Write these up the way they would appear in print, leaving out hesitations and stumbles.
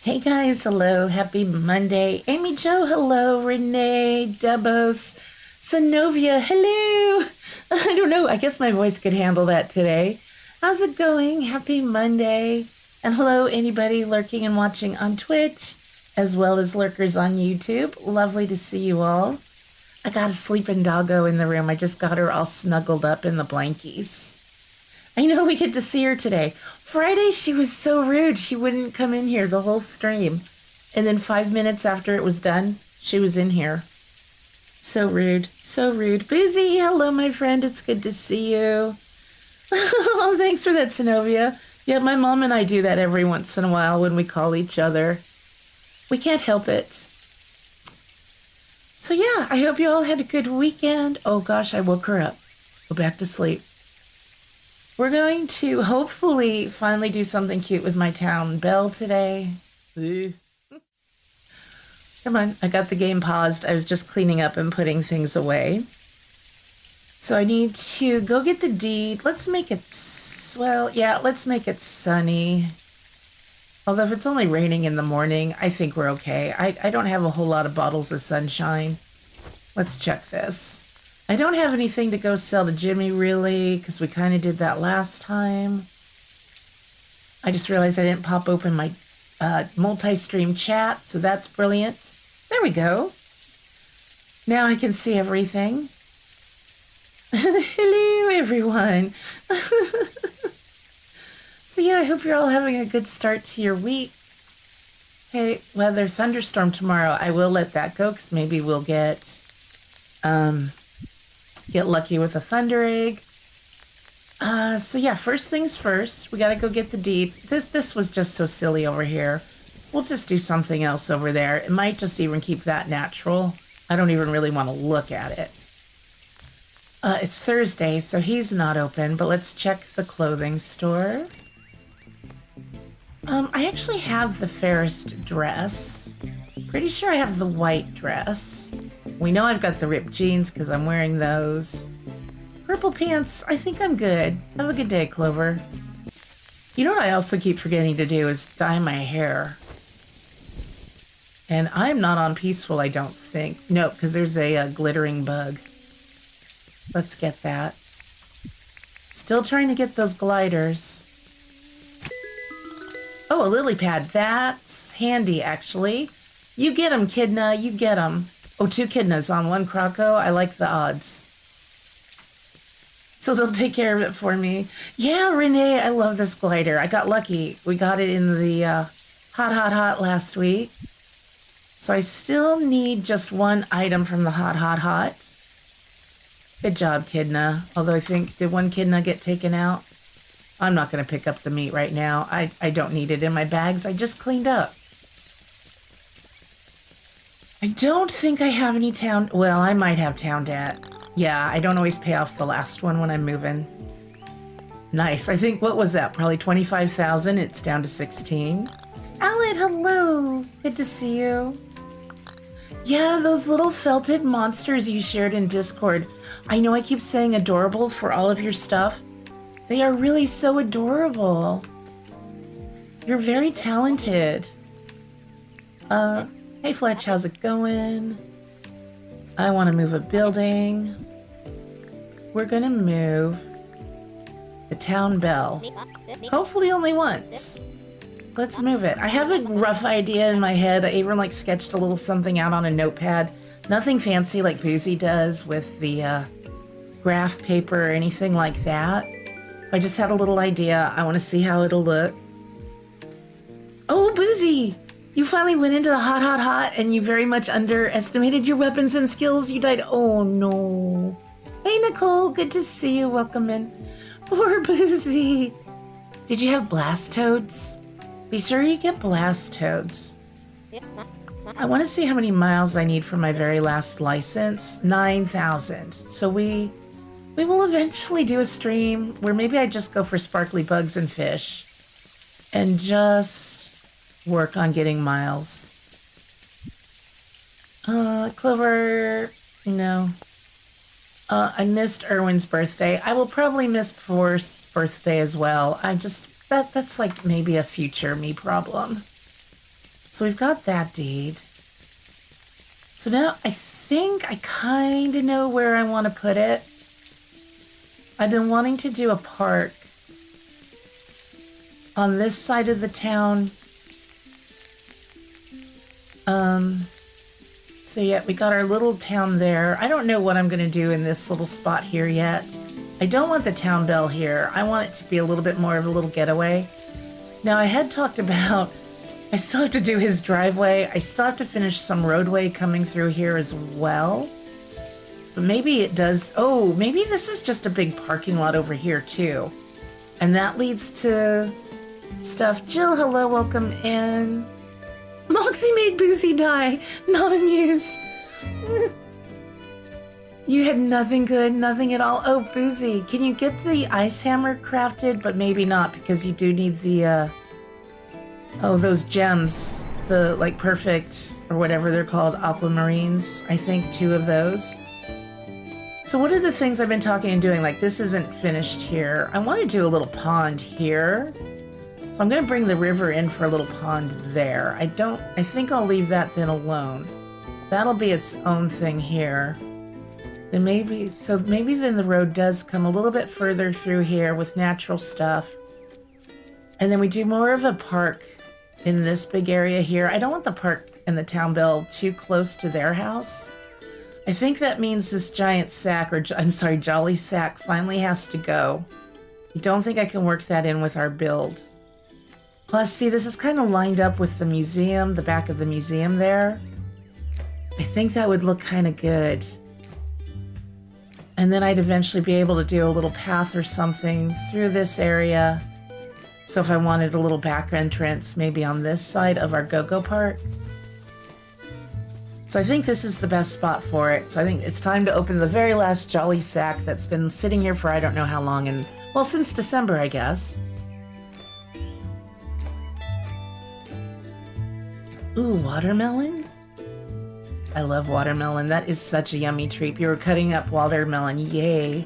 Hey guys, hello. Happy Monday. Amy Jo, hello. Renee, Debos, Sonovia, hello. I don't know. I guess my voice could handle that today. How's it going? Happy Monday. And hello, anybody lurking and watching on Twitch, as well as lurkers on YouTube. Lovely to see you all. I got a sleeping doggo in the room. I just got her all snuggled up in the blankies. I know we get to see her today. Friday, she was so rude. She wouldn't come in here the whole stream. And then 5 minutes after it was done, she was in here. So rude. So rude. Boozy, hello, my friend. It's good to see you. Oh, thanks for that, Zenobia. Yeah, my mom and I do that every once in a while when we call each other. We can't help it. So yeah, I hope you all had a good weekend. Oh gosh, I woke her up. Go back to sleep. We're going to hopefully finally do something cute with my town bell today. Ooh. Come on, I got the game paused. I was just cleaning up and putting things away. So I need to go get the deed. Let's make it, well, yeah, let's make it sunny. Although if it's only raining in the morning, I think we're okay. I don't have a whole lot of bottles of sunshine. Let's check this. I don't have anything to go sell to Jimmy, really, because we kind of did that last time. I just realized I didn't pop open my multi-stream chat, so that's brilliant. There we go. Now I can see everything. Hello, everyone. So yeah, I hope you're all having a good start to your week. Hey, weather thunderstorm tomorrow. I will let that go, because maybe we'll get lucky with a thunder egg. So yeah, first things first, we got to go get the deed. This was just so silly over here. We'll just do something else over there. It might just even keep that natural. I don't even really want to look at it. It's Thursday, so he's not open, but let's check the clothing store. I actually have the fairest dress. Pretty sure I have the white dress. We know I've got the ripped jeans because I'm wearing those. Purple pants, I think I'm good. Have a good day, Clover. You know what I also keep forgetting to do is dye my hair. And I'm not on peaceful, I don't think. No, because there's a glittering bug. Let's get that. Still trying to get those gliders. Oh, a lily pad. That's handy, actually. You get them, Kidna. You get them. Oh, 2 Kidnas on 1 Croco. I like the odds. So they'll take care of it for me. Yeah, Renee, I love this glider. I got lucky. We got it in the hot last week. So I still need just 1 item from the hot. Good job, Kidna. Although I think, did 1 Kidna get taken out? I'm not going to pick up the meat right now. I don't need it in my bags. I just cleaned up. I don't think I have any town... Well, I might have town debt. Yeah, I don't always pay off the last one when I'm moving. Nice. I think, what was that? Probably 25,000. It's down to 16. Alan, hello. Good to see you. Yeah, those little felted monsters you shared in Discord. I know I keep saying adorable for all of your stuff. They are really so adorable. You're very talented. Hey Fletch, how's it going? I want to move a building. We're gonna move the town bell. Hopefully only once. Let's move it. I have a rough idea in my head. I even like sketched a little something out on a notepad. Nothing fancy like Boozy does with the graph paper or anything like that. I just had a little idea. I want to see how it'll look. Oh, Boozy! You finally went into the hot, and you very much underestimated your weapons and skills. You died. Oh, no. Hey, Nicole. Good to see you. Welcome in. Poor Boozy. Did you have blast toads? Be sure you get blast toads. I want to see how many miles I need for my very last license. 9,000. So we will eventually do a stream where maybe I just go for sparkly bugs and fish and just work on getting miles. Clover, no. I missed Erwin's birthday. I will probably miss Forrest's birthday as well. That's like maybe a future me problem. So we've got that deed. So now I think I kind of know where I want to put it. I've been wanting to do a park on this side of the town. So yeah, we got our little town there. I don't know what I'm going to do in this little spot here yet. I don't want the town bell here. I want it to be a little bit more of a little getaway. Now I had talked about, I still have to do his driveway. I still have to finish some roadway coming through here as well. But maybe it does, oh, maybe this is just a big parking lot over here too. And that leads to stuff. Jill, hello, welcome in. Moxie made Boozy die. Not amused. You had nothing good, nothing at all. Oh, Boozy, can you get the ice hammer crafted? But maybe not, because you do need the, oh, those gems. The, like, perfect, or whatever they're called, aquamarines. I think 2 of those. So what are the things I've been talking and doing? Like, this isn't finished here. I want to do a little pond here. So I'm going to bring the river in for a little pond there. I think I'll leave that then alone. That'll be its own thing here. Then maybe then the road does come a little bit further through here with natural stuff. And then we do more of a park in this big area here. I don't want the park and the town bell too close to their house. I think that means this giant sack, or I'm sorry, jolly sack finally has to go. I don't think I can work that in with our build. Plus, see, this is kind of lined up with the museum, the back of the museum there. I think that would look kind of good. And then I'd eventually be able to do a little path or something through this area. So if I wanted a little back entrance, maybe on this side of our go-go park. So I think this is the best spot for it. So I think it's time to open the very last jolly sack that's been sitting here for I don't know how long, and well, since December, I guess. Ooh, watermelon? I love watermelon. That is such a yummy treat. You were cutting up watermelon. Yay.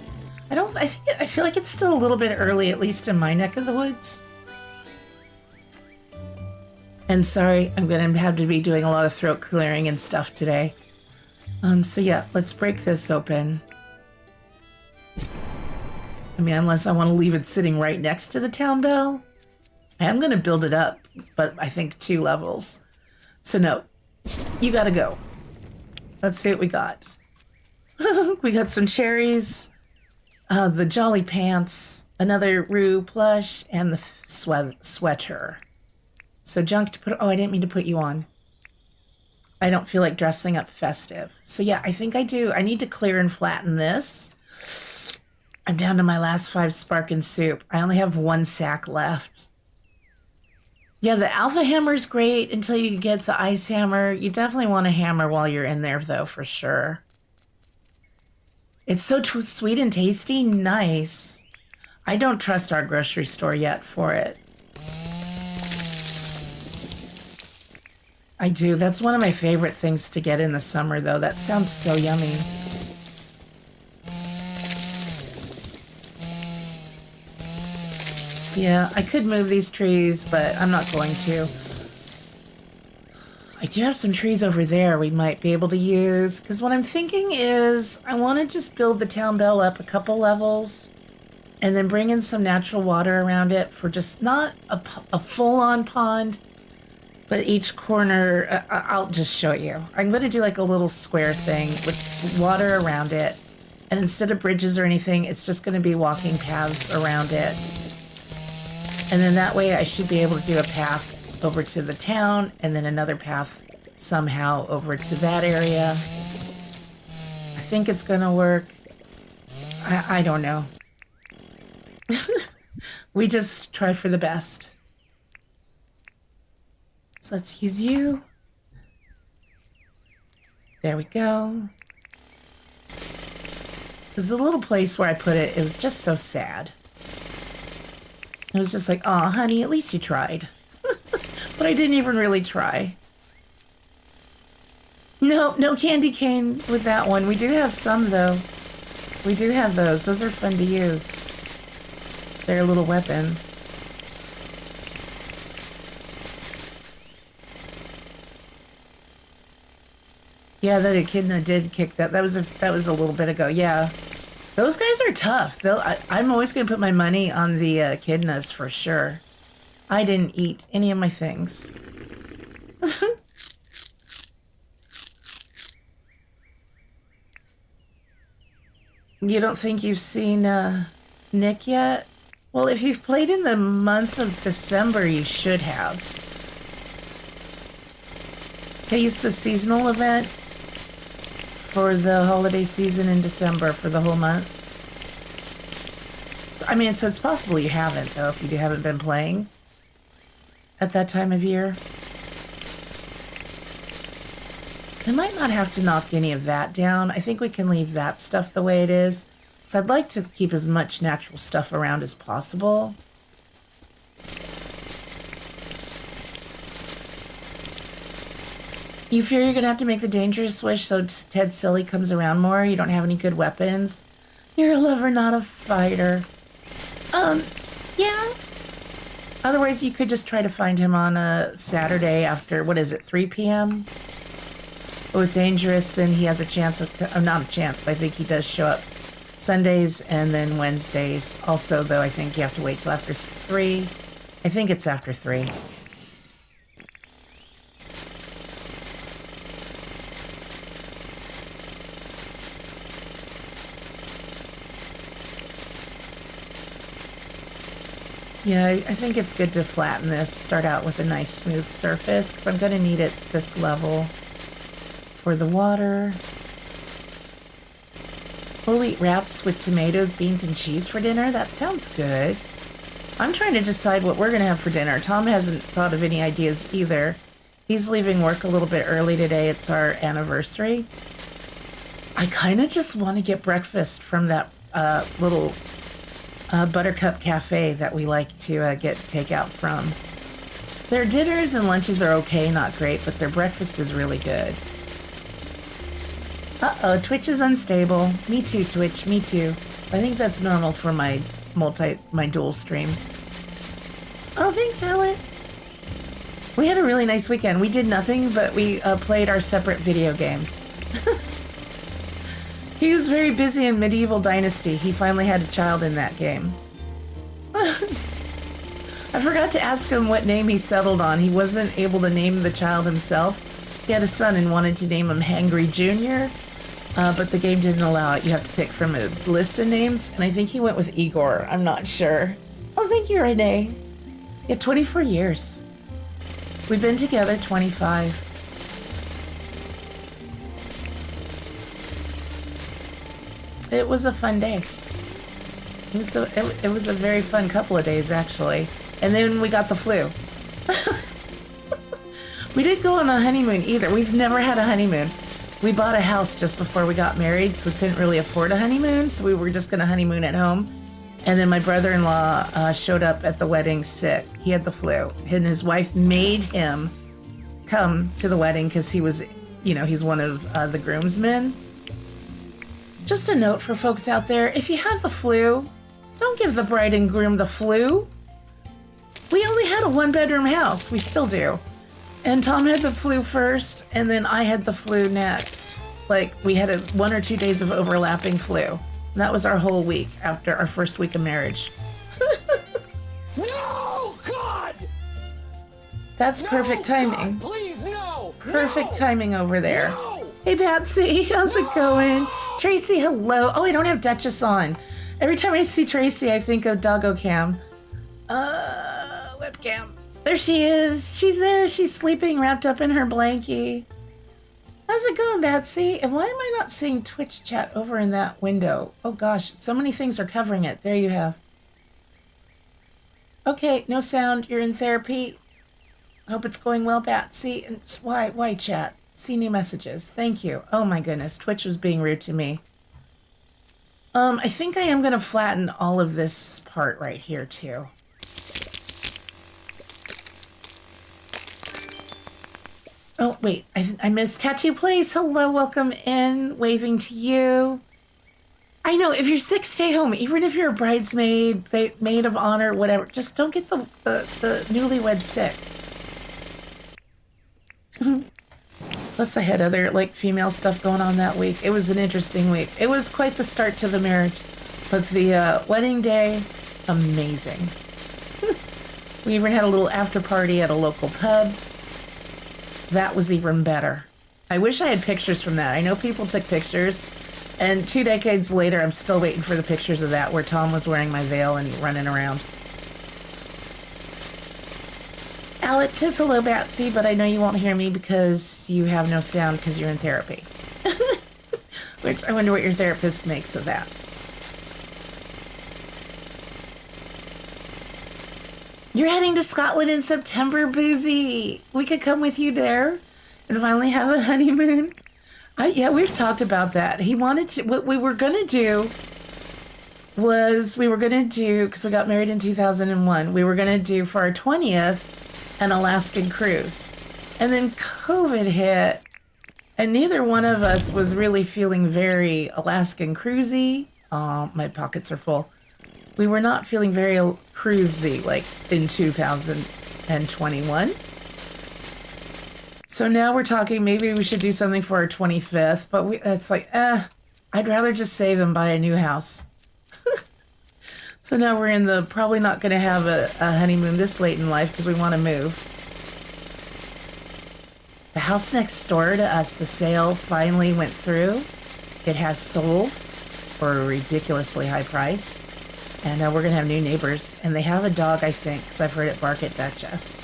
I feel like it's still a little bit early, at least in my neck of the woods. And sorry, I'm going to have to be doing a lot of throat clearing and stuff today. So yeah, let's break this open. I mean, unless I want to leave it sitting right next to the town bell. I am going to build it up, but I think 2 levels. So no, you gotta go. Let's see what we got. We got some cherries, the jolly pants, another Roo plush, and the sweater. So junk to put, oh, I didn't mean to put you on. I don't feel like dressing up festive. So yeah, I think I do. I need to clear and flatten this. I'm down to my last 5 sparkin' soup. I only have 1 sack left. Yeah, the alpha hammer's great until you get the ice hammer. You definitely want a hammer while you're in there, though, for sure. It's so sweet and tasty. Nice. I don't trust our grocery store yet for it. I do. That's one of my favorite things to get in the summer, though. That sounds so yummy. Yeah, I could move these trees, but I'm not going to. I do have some trees over there we might be able to use, because what I'm thinking is I want to just build the town bell up a couple levels and then bring in some natural water around it for just not a full-on pond, but each corner, I'll just show you. I'm going to do like a little square thing with water around it, and instead of bridges or anything, it's just going to be walking paths around it. And then that way I should be able to do a path over to the town and then another path somehow over to that area. I think it's gonna work. I don't know. We just try for the best. So let's use you. There we go. Because the little place where I put it, it was just so sad. It was just like, aw, honey, at least you tried. But I didn't even really try. No candy cane with that one. We do have some, though. We do have those. Those are fun to use. They're a little weapon. Yeah, that echidna did kick that. That was a little bit ago. Yeah, those guys are tough. I'm always gonna put my money on the echidnas for sure. I didn't eat any of my things. You don't think you've seen Nick yet? Well, if you've played in the month of December, you should have. He's the seasonal event for the holiday season in December for the whole month. So, I mean, so it's possible you haven't, though, if you haven't been playing at that time of year. I might not have to knock any of that down. I think we can leave that stuff the way it is. So I'd like to keep as much natural stuff around as possible. You fear you're going to have to make the dangerous wish so Ted Silly comes around more? You don't have any good weapons? You're a lover, not a fighter. Yeah. Otherwise, you could just try to find him on a Saturday after, what is it, 3 p.m.? With Dangerous, then he has a chance of, not a chance, but I think he does show up Sundays and then Wednesdays. Also, though, I think you have to wait till after 3. I think it's after 3. Yeah, I think it's good to flatten this. Start out with a nice smooth surface, because I'm going to need it this level for the water. We'll eat wraps with tomatoes, beans, and cheese for dinner. That sounds good. I'm trying to decide what we're going to have for dinner. Tom hasn't thought of any ideas either. He's leaving work a little bit early today. It's our anniversary. I kind of just want to get breakfast from that little Buttercup Cafe that we like to get takeout from. Their dinners and lunches are okay, not great, but their breakfast is really good. Uh-oh, Twitch is unstable. Me too, Twitch, me too. I think that's normal for my dual streams. Oh, thanks, Alan. We had a really nice weekend. We did nothing, but we played our separate video games. He was very busy in Medieval Dynasty. He finally had a child in that game. I forgot to ask him what name he settled on. He wasn't able to name the child himself. He had a son and wanted to name him Hangry Jr., but the game didn't allow it. You have to pick from a list of names, and I think he went with Igor. I'm not sure. Oh, thank you, Renee. Yeah, 24 years. We've been together 25. It was a fun day. It was a very fun couple of days, actually. And then we got the flu. We didn't go on a honeymoon either. We've never had a honeymoon. We bought a house just before we got married, so we couldn't really afford a honeymoon, so we were just going to honeymoon at home. And then my brother-in-law showed up at the wedding sick. He had the flu, and his wife made him come to the wedding because he was, he's one of the groomsmen. Just a note for folks out there, if you have the flu, don't give the bride and groom the flu. We only had a one-bedroom house. We still do. And Tom had the flu first, and then I had the flu next. Like, we had 1 or 2 days of overlapping flu. And that was our whole week after our first week of marriage. No, God! That's perfect timing. God, please, no! Perfect timing over there. No! Hey, Patsy, how's it going? Tracy, hello. Oh, I don't have Duchess on. Every time I see Tracy, I think of Doggo Cam. Webcam. There she is. She's there. She's sleeping, wrapped up in her blankie. How's it going, Patsy? And why am I not seeing Twitch chat over in that window? Oh, gosh, so many things are covering it. There you have. Okay, no sound. You're in therapy. Hope it's going well, Patsy. And why chat? See new messages. Thank you. Oh my goodness, Twitch was being rude to me. I think I am going to flatten all of this part right here too. Oh wait, I missed Tattoo Place. Hello, welcome in. Waving to you. I know, if you're sick, stay home. Even if you're a bridesmaid, maid of honor, whatever, just don't get the newlywed sick. Plus I had other like female stuff going on that week. It was an interesting week. It was quite the start to the marriage. But the wedding day, amazing. We even had a little after party at a local pub. That was even better. I wish I had pictures from that. I know people took pictures, and 2 decades later, I'm still waiting for the pictures of that where Tom was wearing my veil and running around. Alex says hello, Batsy, but I know you won't hear me because you have no sound because you're in therapy. Which I wonder what your therapist makes of that. You're heading to Scotland in September, Boozy. We could come with you there and finally have a honeymoon. Yeah, we've talked about that. He wanted to, what we were going to do was, because we got married in 2001, we were going to do for our 20th an Alaskan cruise. And then COVID hit, and neither one of us was really feeling very Alaskan cruisy. My pockets are full. We were not feeling very cruisy like in 2021. So now we're talking maybe we should do something for our 25th, but it's like, I'd rather just save and buy a new house. So now we're in the probably not going to have a honeymoon this late in life because we want to move. The house next door to us, the sale finally went through. It has sold for a ridiculously high price. And we're going to have new neighbors. And they have a dog, I think, because I've heard it bark at Duchess.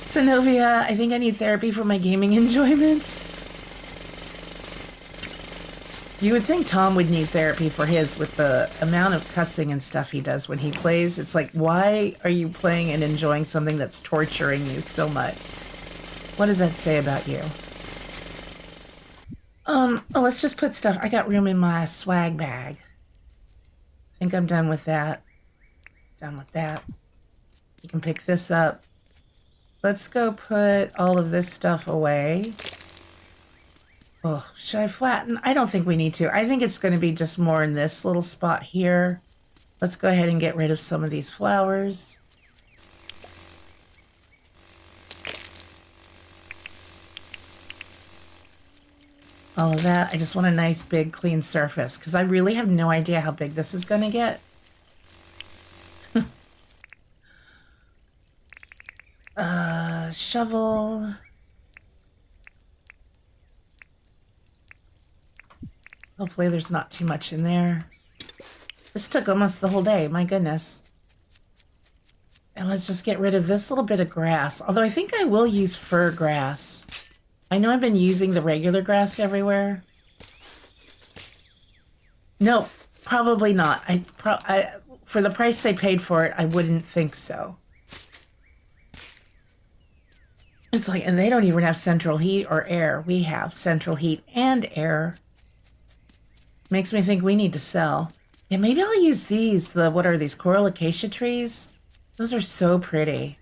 Zenovia, I think I need therapy for my gaming enjoyment. You would think Tom would need therapy for his with the amount of cussing and stuff he does when he plays. It's like, why are you playing and enjoying something that's torturing you so much? What does that say about you? Let's just put stuff. I got room in my swag bag. I think I'm done with that. Done with that. You can pick this up. Let's go put all of this stuff away. Oh, should I flatten? I don't think we need to. I think it's going to be just more in this little spot here. Let's go ahead and get rid of some of these flowers. All of that. I just want a nice, big, clean surface because I really have no idea how big this is going to get. Shovel. Hopefully there's not too much in there. This took almost the whole day. My goodness. And let's just get rid of this little bit of grass. Although I think I will use fir grass. I know I've been using the regular grass everywhere. No, probably not. For the price they paid for it, I wouldn't think so. It's like, and they don't even have central heat or air. We have central heat and air. Makes me think we need to sell. Yeah, maybe I'll use these. What are these? Coral acacia trees? Those are so pretty.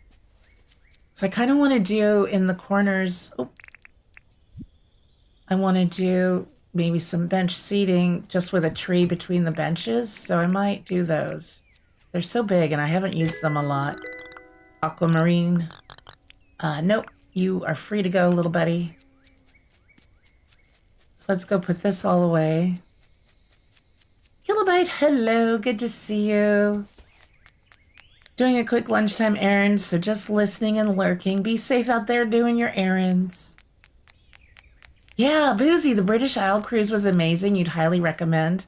So I kind of want to do in the corners. Oh, I want to do maybe some bench seating just with a tree between the benches. So I might do those. They're so big and I haven't used them a lot. Aquamarine. Nope. You are free to go, little buddy. So let's go put this all away. Kilobyte, hello. Good to see you. Doing a quick lunchtime errand, so just listening and lurking. Be safe out there doing your errands. Yeah, Boozy, the British Isle cruise was amazing. You'd highly recommend.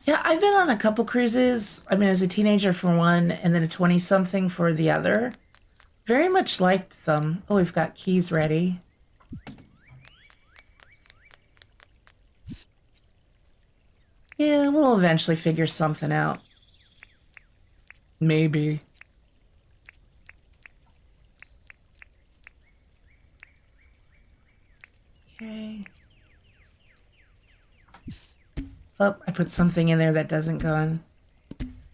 Yeah, I've been on a couple cruises. I mean, as a teenager for one, and then a 20-something for the other. Very much liked them. Oh, we've got keys ready. Yeah, we'll eventually figure something out. Maybe. Okay. Oh, I put something in there that doesn't go in.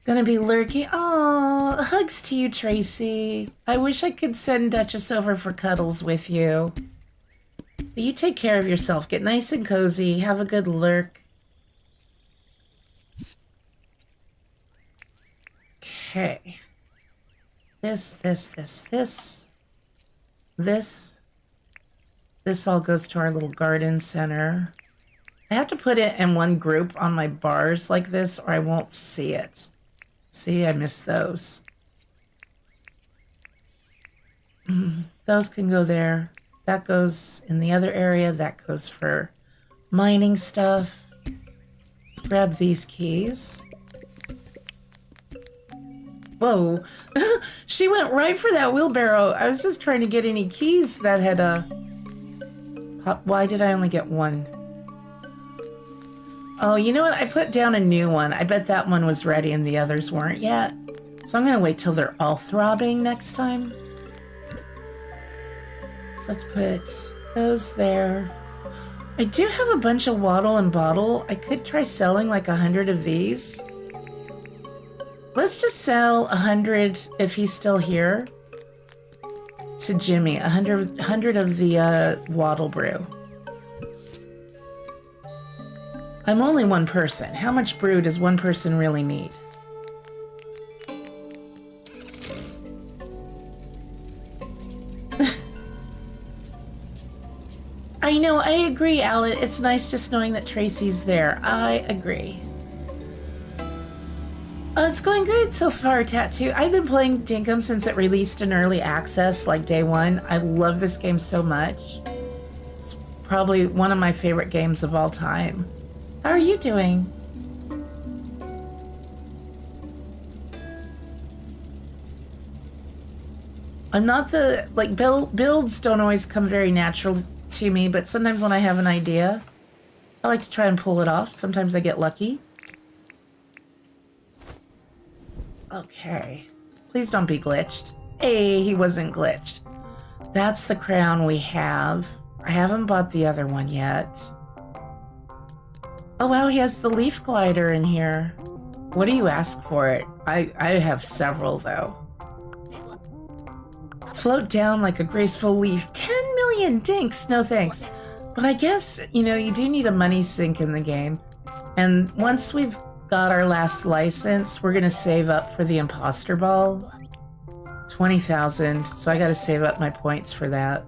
Gonna be lurking. Oh, hugs to you, Tracy. I wish I could send Duchess over for cuddles with you. But you take care of yourself. Get nice and cozy. Have a good lurk. Okay. This. This all goes to our little garden center. I have to put it in one group on my bars like this or I won't see it. See, I missed those. Those can go there. That goes in the other area. That goes for mining stuff. Let's grab these keys. Whoa. She went right for that wheelbarrow. I was just trying to get any keys that had why did I only get one? Oh, you know what? I put down a new one. I bet that one was ready and the others weren't yet. So I'm going to wait till they're all throbbing next time. So let's put those there. I do have a bunch of wattle and bottle. I could try selling like 100 of these. Let's just sell 100 if he's still here to Jimmy. 100 of the wattle brew. I'm only one person. How much brew does one person really need? I know, I agree, Alan. It's nice just knowing that Tracy's there. I agree. It's going good so far, Tattoo. I've been playing Dinkum since it released in early access, like day one. I love this game so much. It's probably one of my favorite games of all time. How are you doing? I'm not the, like, builds don't always come very natural to me, but sometimes when I have an idea, I like to try and pull it off. Sometimes I get lucky. Okay. Please don't be glitched. Hey, he wasn't glitched. That's the crown we have. I haven't bought the other one yet. Oh wow, he has the leaf glider in here. What do you ask for it? I have several though. Float down like a graceful leaf. 10 million dinks, no thanks. But I guess, you know, you do need a money sink in the game. And once we've got our last license, we're gonna save up for the imposter ball. 20,000, so I gotta save up my points for that.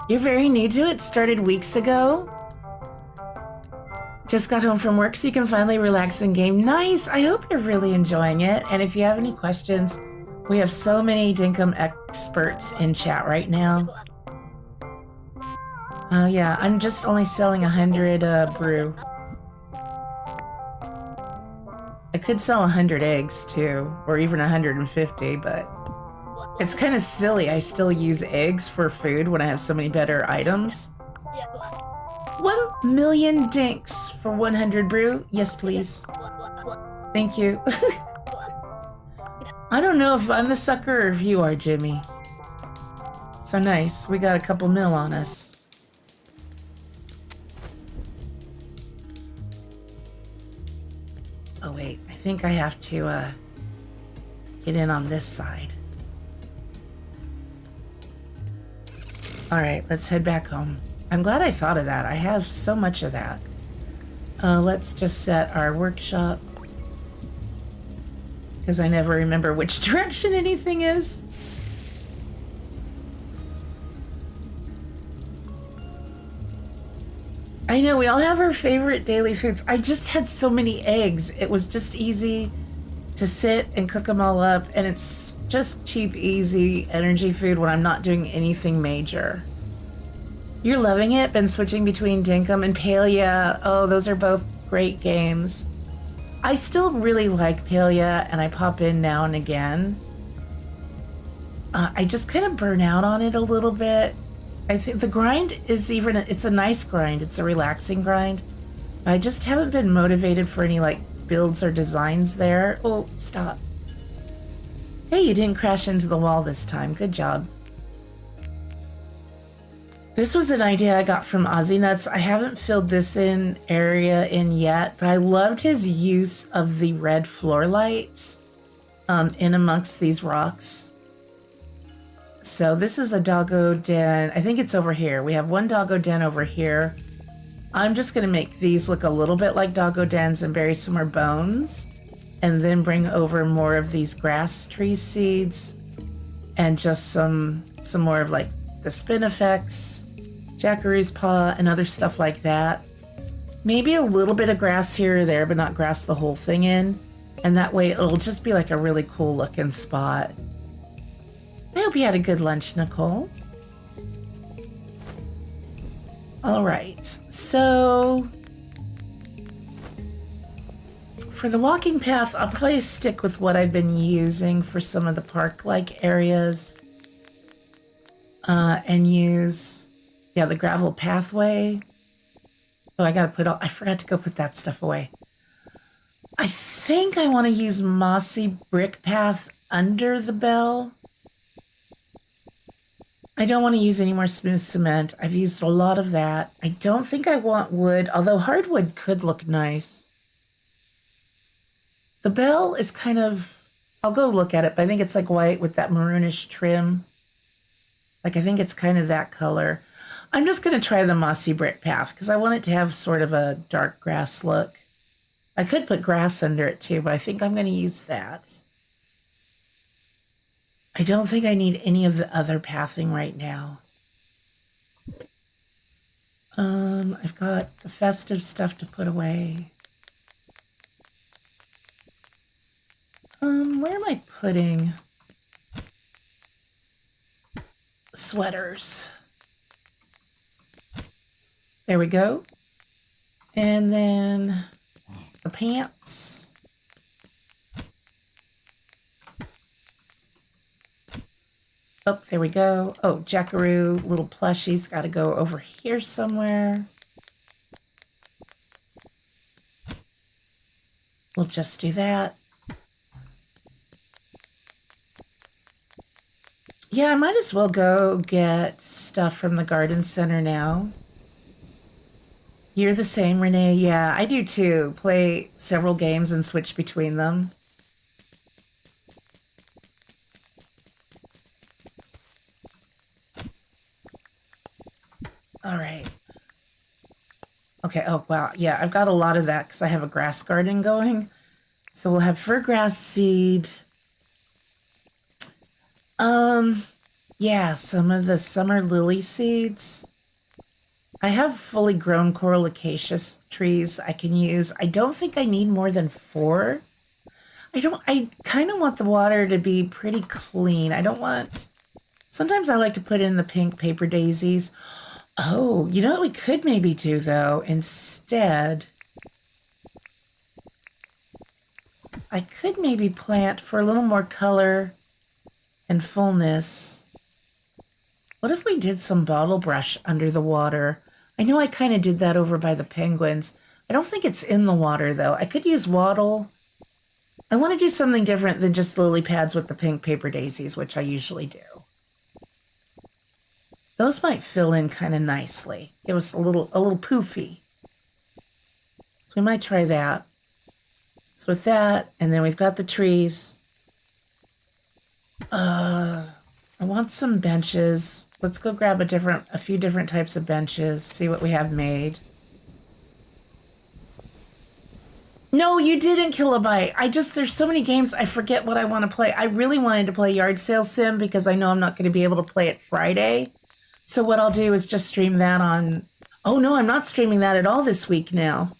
You're very new to it? Started weeks ago? Just got home from work so you can finally relax and game. Nice! I hope you're really enjoying it. And if you have any questions, we have so many Dinkum experts in chat right now. Oh yeah, I'm just only selling 100 brew. I could sell 100 eggs too, or even 150, but it's kind of silly. I still use eggs for food when I have so many better items. 1 million dinks for 100 brew. Yes, please. Thank you. I don't know if I'm the sucker or if you are, Jimmy. So nice. We got a couple mil on us. Oh wait, I think I have to get in on this side. Alright, let's head back home. I'm glad I thought of that. I have so much of that. Let's just set our workshop. Because I never remember which direction anything is. I know, we all have our favorite daily foods. I just had so many eggs. It was just easy to sit and cook them all up. And it's just cheap, easy energy food when I'm not doing anything major. You're loving it? Been switching between Dinkum and Palia. Oh, those are both great games. I still really like Palia, and I pop in now and again. I just kind of burn out on it a little bit. I think the grind is it's a nice grind. It's a relaxing grind. I just haven't been motivated for any, like, builds or designs there. Oh, stop. Hey, you didn't crash into the wall this time. Good job. This was an idea I got from Ozzy Nuts. I haven't filled this area in yet, but I loved his use of the red floor lights in amongst these rocks. So this is a doggo den. I think it's over here. We have one doggo den over here. I'm just going to make these look a little bit like doggo dens and bury some more bones. And then bring over more of these grass tree seeds. and just some more of like the spin effects, Jackaroo's paw, and other stuff like that. Maybe a little bit of grass here or there, but not grass the whole thing in. And that way it'll just be like a really cool looking spot. I hope you had a good lunch, Nicole. All right, so for the walking path, I'll probably stick with what I've been using for some of the park-like areas. And use, yeah, the gravel pathway. Oh, I forgot to go put that stuff away. I think I want to use mossy brick path under the bell. I don't want to use any more smooth cement. I've used a lot of that. I don't think I want wood, although hardwood could look nice. The bell is kind of, I'll go look at it, but I think it's like white with that maroonish trim. Like, I think it's kind of that color. I'm just going to try the mossy brick path because I want it to have sort of a dark grass look. I could put grass under it too, but I think I'm going to use that. I don't think I need any of the other pathing right now. I've got the festive stuff to put away. Where am I putting sweaters? There we go. And then the pants. Oh, there we go. Oh, Jackaroo, little plushie's got to go over here somewhere. We'll just do that. Yeah, I might as well go get stuff from the garden center now. You're the same, Renee. Yeah, I do too. Play several games and switch between them. All right. Okay, oh, wow. Yeah, I've got a lot of that because I have a grass garden going. So we'll have furgrass seed. Yeah, some of the summer lily seeds. I have fully grown coral acacia trees I can use. I don't think I need more than 4. I kind of want the water to be pretty clean. Sometimes I like to put in the pink paper daisies. Oh, you know what we could maybe do though? Instead, I could maybe plant for a little more color and fullness. What if we did some bottle brush under the water? I know I kind of did that over by the penguins. I don't think it's in the water though. I could use wattle. I want to do something different than just lily pads with the pink paper daisies, which I usually do. Those might fill in kind of nicely. It was a little poofy. So we might try that. So with that, and then we've got the trees. I want some benches. Let's go grab a few different types of benches, see what we have made. No, you didn't, Kilobyte. There's so many games, I forget what I want to play. I really wanted to play Yard Sale Sim because I know I'm not going to be able to play it Friday. So what I'll do is just stream that on... Oh no, I'm not streaming that at all this week now.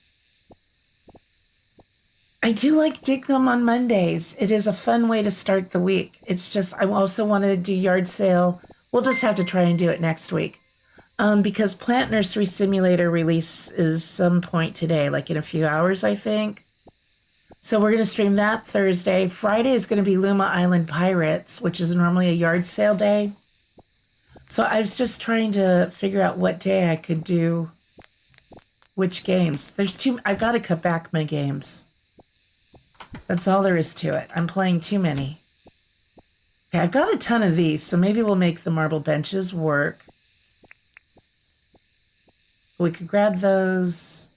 I do like Dinkum on Mondays. It is a fun way to start the week. It's just, I also wanted to do Yard Sale. We'll just have to try and do it next week. Because Plant Nursery Simulator release is some point today, like in a few hours, I think. So we're going to stream that Thursday. Friday is going to be Luma Island Pirates, which is normally a yard sale day. So I was just trying to figure out what day I could do which games. I've got to cut back my games. That's all there is to it. I'm playing too many. Okay, I've got a ton of these, so maybe we'll make the marble benches work. We could grab those.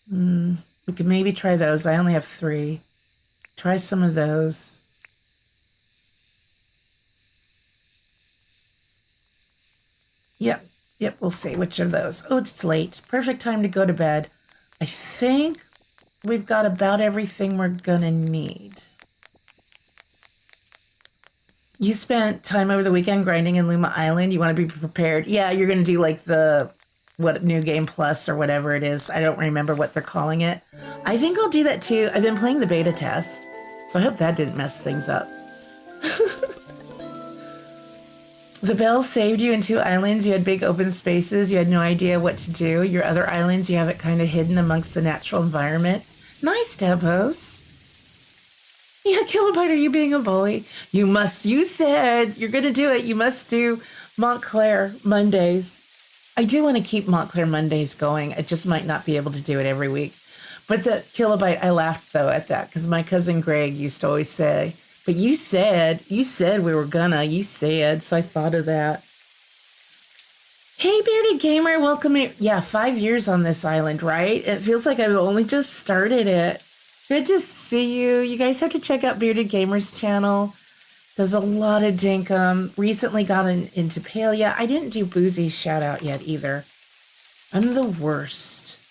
We could maybe try those. I only have 3. Try some of those. Yep, we'll see which of those. Oh, it's late. Perfect time to go to bed. I think we've got about everything we're gonna need. You spent time over the weekend grinding in Luma Island. You want to be prepared. Yeah, you're going to do like the New Game Plus or whatever it is. I don't remember what they're calling it. I think I'll do that too. I've been playing the beta test, so I hope that didn't mess things up. The bells saved you in 2 islands. You had big open spaces. You had no idea what to do. Your other islands, you have it kind of hidden amongst the natural environment. Nice, Debos. Yeah, Kilobyte, are you being a bully? You said you're going to do it. You must do Montclair Mondays. I do want to keep Montclair Mondays going. I just might not be able to do it every week. But the Kilobyte, I laughed though at that because my cousin Greg used to always say, but you said we were gonna, you said, so I thought of that. Hey, Bearded Gamer, welcome. Yeah, 5 years on this island, right? It feels like I've only just started it. Good to see you. You guys have to check out Bearded Gamer's channel. Does a lot of Dinkum. Recently got into Palia. I didn't do Boozy's shout out yet either. I'm the worst.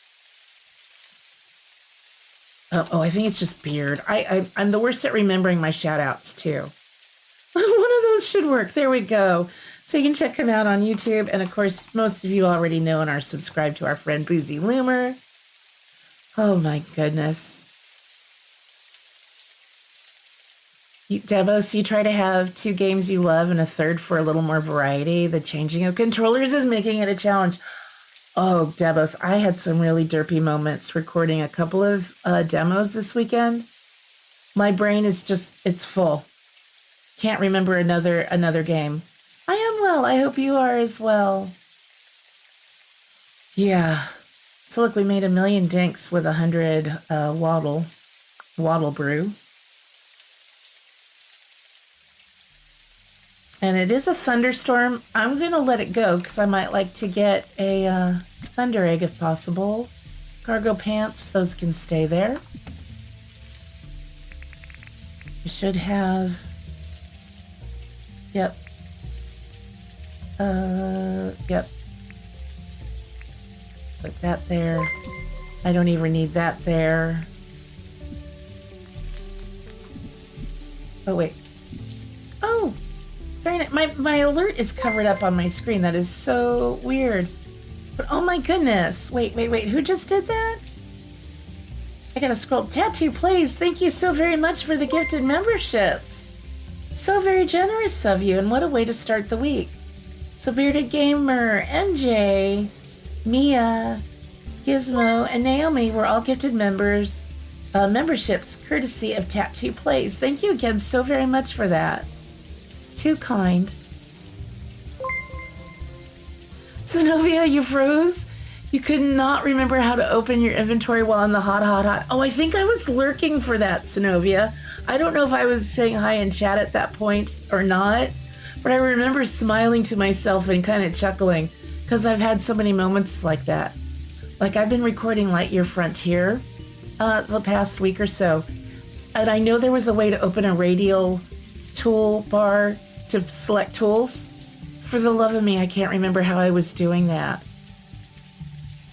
Oh, I think it's just Beard. I'm the worst at remembering my shout outs too. One of those should work. There we go. So you can check him out on YouTube. And of course, most of you already know and are subscribed to our friend Boozy Loomer. Oh my goodness. Devos, you try to have 2 games you love and a third for a little more variety. The changing of controllers is making it a challenge. Oh, Devos, I had some really derpy moments recording a couple of demos this weekend. My brain is just, it's full. Can't remember another game. I am well. I hope you are as well. Yeah. So look, we made 1 million dinks with 100 waddle brew. And it is a thunderstorm. I'm going to let it go because I might like to get a thunder egg if possible. Cargo pants, those can stay there. We should have... Yep. Yep. Put that there. I don't even need that there. Oh, wait. Oh! My alert is covered up on my screen. That is so weird. But oh my goodness. Wait. Who just did that? I gotta scroll. Tattoo Plays, thank you so very much for the gifted memberships. So very generous of you, and what a way to start the week. So Bearded Gamer, MJ, Mia, Gizmo, and Naomi were all gifted memberships courtesy of Tattoo Plays. Thank you again so very much for that. Too kind. Zenobia, you froze? You could not remember how to open your inventory while in the hot. Oh, I think I was lurking for that, Zenobia. I don't know if I was saying hi in chat at that point or not, but I remember smiling to myself and kind of chuckling because I've had so many moments like that. Like I've been recording Lightyear Frontier the past week or so, and I know there was a way to open a radial toolbar to select tools. For the love of me, I can't remember how I was doing that.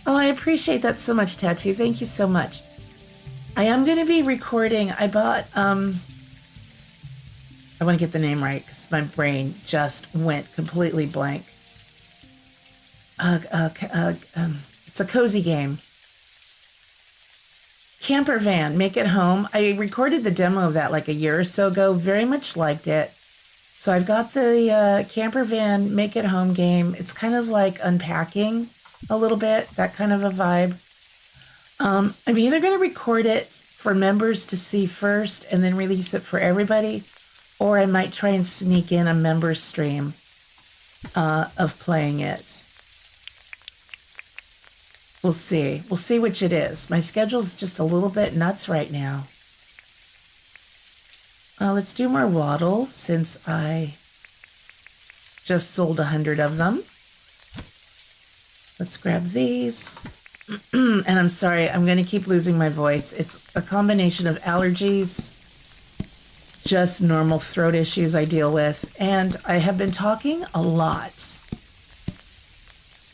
Oh, I appreciate that so much, Tattoo. Thank you so much. I am going to be recording. I bought, I want to get the name right because my brain just went completely blank. It's a cozy game. Camper van, Make It Home. I recorded the demo of that like a year or so ago. Very much liked it. So I've got the Camper Van Make It Home game. It's kind of like unpacking a little bit, that kind of a vibe. I'm either going to record it for members to see first and then release it for everybody, or I might try and sneak in a member stream of playing it. We'll see. We'll see which it is. My schedule's just a little bit nuts right now. Let's do more waddles since I just sold 100 of them. Let's grab these. And I'm sorry, I'm going to keep losing my voice. It's a combination of allergies, just normal throat issues I deal with, and I have been talking a lot.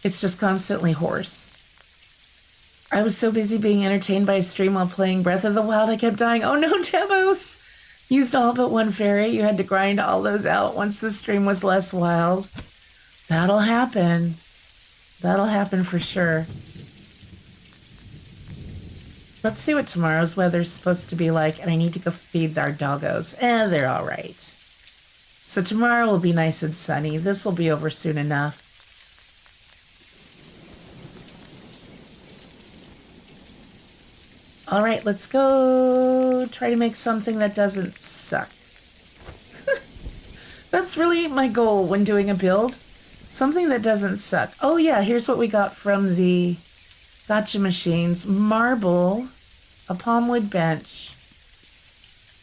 It's just constantly hoarse. I was so busy being entertained by a stream while playing Breath of the Wild, I kept dying. Oh no, Devos! Used all but one fairy. You had to grind all those out once the stream was less wild. That'll happen. That'll happen for sure. Let's see what tomorrow's weather's supposed to be like, and I need to go feed our doggos. They're all right. So tomorrow will be nice and sunny. This will be over soon enough. All right, let's go try to make something that doesn't suck. That's really my goal when doing a build. Something that doesn't suck. Oh yeah, here's what we got from the gotcha machines. Marble, a palmwood bench,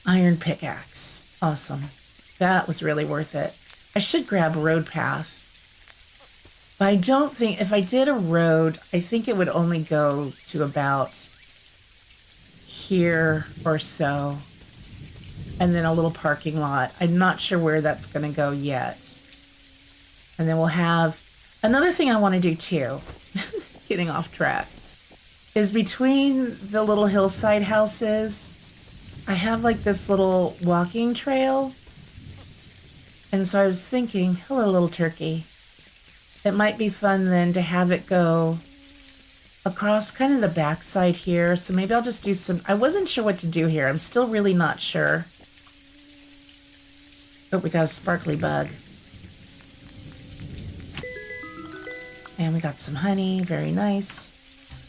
iron pickaxe. Awesome. That was really worth it. I should grab a road path. But I don't think, if I did a road, I think it would only go to about here or so. And then a little parking lot. I'm not sure where that's going to go yet. And then we'll have another thing I want to do too, getting off track, is between the little hillside houses, I have like this little walking trail. And so I was thinking, hello, little turkey. It might be fun then to have it go across kind of the backside here. So maybe I'll just do some, I wasn't sure what to do here. I'm still really not sure. Oh, we got a sparkly bug. And we got some honey, very nice.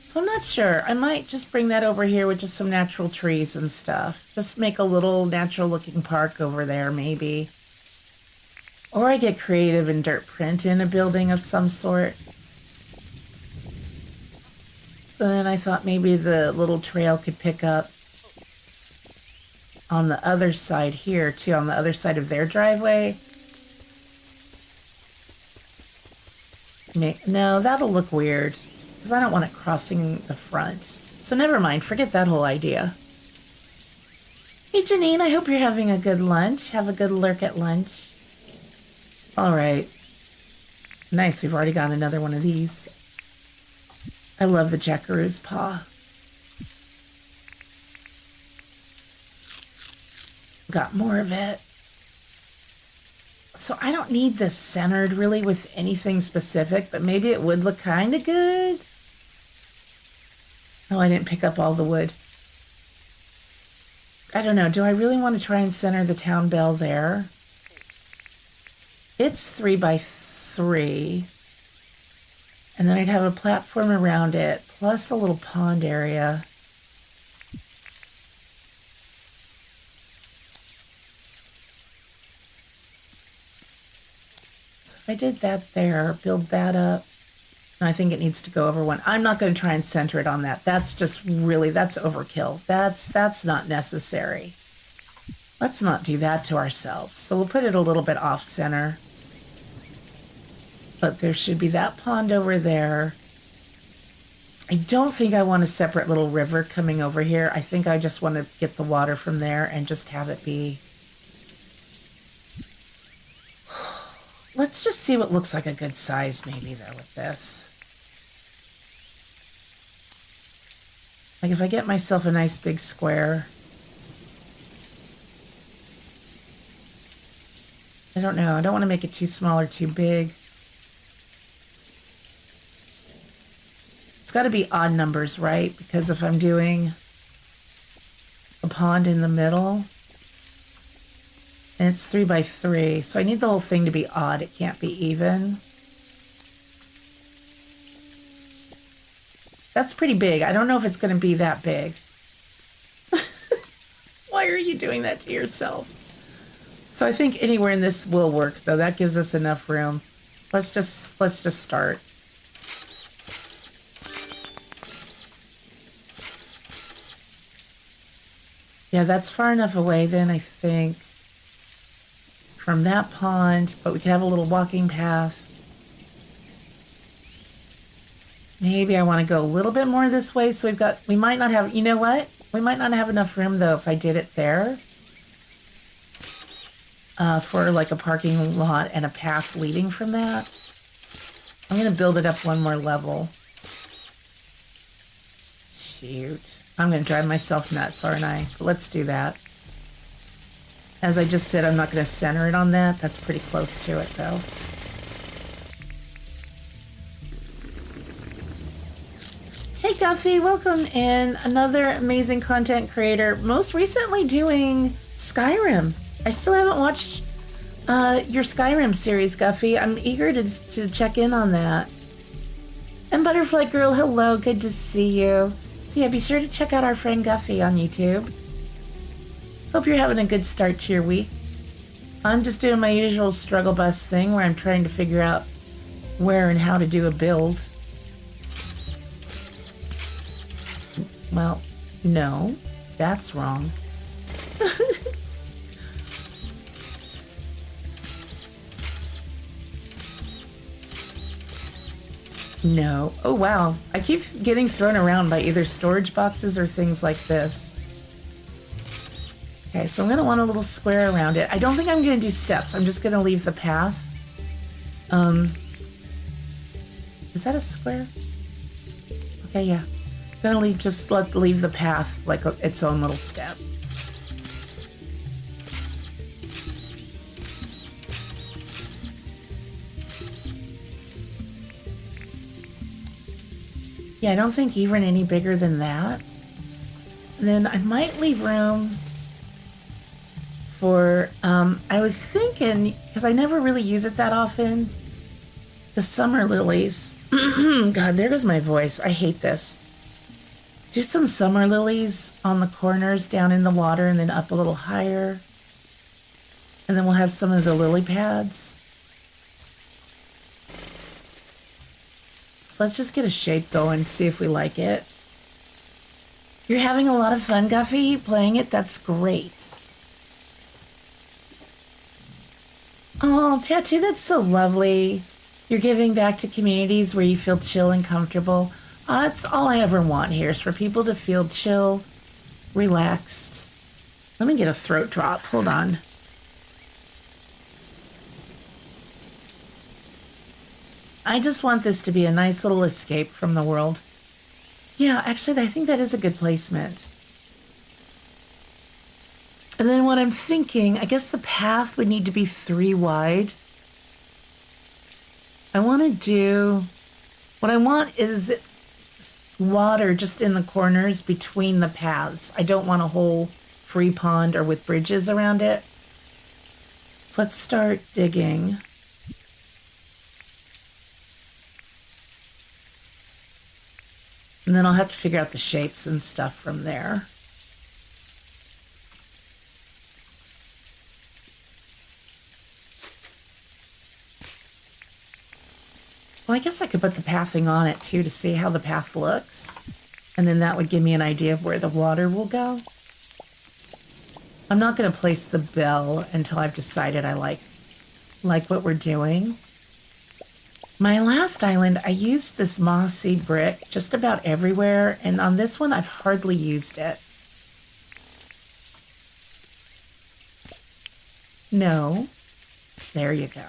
So I'm not sure. I might just bring that over here with just some natural trees and stuff. Just make a little natural looking park over there, maybe. Or I get creative and dirt print in a building of some sort. So then I thought maybe the little trail could pick up on the other side here too, on the other side of their driveway. No, that'll look weird because I don't want it crossing the front. So never mind, forget that whole idea. Hey Janine, I hope you're having a good lunch. Have a good lurk at lunch. All right. Nice, we've already got another one of these. I love the jackaroo's paw. Got more of it. So I don't need this centered really with anything specific, but maybe it would look kind of good. Oh, I didn't pick up all the wood. I don't know. Do I really want to try and center the town bell there? It's 3 by 3. And then I'd have a platform around it, plus a little pond area. I did that there, build that up. And I think it needs to go over one. I'm not going to try and center it on that. That's just really, that's overkill. That's not necessary. Let's not do that to ourselves. So we'll put it a little bit off center. But there should be that pond over there. I don't think I want a separate little river coming over here. I think I just want to get the water from there and just have it be. Let's just see what looks like a good size maybe though with this. Like if I get myself a nice big square. I don't know. I don't want to make it too small or too big. It's got to be odd numbers, right? Because if I'm doing a pond in the middle, and it's 3 by 3, so I need the whole thing to be odd. It can't be even. That's pretty big. I don't know if it's going to be that big. Why are you doing that to yourself? So I think anywhere in this will work, though. That gives us enough room. Let's just start. Yeah, that's far enough away then, I think, from that pond, but we could have a little walking path. Maybe I want to go a little bit more this way, so we might not have, you know what? We might not have enough room, though, if I did it there. For like a parking lot and a path leading from that. I'm going to build it up one more level. Shoot. I'm going to drive myself nuts, aren't I? But let's do that. As I just said, I'm not going to center it on that. That's pretty close to it, though. Hey, Guffy, welcome in. Another amazing content creator. Most recently doing Skyrim. I still haven't watched your Skyrim series, Guffy. I'm eager to check in on that. And Butterfly Girl, hello. Good to see you. So yeah, be sure to check out our friend Guffy on YouTube. Hope you're having a good start to your week. I'm just doing my usual struggle bus thing where I'm trying to figure out where and how to do a build. Well, no, that's wrong. No. Oh, wow. I keep getting thrown around by either storage boxes or things like this. Okay, so I'm going to want a little square around it. I don't think I'm going to do steps. I'm just going to leave the path. Is that a square? Okay, yeah. I'm going to leave the path like its own little step. Yeah, I don't think even any bigger than that. And then I might leave room for, I was thinking, because I never really use it that often, the summer lilies. God, there goes my voice. I hate this. Do some summer lilies on the corners down in the water and then up a little higher. And then we'll have some of the lily pads. So let's just get a shape going, see if we like it. You're having a lot of fun, Guffy, playing it? That's great. Oh, Tattoo, that's so lovely. You're giving back to communities where you feel chill and comfortable. That's all I ever want here, is for people to feel chill, relaxed. Let me get a throat drop. Hold on. I just want this to be a nice little escape from the world. Yeah, actually, I think that is a good placement. And then what I'm thinking, I guess the path would need to be 3 wide. What I want is water just in the corners between the paths. I don't want a whole free pond or with bridges around it. So let's start digging. And then I'll have to figure out the shapes and stuff from there. Well, I guess I could put the pathing on it too to see how the path looks. And then that would give me an idea of where the water will go. I'm not going to place the bell until I've decided I like what we're doing. My last island, I used this mossy brick just about everywhere, and on this one, I've hardly used it. No. There you go.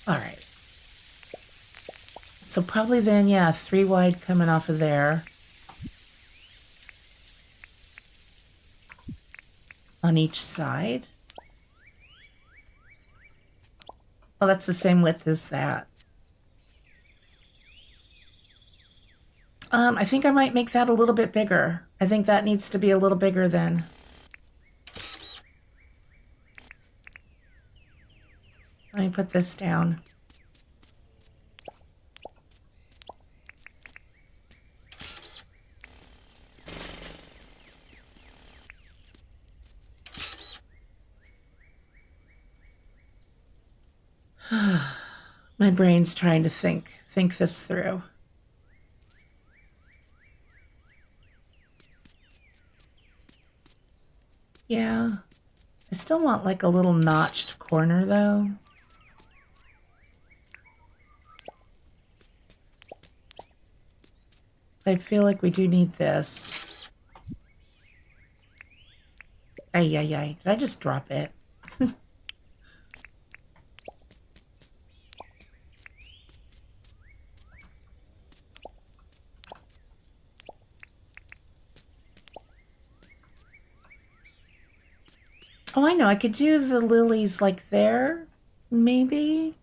All right. So probably then, yeah, 3 wide coming off of there. On each side. Oh, that's the same width as that. I think I might make that a little bit bigger. I think that needs to be a little bigger then. Let me put this down. My brain's trying to think this through. Yeah. I still want like a little notched corner though. I feel like we do need this. Ay, ay, ay. Did I just drop it? Oh, I know. I could do the lilies like there, maybe.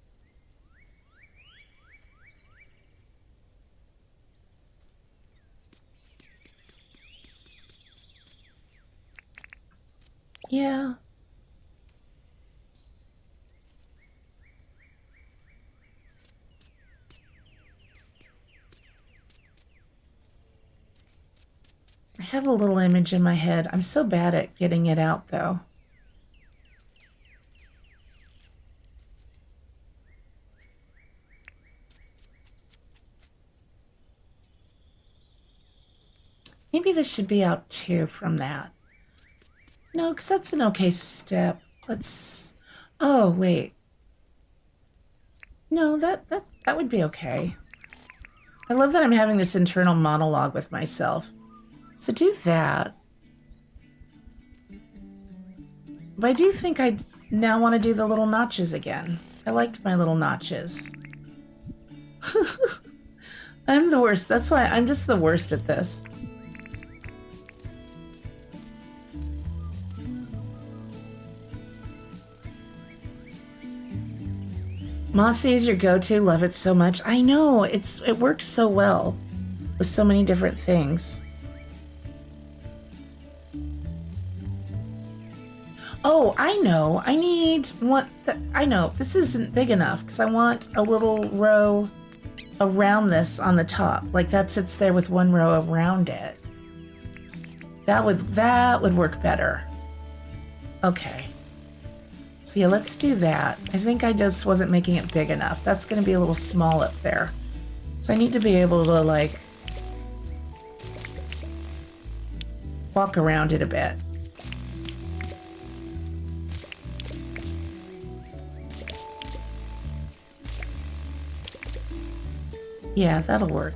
Yeah. I have a little image in my head. I'm so bad at getting it out, though. Maybe this should be out too from that. No, because that's an okay step. Let's... Oh, wait. No, that would be okay. I love that I'm having this internal monologue with myself. So do that. But I do think I now want to do the little notches again. I liked my little notches. I'm the worst. That's why I'm just the worst at this. Moxie is your go-to. Love it so much. I know. It works so well with so many different things. Oh, I know. I need one. I know. This isn't big enough because I want a little row around this on the top. Like that sits there with one row around it. That would work better. Okay. So yeah, let's do that. I think I just wasn't making it big enough. That's going to be a little small up there. So I need to be able to like walk around it a bit. Yeah, that'll work.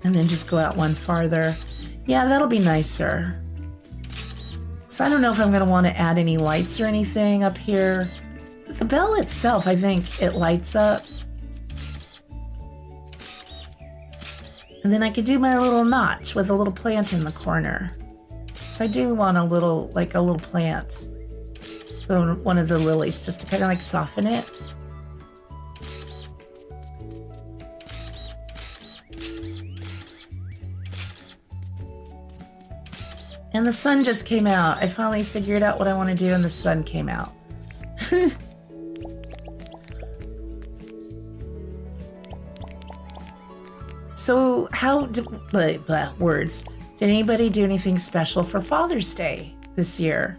And then just go out one farther. Yeah, that'll be nicer. So I don't know if I'm going to want to add any lights or anything up here. The bell itself, I think it lights up. And then I could do my little notch with a little plant in the corner. So I do want a little plant. One of the lilies, just to kind of like soften it. And the sun just came out. I finally figured out what I want to do and the sun came out. So words. Did anybody do anything special for Father's Day this year?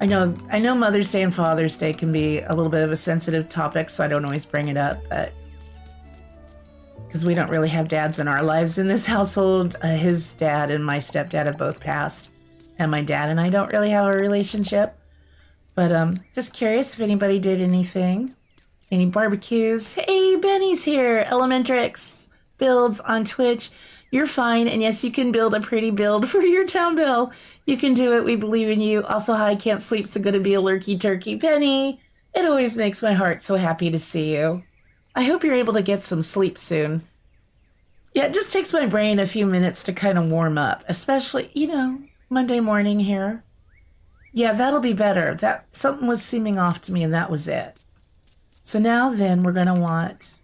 I know Mother's Day and Father's Day can be a little bit of a sensitive topic, so I don't always bring it up, but because we don't really have dads in our lives in this household. His dad and my stepdad have both passed. And my dad and I don't really have a relationship. But just curious if anybody did anything. Any barbecues. Hey, Benny's here. Elementrix builds on Twitch. You're fine. And yes, you can build a pretty build for your town bell. You can do it. We believe in you. Also, hi, I can't sleep, so gonna be a lurky turkey. Penny, it always makes my heart so happy to see you. I hope you're able to get some sleep soon. Yeah, it just takes my brain a few minutes to kind of warm up. Especially, Monday morning here. Yeah, that'll be better. That something was seeming off to me and that was it. So now then we're going to want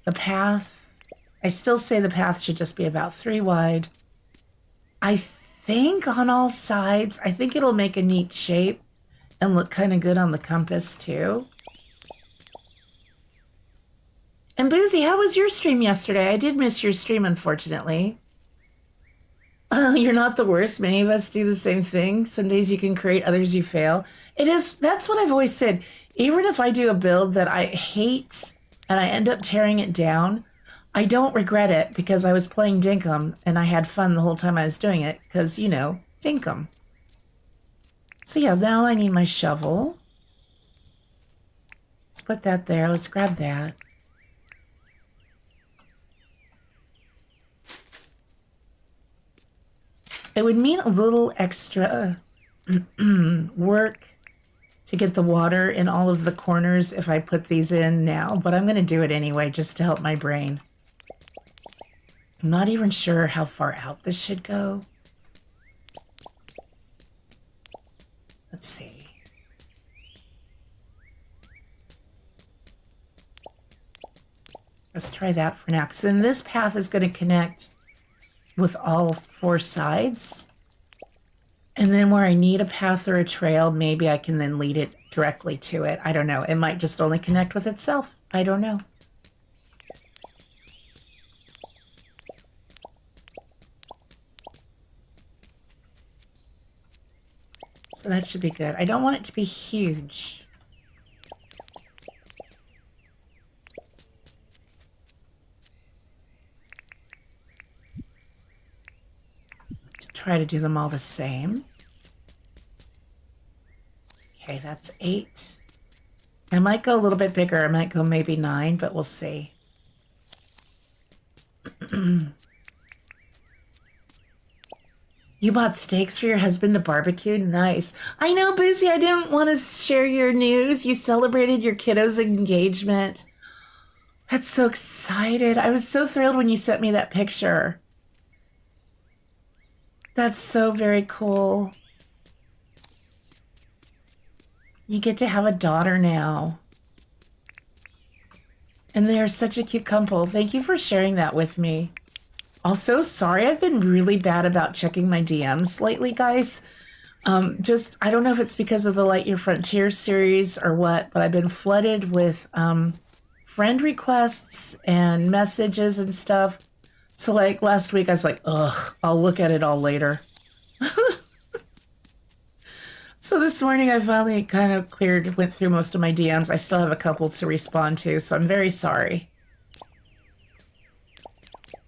the path. I still say the path should just be about 3 wide. I think on all sides, I think it'll make a neat shape and look kind of good on the compass too. And Boozy, how was your stream yesterday? I did miss your stream, unfortunately. You're not the worst. Many of us do the same thing. Some days you can create, others you fail. That's what I've always said. Even if I do a build that I hate and I end up tearing it down, I don't regret it because I was playing Dinkum and I had fun the whole time I was doing it because, Dinkum. So yeah, now I need my shovel. Let's put that there. Let's grab that. It would mean a little extra work to get the water in all of the corners if I put these in now, but I'm going to do it anyway just to help my brain. I'm not even sure how far out this should go. Let's see. Let's try that for now, because then this path is going to connect with all 4 sides. And then where I need a path or a trail, maybe I can then lead it directly to it. I don't know. It might just only connect with itself. I don't know. So that should be good. I don't want it to be huge. Try to do them all the same. Okay, that's 8. I might go a little bit bigger. I might go maybe 9, but we'll see. You bought steaks for your husband to barbecue? Nice. I know, Boozy, I didn't want to share your news. You celebrated your kiddo's engagement. That's so excited. I was so thrilled when you sent me that picture. That's so very cool. You get to have a daughter now. And they're such a cute couple. Thank you for sharing that with me. Also, sorry, I've been really bad about checking my DMs lately, guys. I don't know if it's because of the Lightyear Frontier series or what, but I've been flooded with friend requests and messages and stuff. So like last week, I was like, ugh, I'll look at it all later. So this morning, I finally kind of went through most of my DMs. I still have a couple to respond to, so I'm very sorry.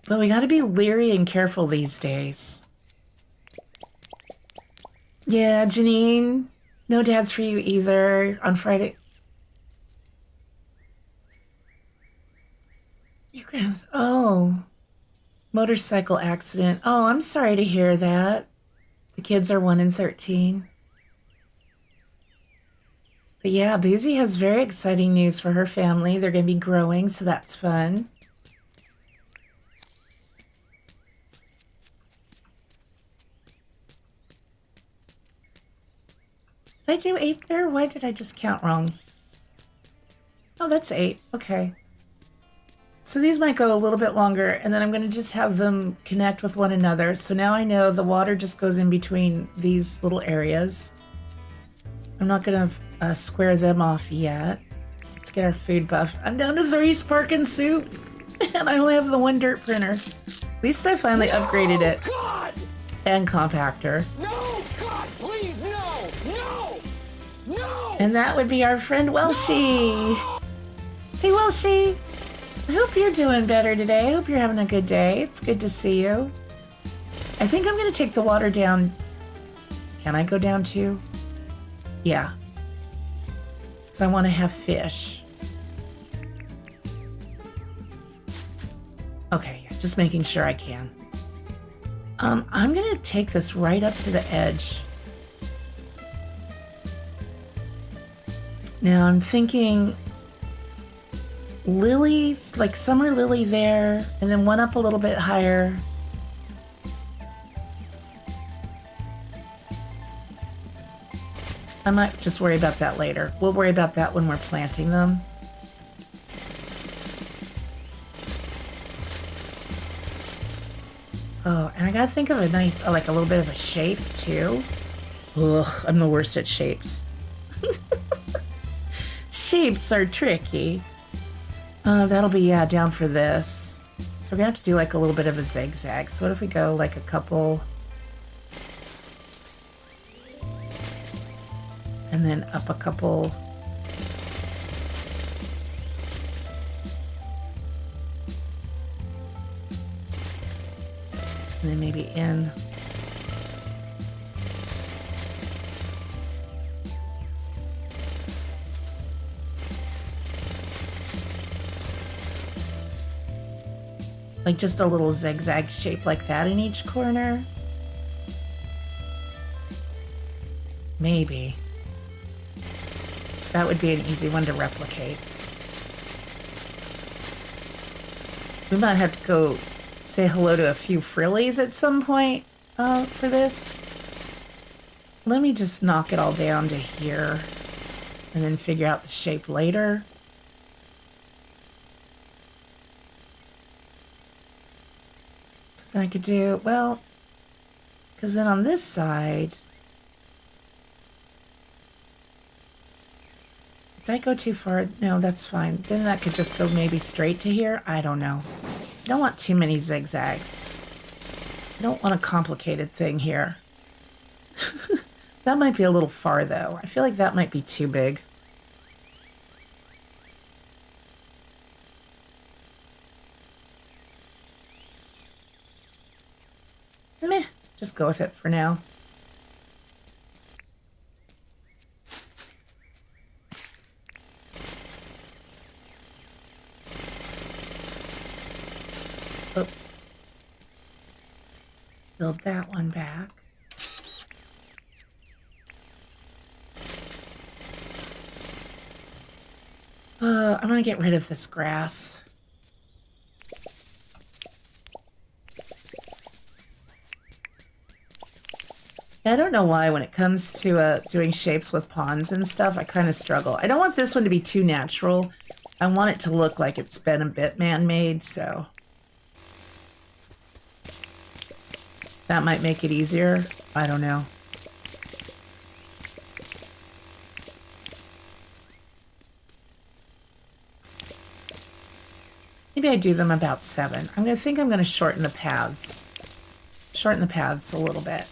But we got to be leery and careful these days. Yeah, Janine, no dads for you either on Friday. Oh, motorcycle accident. Oh, I'm sorry to hear that. The kids are 1 and 13. But yeah, Boozy has very exciting news for her family. They're going to be growing, so that's fun. Did I do 8 there? Why did I just count wrong? Oh, that's 8. Okay. So these might go a little bit longer, and then I'm going to just have them connect with one another. So now I know the water just goes in between these little areas. I'm not going to square them off yet. Let's get our food buff. I'm down to 3 Sparkin soup, and I only have the 1 dirt printer. At least I finally upgraded it. God! And compactor. No, God, please, no, no, no! And that would be our friend Welshie. No! Hey, Welshie. I hope you're doing better today. I hope you're having a good day. It's good to see you. I think I'm going to take the water down. Can I go down too? Yeah. So I want to have fish. Okay, yeah, just making sure I can. I'm going to take this right up to the edge. Now I'm thinking lilies, like summer lily there, and then one up a little bit higher. I might just worry about that later. We'll worry about that when we're planting them. Oh, and I gotta think of a nice, like a little bit of a shape too. Ugh, I'm the worst at shapes. Shapes are tricky. That'll be, yeah, down for this. So we're gonna have to do like a little bit of a zigzag. So what if we go like a couple... and then up a couple. And then maybe in. Like just a little zigzag shape like that in each corner. Maybe. That would be an easy one to replicate. We might have to go say hello to a few frillies at some point for this. Let me just knock it all down to here and then figure out the shape later. Because then I could do, well, because then on this side, did I go too far? No, that's fine. Then that could just go maybe straight to here. I don't know. I don't want too many zigzags. I don't want a complicated thing here. That might be a little far, though. I feel like that might be too big. Meh. Just go with it for now. Oh. Build that one back. I'm gonna get rid of this grass. I don't know why when it comes to doing shapes with ponds and stuff, I kind of struggle. I don't want this one to be too natural. I want it to look like it's been a bit man-made, so that might make it easier. I don't know. Maybe I do them about 7. I'm going to shorten the paths. Shorten the paths a little bit.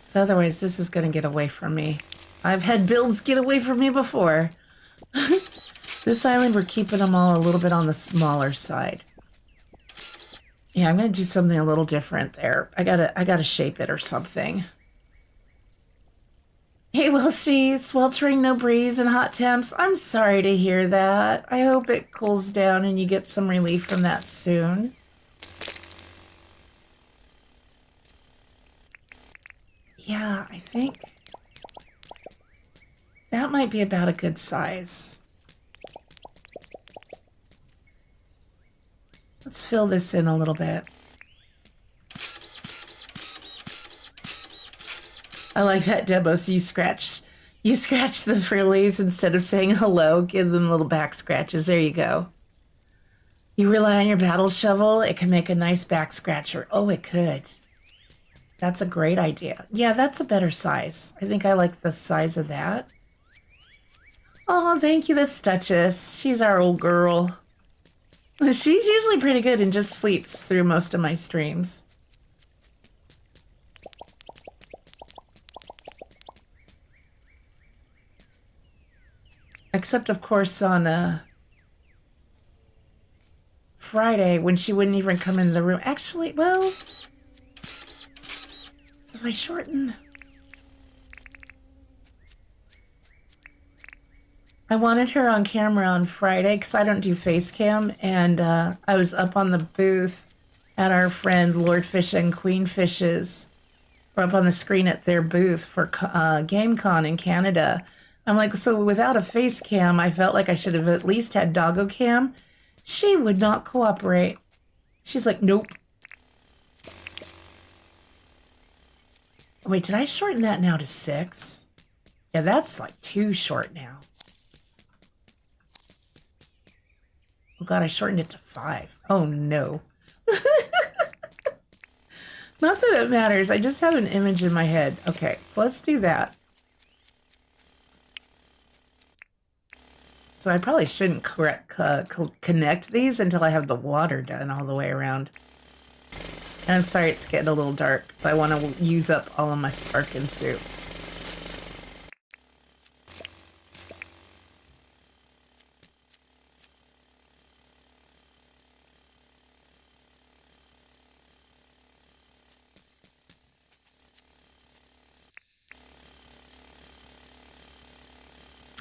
So otherwise, this is going to get away from me. I've had builds get away from me before. This island, we're keeping them all a little bit on the smaller side. Yeah, I'm going to do something a little different there. I gotta shape it or something. Hey, Wilshy, sweltering, no breeze, and hot temps. I'm sorry to hear that. I hope it cools down and you get some relief from that soon. Yeah, I think that might be about a good size. Let's fill this in a little bit. I like that, Debo. So you scratch the frillies instead of saying hello. Give them little back scratches. There you go. You rely on your battle shovel. It can make a nice back scratcher. Oh, it could. That's a great idea. Yeah, that's a better size. I think I like the size of that. Oh, thank you. That's Duchess. She's our old girl. She's usually pretty good and just sleeps through most of my streams. Except, of course, on Friday when she wouldn't even come in the room. Actually, well, so if I shorten... I wanted her on camera on Friday because I don't do face cam, and I was up on the booth at our friend Lord Fish and Queen Fish's, or up on the screen at their booth for GameCon in Canada. I'm like, so without a face cam, I felt like I should have at least had doggo cam. She would not cooperate. She's like, nope. Wait, did I shorten that now to 6? Yeah, that's like too short now. Oh God, I shortened it to 5. Oh no. Not that it matters. I just have an image in my head. Okay, so let's do that. So I probably shouldn't connect these until I have the water done all the way around. And I'm sorry it's getting a little dark, but I want to use up all of my sparkin soup.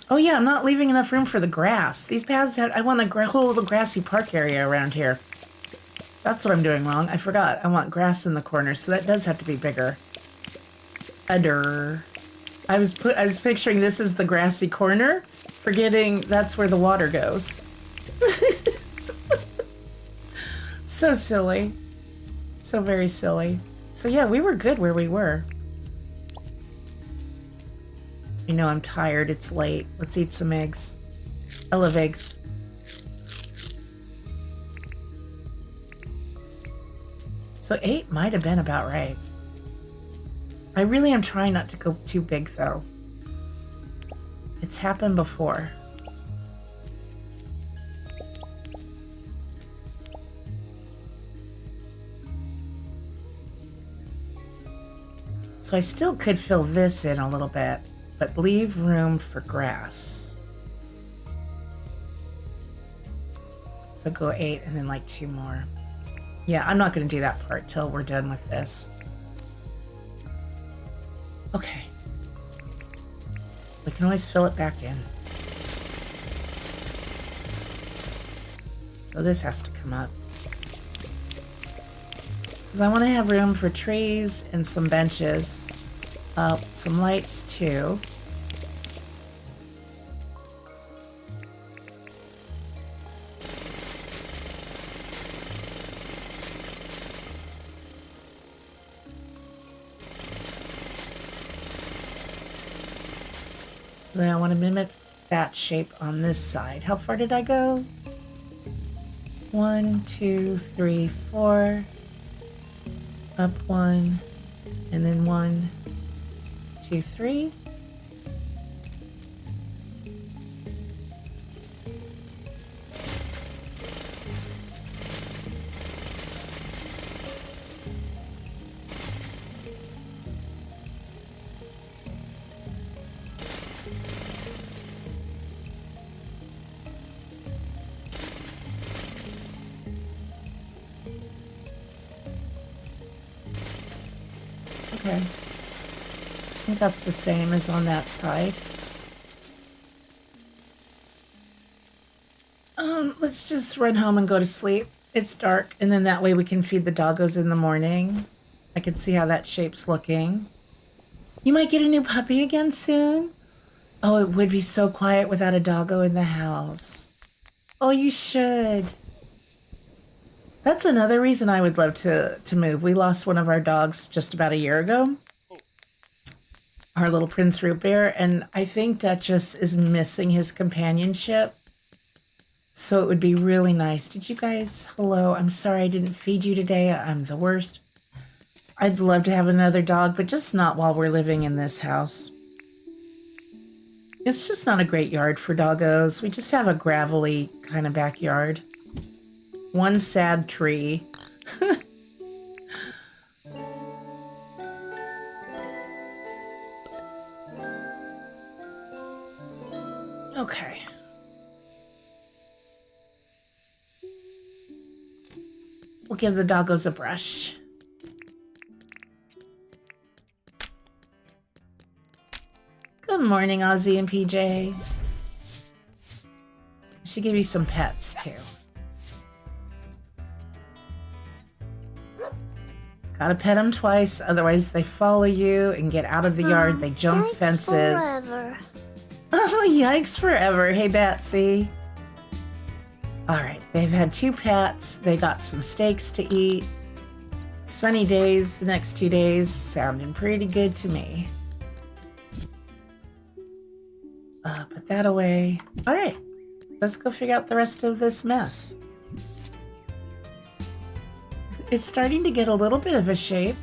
Oh yeah, I'm not leaving enough room for the grass. These paths have, I want a whole little grassy park area around here. That's what I'm doing wrong. I forgot. I want grass in the corners, so that does have to be bigger. I was picturing this as the grassy corner, forgetting that's where the water goes. So silly. So very silly. So yeah, we were good where we were. You know, I'm tired. It's late. Let's eat some eggs. I love eggs. So 8 might have been about right. I really am trying not to go too big, though. It's happened before. So I still could fill this in a little bit, but leave room for grass. So go 8 and then like 2 more. Yeah, I'm not going to do that part till we're done with this. Okay. We can always fill it back in. So this has to come up. Because I want to have room for trees and some benches. Some lights too. So then I want to mimic that shape on this side. How far did I go? 1, 2, 3, 4. Up 1, and then 1, 2, 3. Okay. I think that's the same as on that side. Let's just run home and go to sleep. It's dark, and then that way we can feed the doggos in the morning. I can see how that shape's looking. You might get a new puppy again soon. Oh, it would be so quiet without a doggo in the house. Oh, you should. That's another reason I would love to move. We lost one of our dogs just about a year ago. Our little Prince Root Bear, and I think Duchess is missing his companionship. So it would be really nice. Did you guys, hello, I'm sorry I didn't feed you today. I'm the worst. I'd love to have another dog, but just not while we're living in this house. It's just not a great yard for doggos. We just have a gravelly kind of backyard. One sad tree. Okay. We'll give the doggos a brush. Good morning, Ozzy and PJ. I should give you some pets, too. Gotta pet them twice, otherwise they follow you and get out of the yard. They jump fences. Forever. Oh, yikes forever. Hey, Batsy. All right, they've had 2 pets. They got some steaks to eat. Sunny days the next 2 days, sounding pretty good to me. Put that away. All right, let's go figure out the rest of this mess. It's starting to get a little bit of a shape.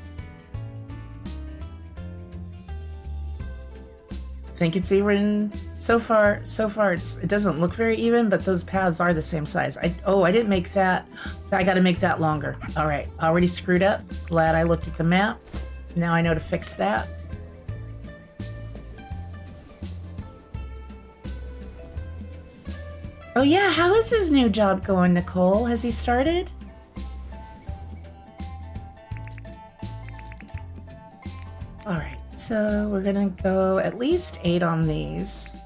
I think it's even so far it doesn't look very even, but those paths are the same size. I didn't make that. I got to make that longer. All right, already screwed up. Glad I looked at the map. Now I know to fix that. Oh yeah, how is his new job going, Nicole? Has he started? All right, so we're gonna go at least 8 on these.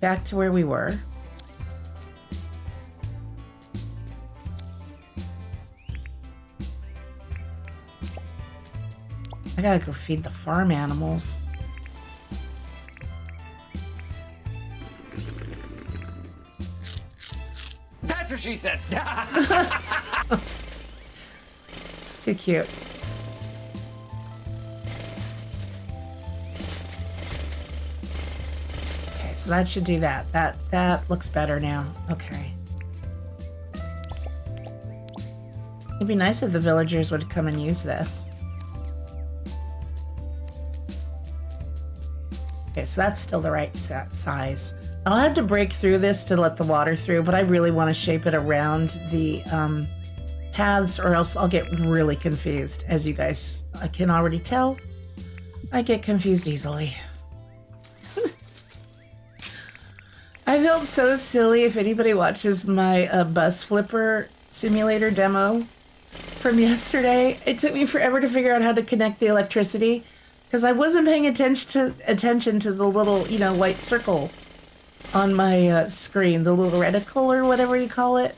back to where we were. I gotta go feed the farm animals. That's what she said. Too cute. Okay, so that should do that. That looks better now. Okay. It'd be nice if the villagers would come and use this. Okay, so that's still the right size. I'll have to break through this to let the water through, but I really want to shape it around the paths, or else I'll get really confused. As you guys can already tell, I get confused easily. I felt so silly. If anybody watches my bus flipper simulator demo from yesterday, it took me forever to figure out how to connect the electricity because I wasn't paying attention to the little, you know, white circle on my screen, the little reticle or whatever you call it.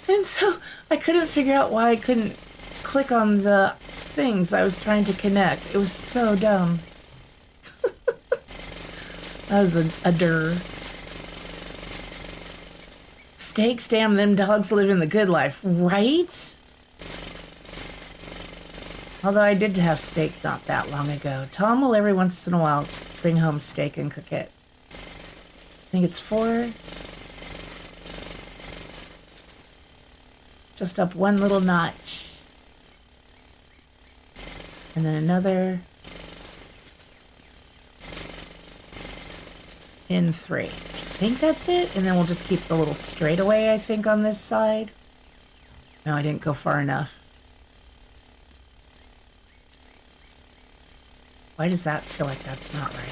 And so I couldn't figure out why I couldn't click on the things I was trying to connect. It was so dumb. That was a dur. Steaks, damn, them dogs living the good life, right? Although I did have steak not that long ago. Tom will every once in a while bring home steak and cook it. I think it's 4. Just up one little notch. And then another. In 3. I think that's it. And then we'll just keep the little straightaway, I think, on this side. No, I didn't go far enough. Why does that feel like that's not right?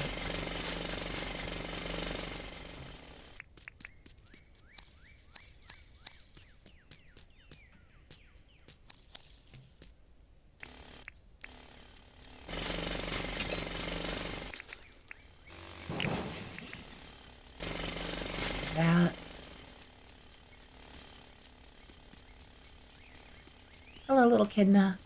That. Hello, little kidna.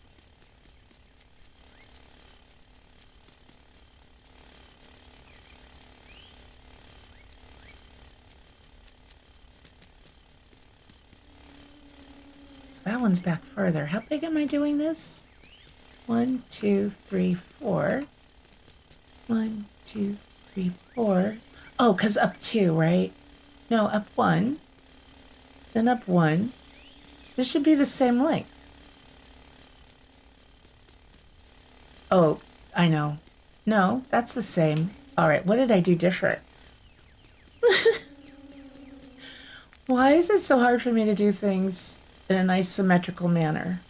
So that one's back further. How big am I doing this? 1, 2, 3, 4. 1, 2, 3, 4. Oh, because up 2, right? No, up 1. Then up 1. This should be the same length. Oh, I know. No, that's the same. All right, what did I do different? Why is it so hard for me to do things in a nice symmetrical manner?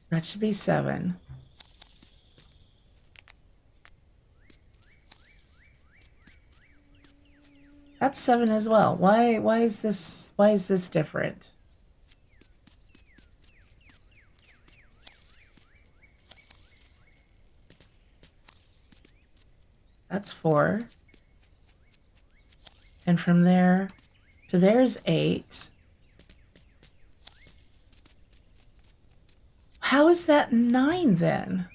That should be 7. That's 7 as well. Why is this different? That's 4. And from there to there's 8. How is that 9 then?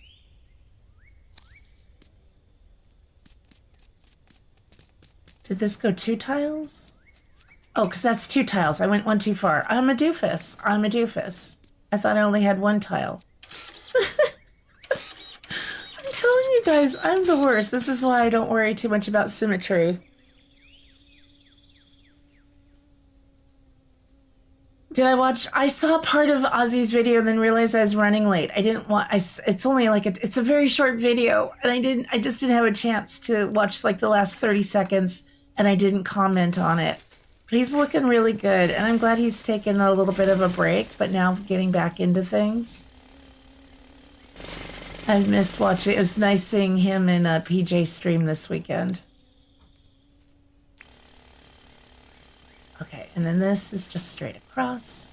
Did this go 2 tiles? Oh, because that's 2 tiles. I went 1 too far. I'm a doofus. I'm a doofus. I thought I only had 1 tile. I'm telling you guys, I'm the worst. This is why I don't worry too much about symmetry. Did I watch? I saw part of Ozzy's video and then realized I was running late. I didn't want, it's only like, it's a very short video and I just didn't have a chance to watch like the last 30 seconds and I didn't comment on it. But he's looking really good and I'm glad he's taken a little bit of a break, but now getting back into things. I've missed watching. It was nice seeing him in a PJ stream this weekend. Okay, and then this is just straight across.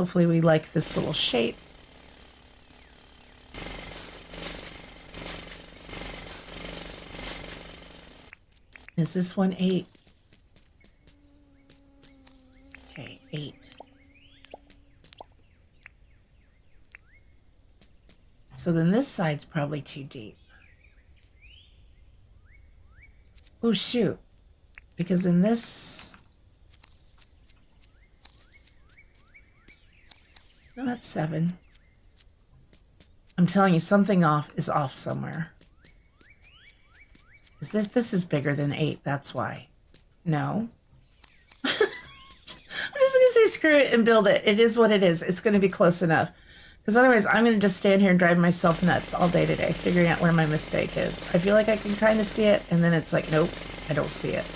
Hopefully we like this little shape. Is this one 8? Okay, 8. So then this side's probably too deep. Oh, shoot. Because in this... No, that's 7. I'm telling you, something is off somewhere. This is bigger than 8, that's why. No. I'm just gonna say screw it and build it. It is what it is. It's gonna be close enough. Because otherwise I'm gonna just stand here and drive myself nuts all day today, figuring out where my mistake is. I feel like I can kind of see it, and then it's like, nope, I don't see it.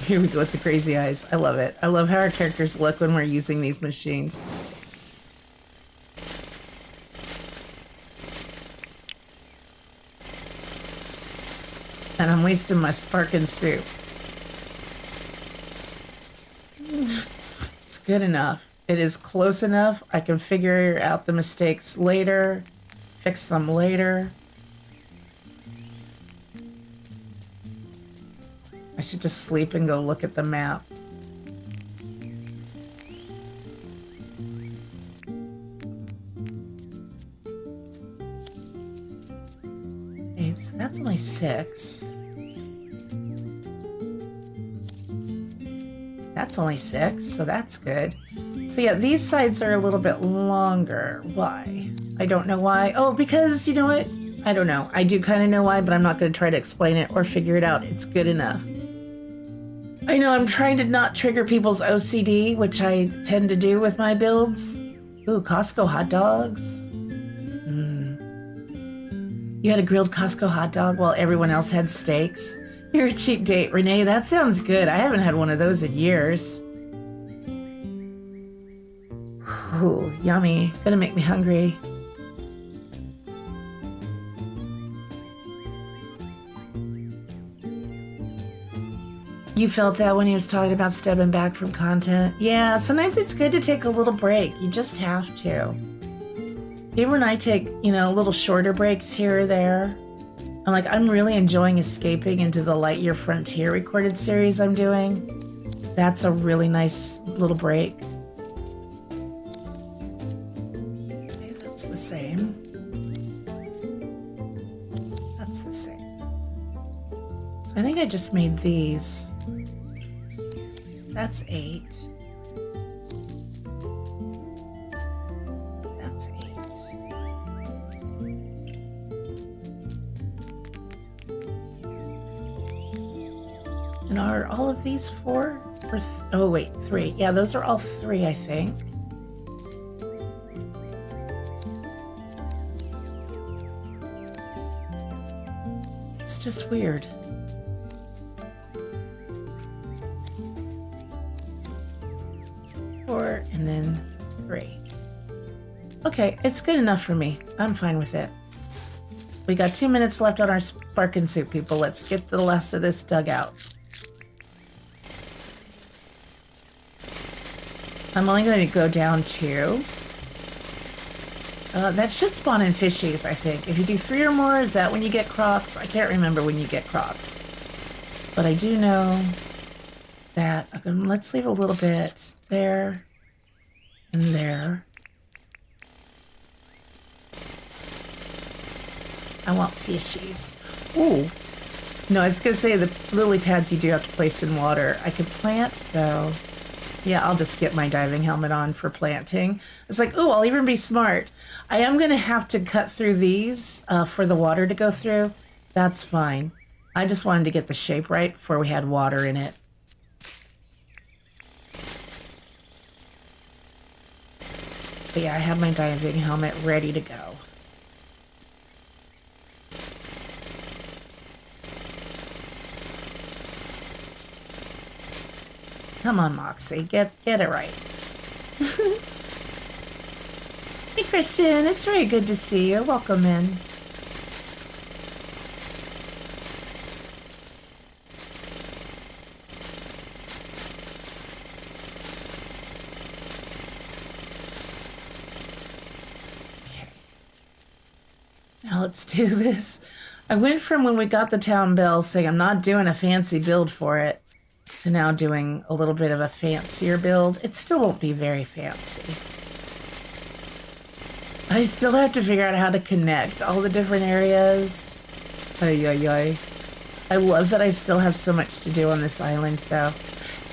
Here we go with the crazy eyes. I love it. I love how our characters look when we're using these machines. And I'm wasting my sparkin' soup. It's good enough. It is close enough. I can figure out the mistakes later, fix them later. I should just sleep and go look at the map. Okay, so that's only 6. That's only 6, so that's good. So yeah, these sides are a little bit longer. Why? I don't know why. Oh, because you know what? I don't know. I do kind of know why, but I'm not going to try to explain it or figure it out. It's good enough. I know I'm trying to not trigger people's OCD, which I tend to do with my builds. Ooh, Costco hot dogs. You had a grilled Costco hot dog while everyone else had steaks. You're a cheap date, Renee. That sounds good. I haven't had one of those in years. Ooh, yummy. Gonna make me hungry. You felt that when he was talking about stepping back from content? Yeah, sometimes it's good to take a little break. You just have to. Even when I take, little shorter breaks here or there, I'm really enjoying escaping into the Lightyear Frontier recorded series I'm doing. That's a really nice little break. Okay, that's the same. That's the same. So I think I just made these. That's 8. That's 8. And are all of these 4? Or oh wait, 3. Yeah, those are all 3, I think. It's just weird. 4 and then 3. Okay, it's good enough for me. I'm fine with it. We got 2 minutes left on our sparkin' soup, people. Let's get the last of this dug out. I'm only going to go down 2. That should spawn in fishies, I think. If you do 3 or more, is that when you get crocs? I can't remember when you get crocs. But I do know that... Okay, let's leave a little bit there and there. I want fishies. Ooh. No, I was going to say the lily pads you do have to place in water. I could plant, though. Yeah, I'll just get my diving helmet on for planting. It's like, ooh, I'll even be smart. I am going to have to cut through these for the water to go through. That's fine. I just wanted to get the shape right before we had water in it. But yeah, I have my diving helmet ready to go. Come on, Moxie, get it right. Hey, Kristen, it's very good to see you. Welcome in. Now let's do this. I went from when we got the town bell saying I'm not doing a fancy build for it to now doing a little bit of a fancier build. It still won't be very fancy. I still have to figure out how to connect all the different areas. Ay, ay, ay. I love that I still have so much to do on this island though.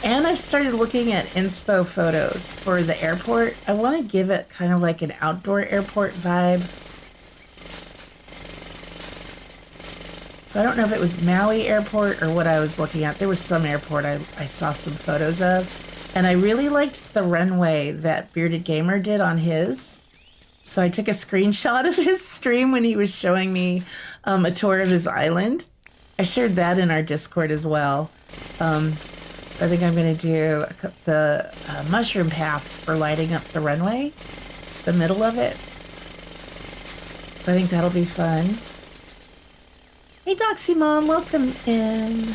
And I've started looking at inspo photos for the airport. I want to give it kind of like an outdoor airport vibe. So I don't know if it was Maui Airport or what I was looking at. There was some airport I saw some photos of. And I really liked the runway that Bearded Gamer did on his. So I took a screenshot of his stream when he was showing me a tour of his island. I shared that in our Discord as well. So I think I'm going to do the mushroom path for lighting up the runway, the middle of it. So I think that'll be fun. Hey, Doxy Mom, welcome in.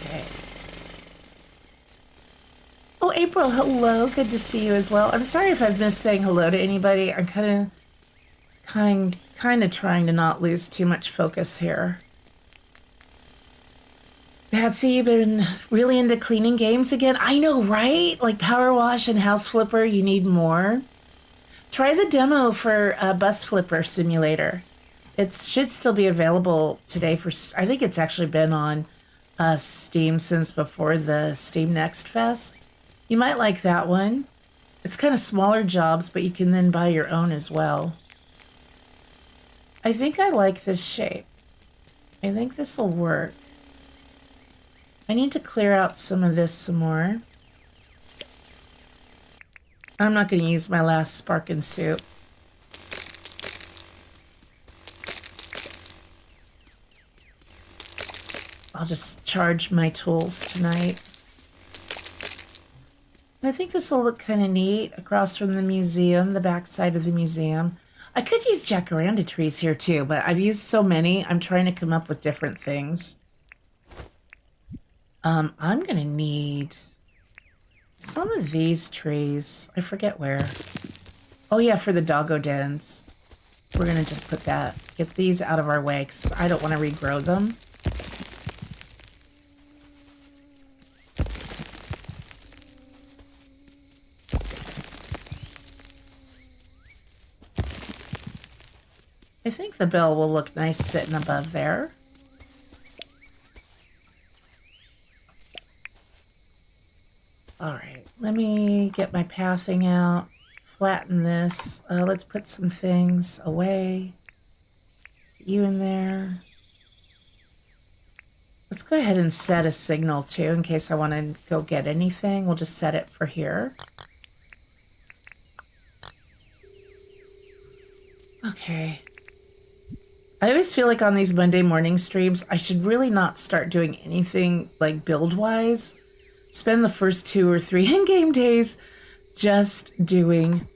Okay. Oh, April, hello. Good to see you as well. I'm sorry if I've missed saying hello to anybody. I'm kind of trying to not lose too much focus here. Patsy, you've been really into cleaning games again? I know, right? Like Power Wash and House Flipper, you need more. Try the demo for Bus Flipper Simulator. It should still be available today for, I think it's actually been on Steam since before the Steam Next Fest. You might like that one. It's kind of smaller jobs, but you can then buy your own as well. I think I like this shape. I think this will work. I need to clear out some of this some more. I'm not going to use my last Sparkin soup. I'll just charge my tools tonight. And I think this will look kind of neat across from the museum, the back side of the museum. I could use jacaranda trees here too, but I've used so many, I'm trying to come up with different things. I'm going to need some of these trees. I forget where. Oh yeah, for the doggo dens. We're going to just put that, get these out of our way because I don't want to regrow them. I think the bell will look nice sitting above there. All right, let me get my pathing out, flatten this. Let's put some things away. You in there. Let's go ahead and set a signal too in case I want to go get anything. We'll just set it for here. Okay. I always feel like on these Monday morning streams, I should really not start doing anything like build-wise. Spend the first 2 or 3 in-game days just doing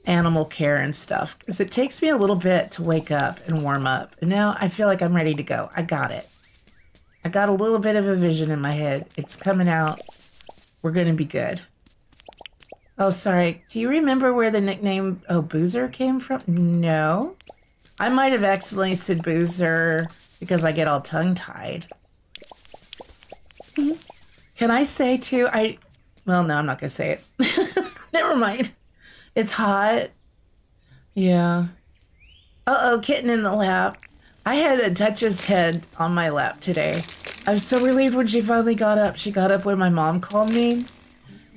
animal care and stuff. Because it takes me a little bit to wake up and warm up. And now I feel like I'm ready to go. I got it. I got a little bit of a vision in my head. It's coming out. We're going to be good. Oh, sorry. Do you remember where the nickname Boozer came from? No. I might have accidentally said Boozer because I get all tongue-tied. Can I say too, well, no, I'm not going to say it. Never mind. It's hot. Yeah. Uh-oh, kitten in the lap. I had a Dutch's head on my lap today. I was so relieved when she finally got up. She got up when my mom called me.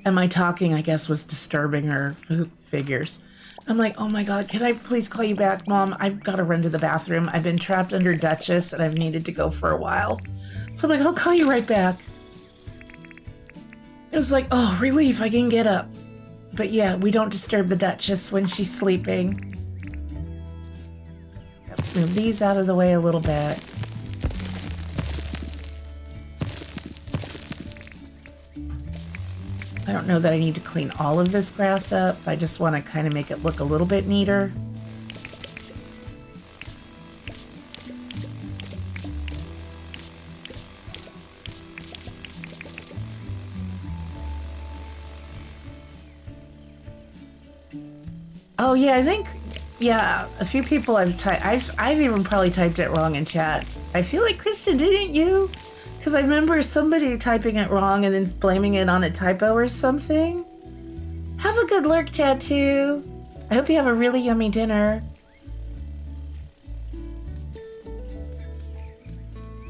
And my talking, I guess, was disturbing her. Who figures? I'm like, oh my God, can I please call you back, Mom? I've got to run to the bathroom. I've been trapped under Duchess and I've needed to go for a while. So I'm like, I'll call you right back. It was like, oh, relief, I can get up. But yeah, we don't disturb the Duchess when she's sleeping. Let's move these out of the way a little bit. I don't know that I need to clean all of this grass up. I just want to kind of make it look a little bit neater. Oh yeah, I think, yeah, a few people I've even probably typed it wrong in chat. I feel like, Kristen, didn't you? Because I remember somebody typing it wrong and then blaming it on a typo or something. Have a good lurk, Tattoo. I hope you have a really yummy dinner.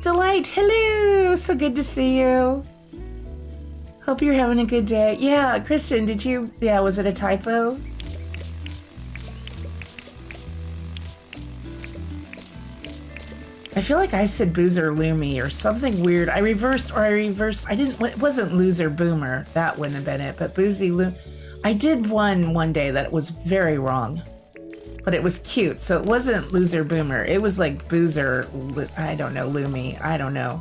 Delight, hello! So good to see you. Hope you're having a good day. Yeah, Kristen, was it a typo? I feel like I said Boozer Loomy or something weird. I reversed. It wasn't Loser Boomer. That wouldn't have been it, but Boozy Loom. I did one day that was very wrong, but it was cute. So it wasn't Loser Boomer. It was like Boozer, I don't know, Loomy. I don't know.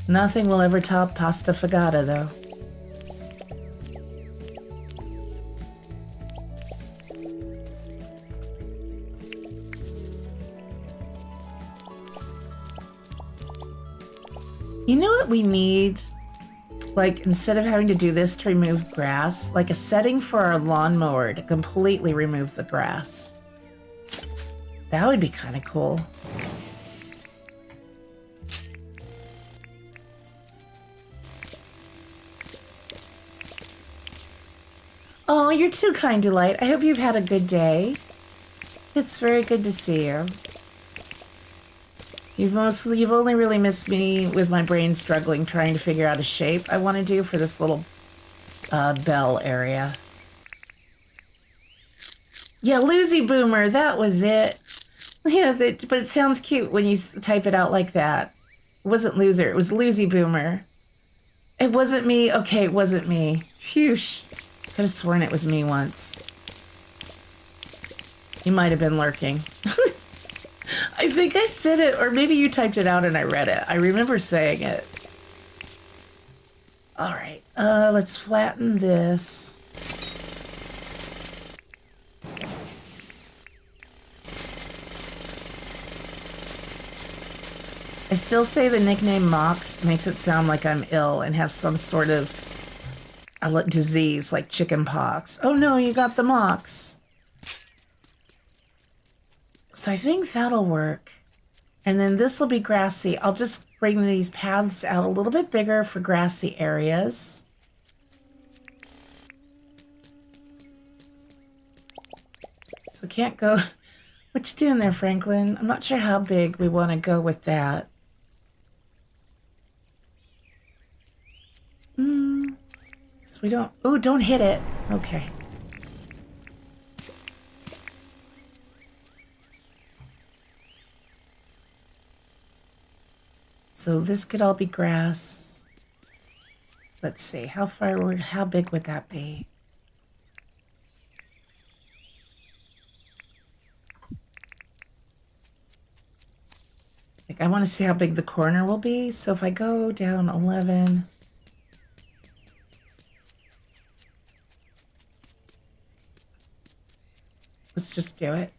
Nothing will ever top pasta fagata though. You know what we need? Like, instead of having to do this to remove grass, like a setting for our lawnmower to completely remove the grass. That would be kind of cool. Oh, you're too kind, Delight. I hope you've had a good day. It's very good to see you. You've only really missed me with my brain struggling, trying to figure out a shape I want to do for this little bell area. Yeah, Lucy Boomer, that was it. Yeah, but it sounds cute when you type it out like that. It wasn't Loser, it was Lucy Boomer. It wasn't me. Okay, it wasn't me. Phew. Could have sworn it was me once. You might have been lurking. I think I said it, or maybe you typed it out and I read it. I remember saying it. All right, let's flatten this. I still say the nickname Mox makes it sound like I'm ill and have some sort of disease like chicken pox. Oh no, you got the Mox. So I think that'll work. And then this will be grassy. I'll just bring these paths out a little bit bigger for grassy areas. So can't go... What you doing there, Franklin? I'm not sure how big we want to go with that. So we don't... Oh, don't hit it. Okay. So this could all be grass. Let's see, how big would that be? Like, I want to see how big the corner will be. So if I go down 11, let's just do it.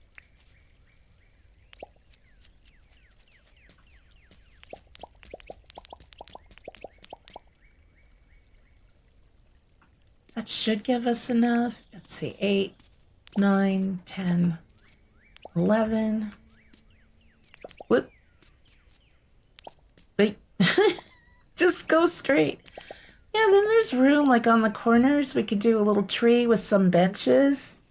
That should give us enough. Let's see, 8, 9, 10, 11. Whoop. Wait. Just go straight. Yeah, then there's room, like on the corners. We could do a little tree with some benches.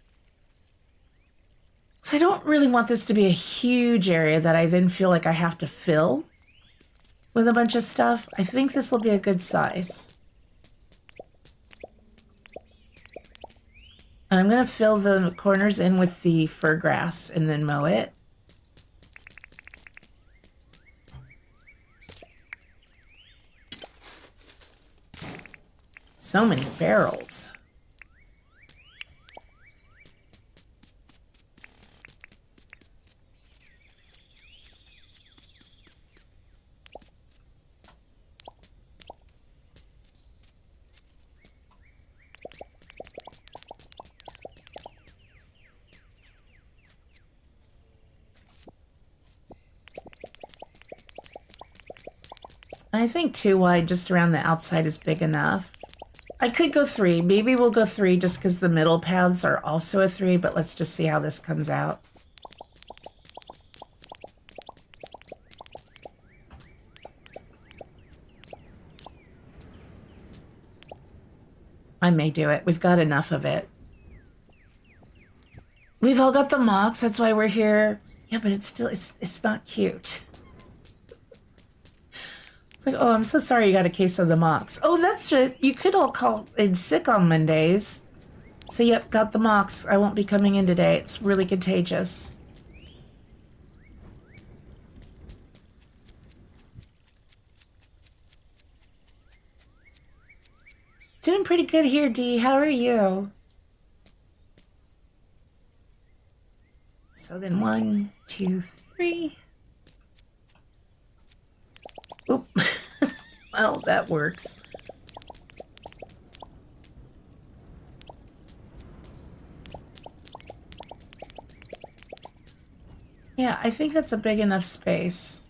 So I don't really want this to be a huge area that I then feel like I have to fill with a bunch of stuff. I think this will be a good size. I'm going to fill the corners in with the fir grass and then mow it. So many barrels. I think 2 wide just around the outside is big enough. I could go 3. Maybe we'll go 3 just because the middle paths are also a 3, but let's just see how this comes out. I may do it. We've got enough of it. We've all got the mocks, that's why we're here. Yeah, but it's still, it's not cute. It's like, oh, I'm so sorry you got a case of the mocks. Oh, that's it. You could all call in sick on Mondays. So, yep, got the mocks. I won't be coming in today. It's really contagious. Doing pretty good here, Dee. How are you? So then 1, 2, 3. Oop. Well, that works. Yeah, I think that's a big enough space.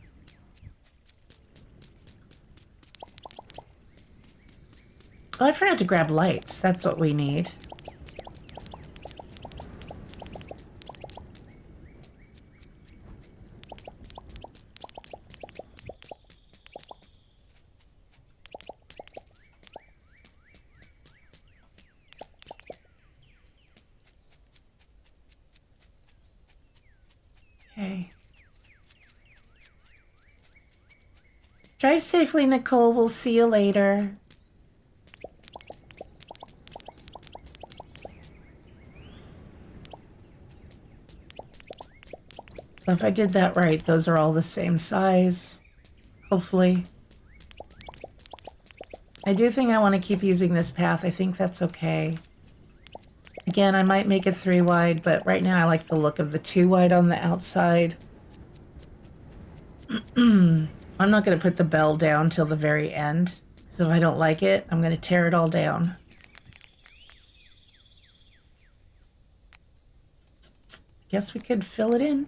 Oh, I forgot to grab lights. That's what we need. Okay. Drive safely, Nicole. We'll see you later. So if I did that right, those are all the same size, hopefully. I do think I want to keep using this path. I think that's okay. Again, I might make it 3 wide, but right now I like the look of the 2 wide on the outside. I'm not going to put the bell down till the very end, so if I don't like it, I'm going to tear it all down. Guess we could fill it in.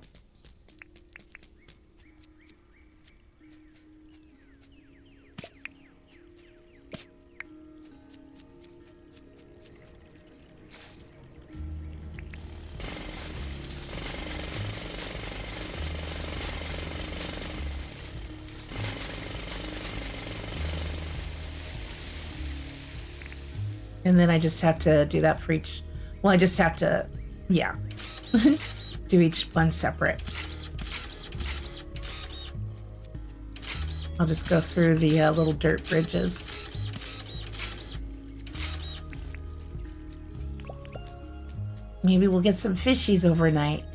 And then I just have to do that for each, well, I just have to, yeah, do each one separate. I'll just go through the little dirt bridges. Maybe we'll get some fishies overnight.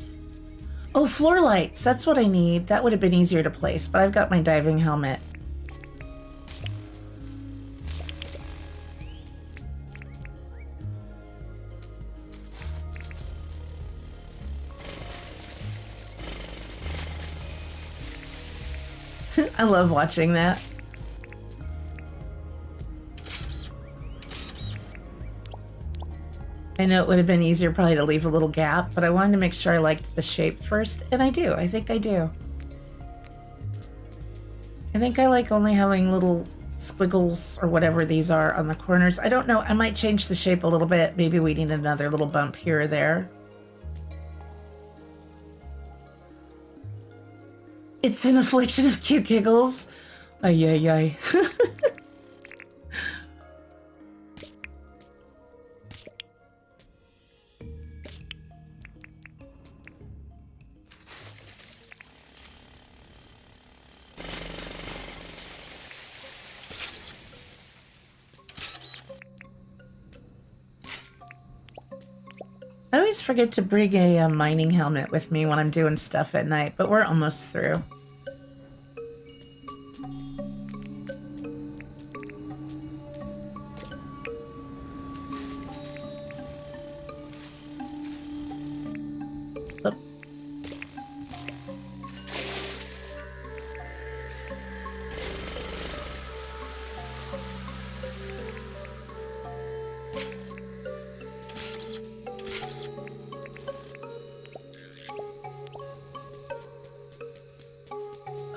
Oh, floor lights, that's what I need. That would have been easier to place, but I've got my diving helmet. I love watching that. I know it would have been easier probably to leave a little gap, but I wanted to make sure I liked the shape first, and I do. I think I do. I think I like only having little squiggles or whatever these are on the corners. I don't know. I might change the shape a little bit. Maybe we need another little bump here or there. It's an affliction of cute giggles. Ay, ay, ay. I always forget to bring a mining helmet with me when I'm doing stuff at night, but we're almost through.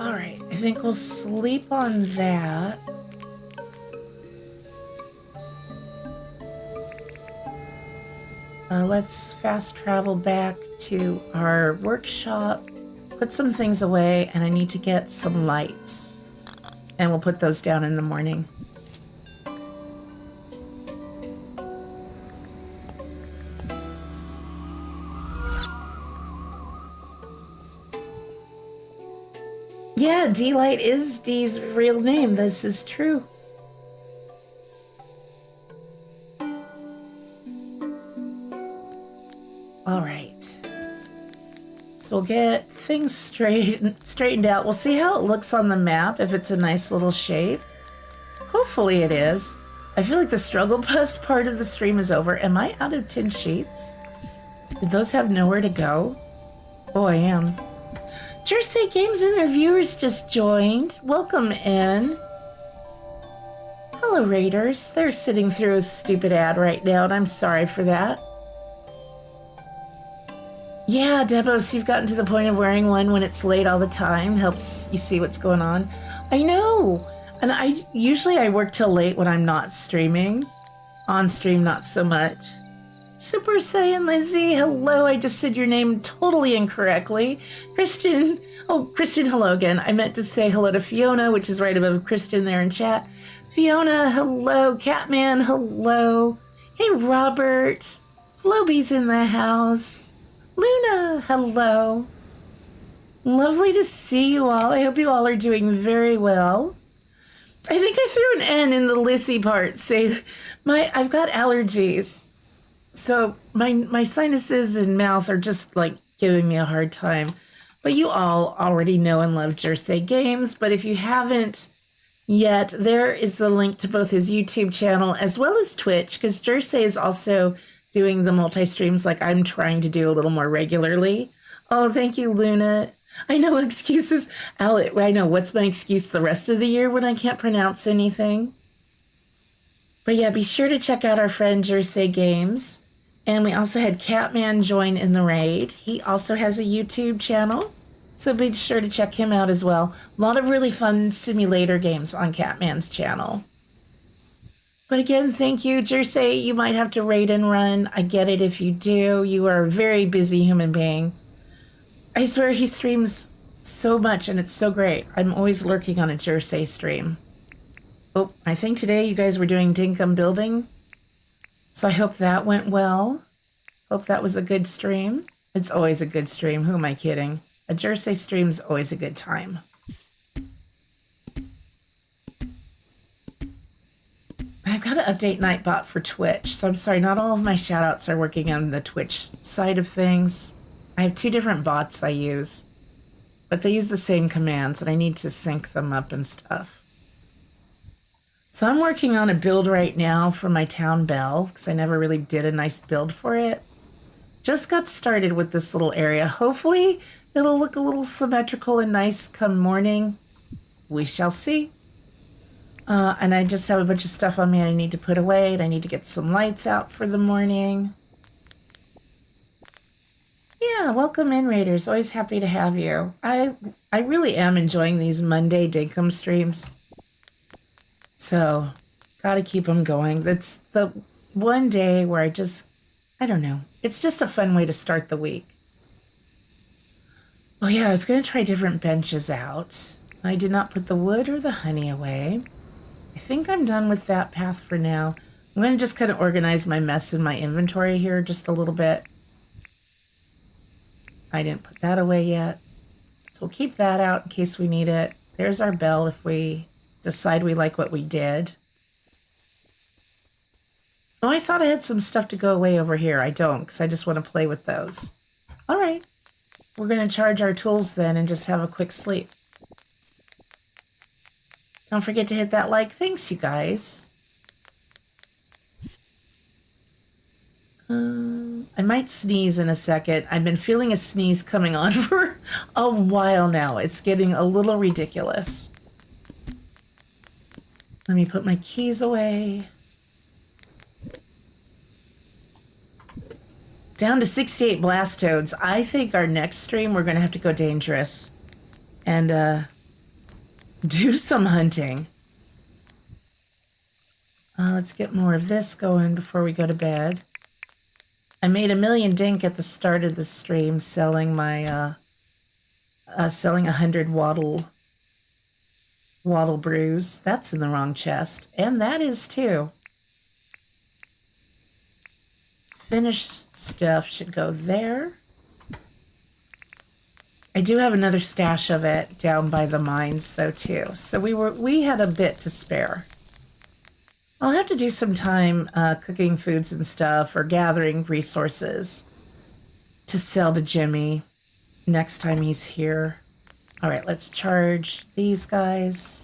All right, I think we'll sleep on that. Let's fast travel back to our workshop, put some things away, and I need to get some lights. And we'll put those down in the morning. Yeah, D-Light is Dee's real name. This is true. All right. So we'll get things straightened out. We'll see how it looks on the map, if it's a nice little shape. Hopefully it is. I feel like the struggle bus part of the stream is over. Am I out of tin sheets? Did those have nowhere to go? Oh, I am. Jersey Games and their viewers just joined. Welcome in. Hello, Raiders. They're sitting through a stupid ad right now, and I'm sorry for that. Yeah, Debos, you've gotten to the point of wearing one when it's late all the time. Helps you see what's going on. I know. And I work till late when I'm not streaming. On stream, not so much. Super Saiyan Lizzie, hello. I just said your name totally incorrectly. Christian, hello again. I meant to say hello to Fiona, which is right above Christian there in chat. Fiona, hello. Catman, hello. Hey, Robert. Floby's in the house. Luna, hello. Lovely to see you all. I hope you all are doing very well. I think I threw an N in the Lizzie part. I've got allergies. So my sinuses and mouth are just like giving me a hard time. But you all already know and love Jersey Games. But if you haven't yet, there is the link to both his YouTube channel as well as Twitch, because Jersey is also doing the multi-streams like I'm trying to do a little more regularly. Oh, thank you, Luna. I know excuses. Alec, I know. What's my excuse the rest of the year when I can't pronounce anything? But yeah, be sure to check out our friend Jersey Games. And we also had Catman join in the raid. He also has a YouTube channel, so be sure to check him out as well. A lot of really fun simulator games on Catman's channel. But again, thank you, Jersey. You might have to raid and run. I get it if you do. You are a very busy human being. I swear he streams so much and it's so great. I'm always lurking on a Jersey stream. Oh, I think today you guys were doing Dinkum building. So I hope that went well. Hope that was a good stream. It's always a good stream. Who am I kidding? A Jersey stream's always a good time. I've got to update Nightbot for Twitch. So I'm sorry, not all of my shoutouts are working on the Twitch side of things. I have 2 different bots I use, but they use the same commands and I need to sync them up and stuff. So I'm working on a build right now for my town bell because I never really did a nice build for it. Just got started with this little area. Hopefully it'll look a little symmetrical and nice come morning. We shall see. And I just have a bunch of stuff on me I need to put away, and I need to get some lights out for the morning. Yeah, welcome in, Raiders. Always happy to have you. I really am enjoying these Monday Dinkum streams. So, gotta keep them going. That's the one day where I don't know. It's just a fun way to start the week. Oh yeah, I was going to try different benches out. I did not put the wood or the honey away. I think I'm done with that path for now. I'm going to just kind of organize my mess in my inventory here just a little bit. I didn't put that away yet. So we'll keep that out in case we need it. There's our bell if we decide we like what we did. Oh, I thought I had some stuff to go away over here. I don't, because I just want to play with those. All right. We're going to charge our tools then and just have a quick sleep. Don't forget to hit that like. Thanks, you guys. I might sneeze in a second. I've been feeling a sneeze coming on for a while now. It's getting a little ridiculous. Let me put my keys away. Down to 68 blast toads. I think our next stream we're going to have to go dangerous. And do some hunting. Let's get more of this going before we go to bed. I made $1 million dink at the start of the stream selling my, selling 100 wattle brews. That's in the wrong chest. And that is too. Finished stuff should go there. I do have another stash of it down by the mines though too. So we had a bit to spare. I'll have to do some time cooking foods and stuff or gathering resources to sell to Jimmy next time he's here. All right, let's charge these guys.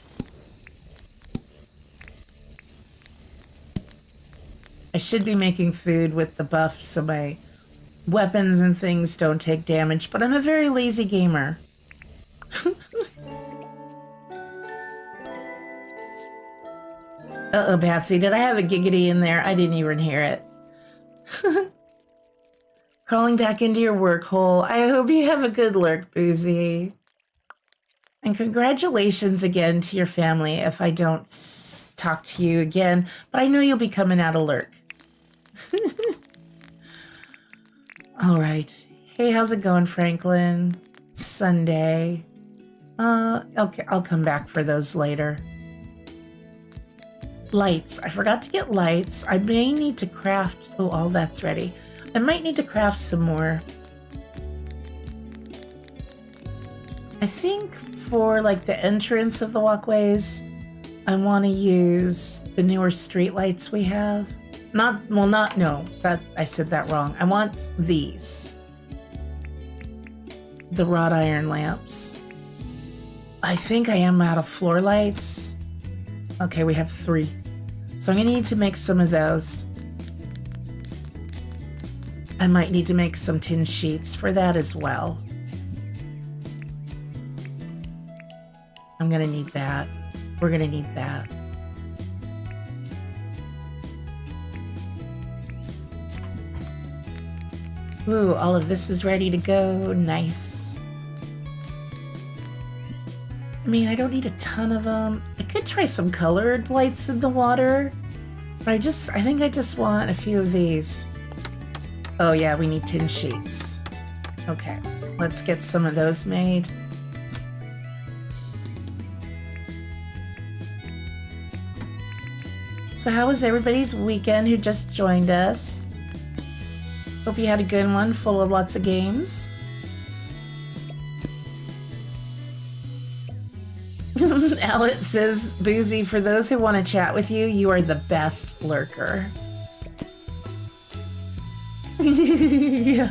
I should be making food with the buff so my weapons and things don't take damage, but I'm a very lazy gamer. Uh-oh, Patsy, did I have a giggity in there? I didn't even hear it. Crawling back into your work hole. I hope you have a good lurk, Boozy. And congratulations again to your family if I don't talk to you again, but I know you'll be coming out of lurk. All right. Hey, how's it going, Franklin? Sunday. Okay, I'll come back for those later. Lights. I forgot to get lights. I may need to craft... Oh, all that's ready. I might need to craft some more. I think for like the entrance of the walkways, I want to use the newer street lights we have. I said that wrong. I want these. The wrought iron lamps. I think I am out of floor lights. Okay, we have 3. So I'm gonna need to make some of those. I might need to make some tin sheets for that as well. I'm gonna need that. We're gonna need that. Ooh, all of this is ready to go. Nice. I mean, I don't need a ton of them. I could try some colored lights in the water, but I think I just want a few of these. Oh yeah, we need tin sheets. Okay, let's get some of those made. So how was everybody's weekend who just joined us? Hope you had a good one, full of lots of games. Alex says, Boozy, for those who want to chat with you, you are the best lurker. Yeah.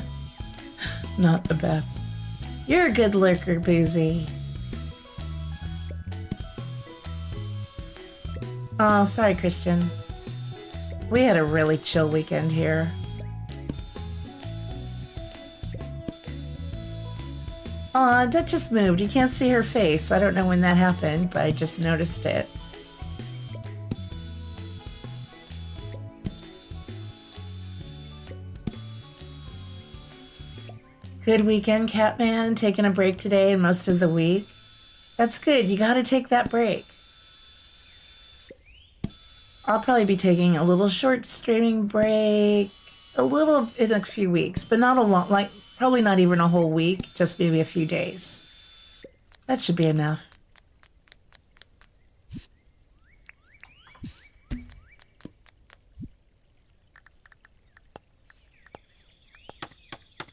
Not the best. You're a good lurker, Boozy. Oh, sorry, Christian. We had a really chill weekend here. Aw, Dutch just moved. You can't see her face. I don't know when that happened, but I just noticed it. Good weekend, Catman. Taking a break today and most of the week. That's good. You gotta take that break. I'll probably be taking a little short streaming break. A little in a few weeks, but not a long, like probably not even a whole week, just maybe a few days. That should be enough.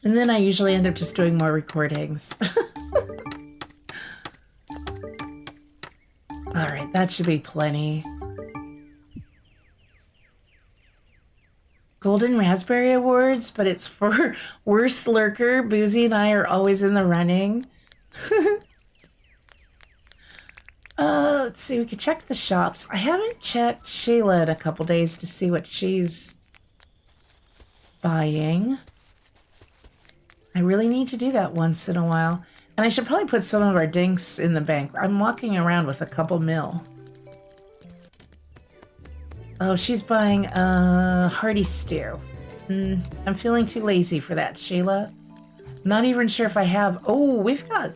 And then I usually end up just doing more recordings. All right, that should be plenty. Golden Raspberry Awards, but it's for Worst Lurker. Boozy and I are always in the running. Let's see, we could check the shops. I haven't checked Shayla in a couple days to see what she's buying. I really need to do that once in a while. And I should probably put some of our dinks in the bank. I'm walking around with a couple mil. Oh, she's buying hearty stew. I'm feeling too lazy for that, Sheila. Not even sure if I have... Oh, we've got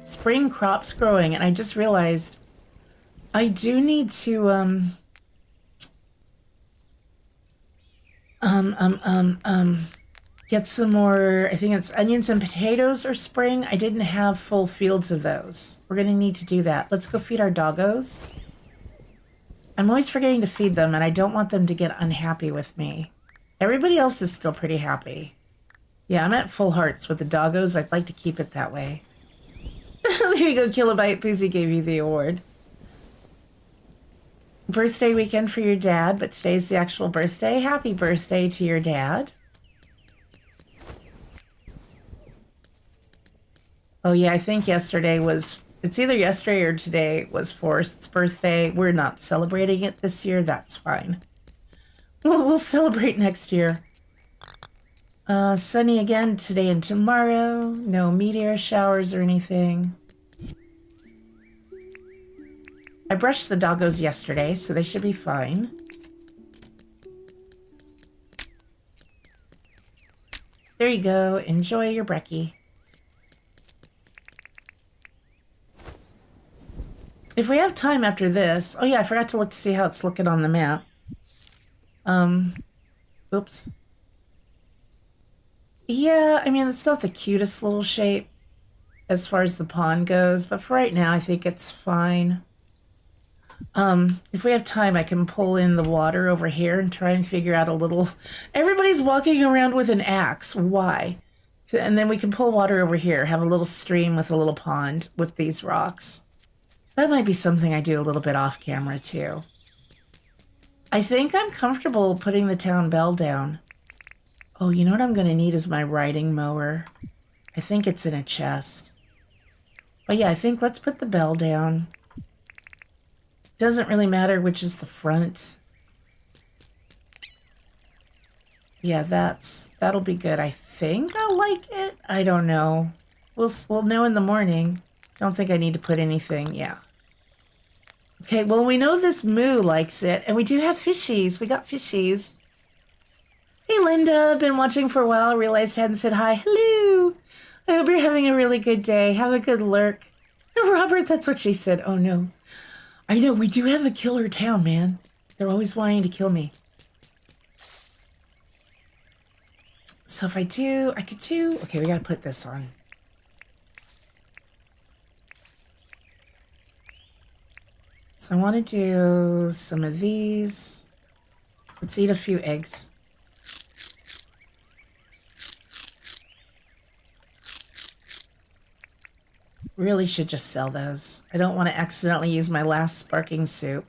spring crops growing, and I just realized I do need to, get some more, I think it's onions and potatoes or spring. I didn't have full fields of those. We're going to need to do that. Let's go feed our doggos. I'm always forgetting to feed them, and I don't want them to get unhappy with me. Everybody else is still pretty happy. Yeah, I'm at full hearts with the doggos. I'd like to keep it that way. There you go, Kilobyte. Boozy gave you the award. Birthday weekend for your dad, but today's the actual birthday. Happy birthday to your dad. Oh yeah, I think yesterday was, it's either yesterday or today was Forrest's birthday. We're not celebrating it this year. That's fine. We'll celebrate next year. Sunny again today and tomorrow. No meteor showers or anything. I brushed the doggos yesterday, so they should be fine. There you go. Enjoy your brekkie. If we have time after this... Oh yeah, I forgot to look to see how it's looking on the map. Oops. Yeah, I mean, it's not the cutest little shape as far as the pond goes, but for right now, I think it's fine. If we have time, I can pull in the water over here and try and figure out a little... Everybody's walking around with an axe. Why? And then we can pull water over here, have a little stream with a little pond with these rocks. That might be something I do a little bit off camera, too. I think I'm comfortable putting the town bell down. Oh, you know what I'm going to need is my riding mower. I think it's in a chest. But yeah, I think let's put the bell down. Doesn't really matter which is the front. Yeah, that'll be good. I think I'll like it. I don't know. We'll know in the morning. Don't think I need to put anything. Yeah. Okay, well, we know this moo likes it, and we do have fishies. We got fishies. Hey, Linda. Been watching for a while. Realized I hadn't said hi. Hello. I hope you're having a really good day. Have a good lurk. Robert, that's what she said. Oh, no. I know, we do have a killer town, man. They're always wanting to kill me. So if I could do... Okay, we gotta put this on. So I want to do some of these. Let's eat a few eggs. Really should just sell those. I don't want to accidentally use my last sparking soup.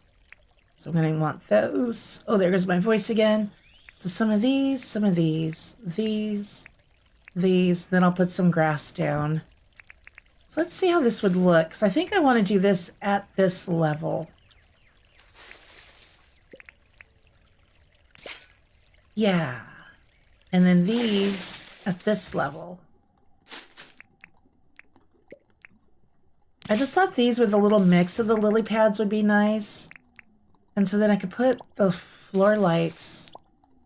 So I'm going to want those. Oh, there goes my voice again. So some of these, these. Then I'll put some grass down. So let's see how this would look. Because I think I want to do this at this level. Yeah. And then these at this level. I just thought these with a little mix of the lily pads would be nice. And so then I could put the floor lights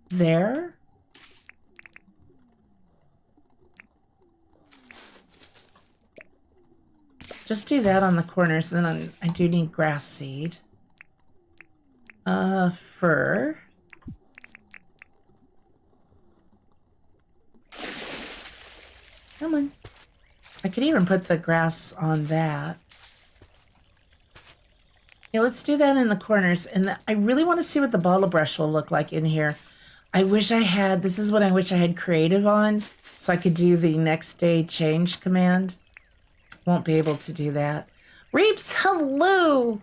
there. Just do that on the corners. Then I do need grass seed. Fur. Come on. I could even put the grass on that. Yeah, let's do that in the corners. And I really want to see what the bottle brush will look like in here. I wish I had, this is what I wish I had creative on, so I could do the next day change command. Won't be able to do that. Reaps, hello!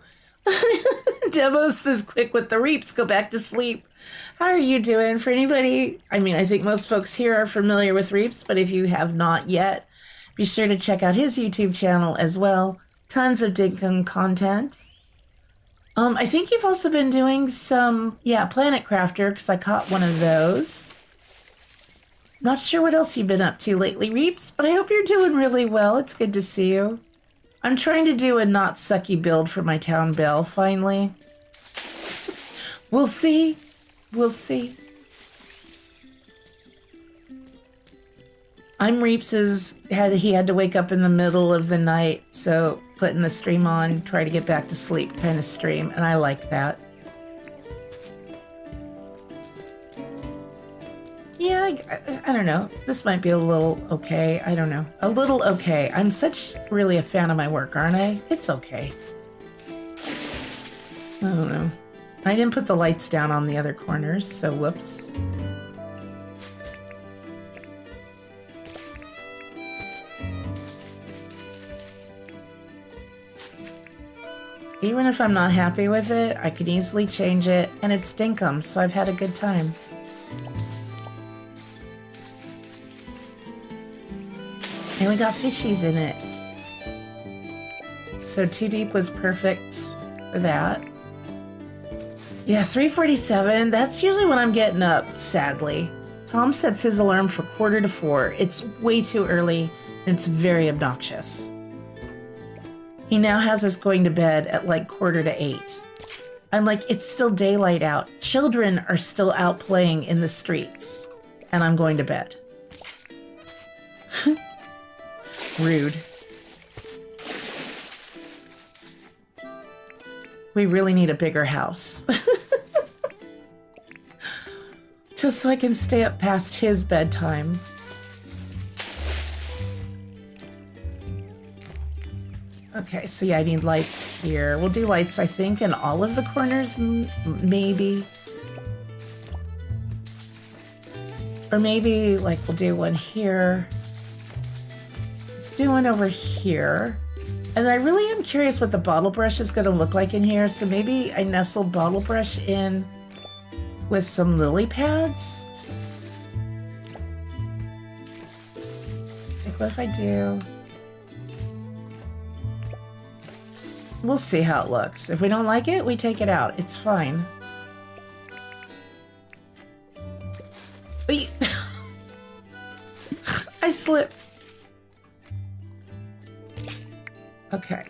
Demos says quick with the Reaps, go back to sleep. How are you doing? For anybody, I mean, I think most folks here are familiar with Reaps, but if you have not yet, be sure to check out his YouTube channel as well. Tons of Dinkum content. I think you've also been doing some, yeah, Planet Crafter, because I caught one of those. Not sure what else you've been up to lately, Reaps, but I hope you're doing really well. It's good to see you. I'm trying to do a not sucky build for my town bell, finally. We'll see. We'll see. I'm Reaps's, he had to wake up in the middle of the night, so putting the stream on, try to get back to sleep kind of stream, and I like that. Yeah, I don't know. This might be a little okay. I don't know. A little okay. I'm such really a fan of my work, aren't I? It's okay. I don't know. I didn't put the lights down on the other corners, so whoops. Even if I'm not happy with it, I could easily change it, and it's Dinkum, so I've had a good time. And we got fishies in it. So 2 deep was perfect for that. Yeah, 3:47, that's usually when I'm getting up, sadly. Tom sets his alarm for 3:45. It's way too early, and it's very obnoxious. He now has us going to bed at like 7:45. I'm like, it's still daylight out. Children are still out playing in the streets, and I'm going to bed. Rude. We really need a bigger house. Just so I can stay up past his bedtime. Okay, so yeah, I need lights here. We'll do lights, I think, in all of the corners, maybe. Or maybe, like, we'll do one here. Let's do one over here. And I really am curious what the bottle brush is going to look like in here, so maybe I nestled bottle brush in with some lily pads. Like, what if I do... We'll see how it looks. If we don't like it, we take it out. It's fine. Wait. I slipped. Okay.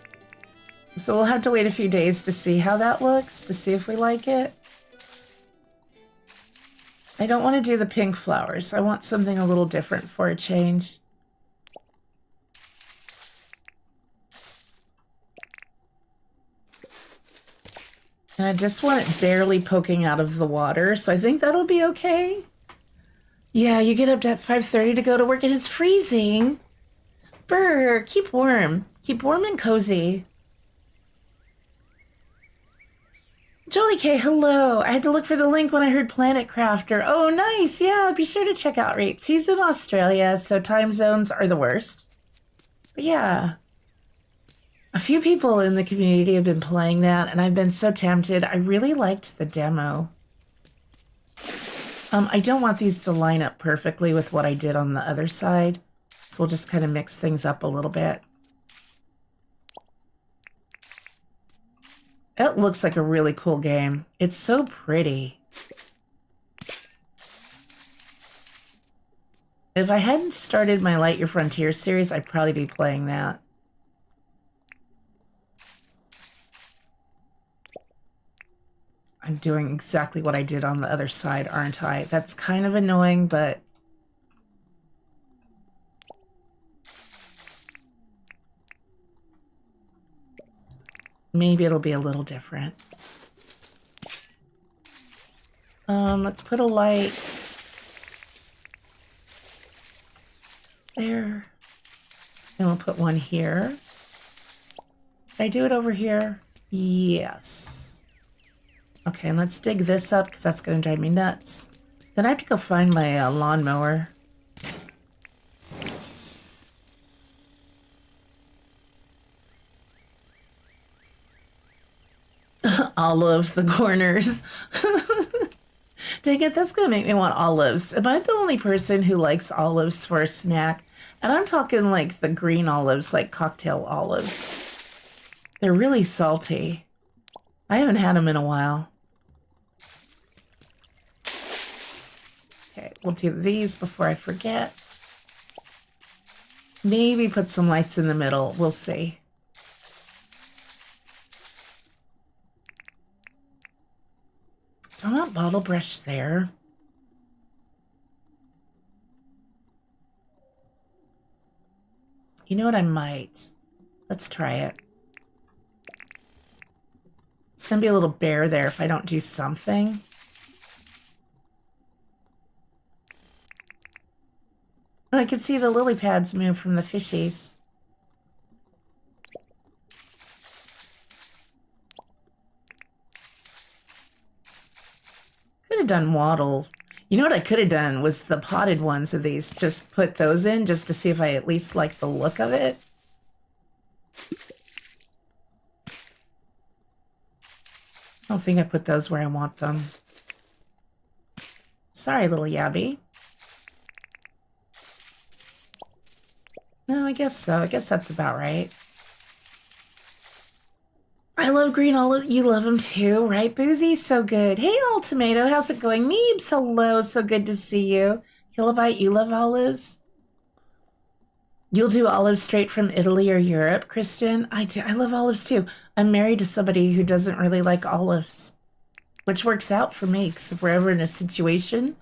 So we'll have to wait a few days to see how that looks, to see if we like it. I don't want to do the pink flowers. I want something a little different for a change. And I just want it barely poking out of the water, so I think that'll be okay. Yeah, you get up at 5:30 to go to work and it's freezing. Brr, keep warm. Keep warm and cozy. Jolie K, hello. I had to look for the link when I heard Planet Crafter. Oh, nice. Yeah, be sure to check out Rapes. He's in Australia, so time zones are the worst. But yeah. A few people in the community have been playing that, and I've been so tempted. I really liked the demo. I don't want these to line up perfectly with what I did on the other side, so we'll just kind of mix things up a little bit. It looks like a really cool game. It's so pretty. If I hadn't started my Light Your Frontier series, I'd probably be playing that. I'm doing exactly what I did on the other side, aren't I? That's kind of annoying, but... maybe it'll be a little different. Let's put a light there. And we'll put one here. Did I do it over here? Yes. Okay, and let's dig this up because that's going to drive me nuts. Then I have to go find my lawnmower. Olive the corners. Dang it, that's going to make me want olives. Am I the only person who likes olives for a snack? And I'm talking like the green olives, like cocktail olives. They're really salty. I haven't had them in a while. Okay, we'll do these before I forget. Maybe put some lights in the middle. We'll see. Do I want bottle brush there? You know what? I might. Let's try it. It's gonna be a little bare there if I don't do something. Oh, I can see the lily pads move from the fishies. Could have done wattle. You know what I could have done was the potted ones of these. Just put those in just to see if I at least like the look of it. I don't think I put those where I want them. Sorry, little Yabby. No, I guess so. I guess that's about right. I love green olive. You love them too, right, Boozy? So good. Hey, Old Tomato. How's it going? Meebs, hello. So good to see you. Kilobite, you love olives? You'll do olives straight from Italy or Europe, Kristen? I do. I love olives too. I'm married to somebody who doesn't really like olives, which works out for me because if we're ever in a situation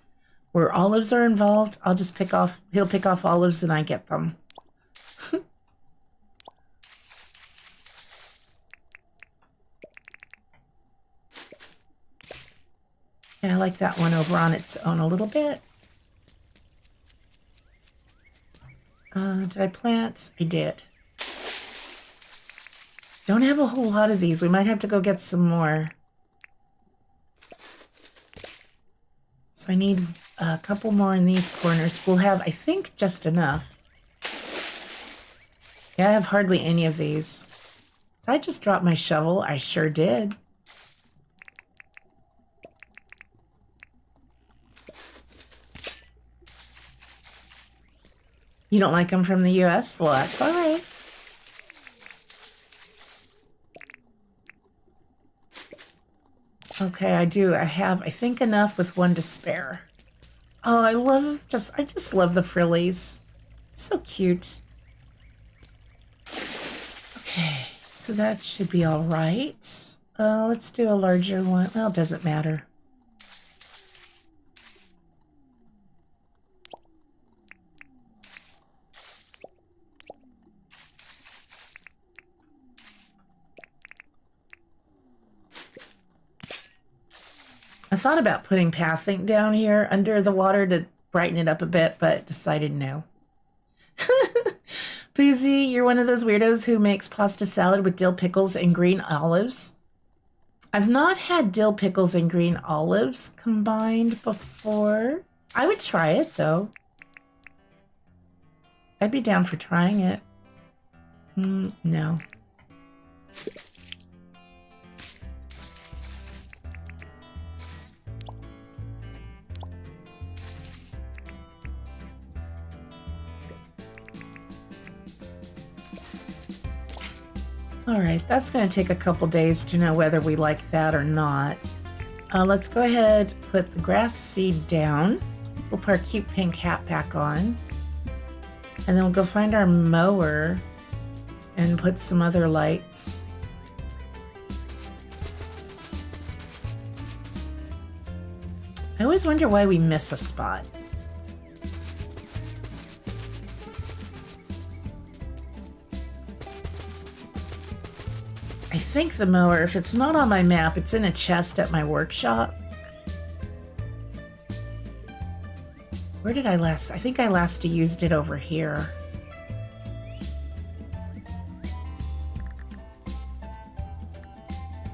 where olives are involved, I'll just he'll pick off olives and I get them. Yeah, I like that one over on its own a little bit. Did I plant? I did. Don't have a whole lot of these. We might have to go get some more. So I need a couple more in these corners. We'll have, I think, just enough. Yeah, I have hardly any of these. Did I just drop my shovel? I sure did. You don't like them from the US? Well, that's all right. Okay, I do. I have, I think, enough with one to spare. Oh, I just love the frillies. So cute. Okay, so that should be all right. Let's do a larger one. Well, it doesn't matter. I thought about putting pathing down here under the water to brighten it up a bit, but decided no. Boozy, you're one of those weirdos who makes pasta salad with dill pickles and green olives. I've not had dill pickles and green olives combined before. I would try it, though. I'd be down for trying it. No. All right, that's going to take a couple days to know whether we like that or not. Let's go ahead, put the grass seed down. We'll put our cute pink hat back on. And then we'll go find our mower and put some other lights. I always wonder why we miss a spot. I think the mower, if it's not on my map, it's in a chest at my workshop. Where did I last? I think I last used it over here.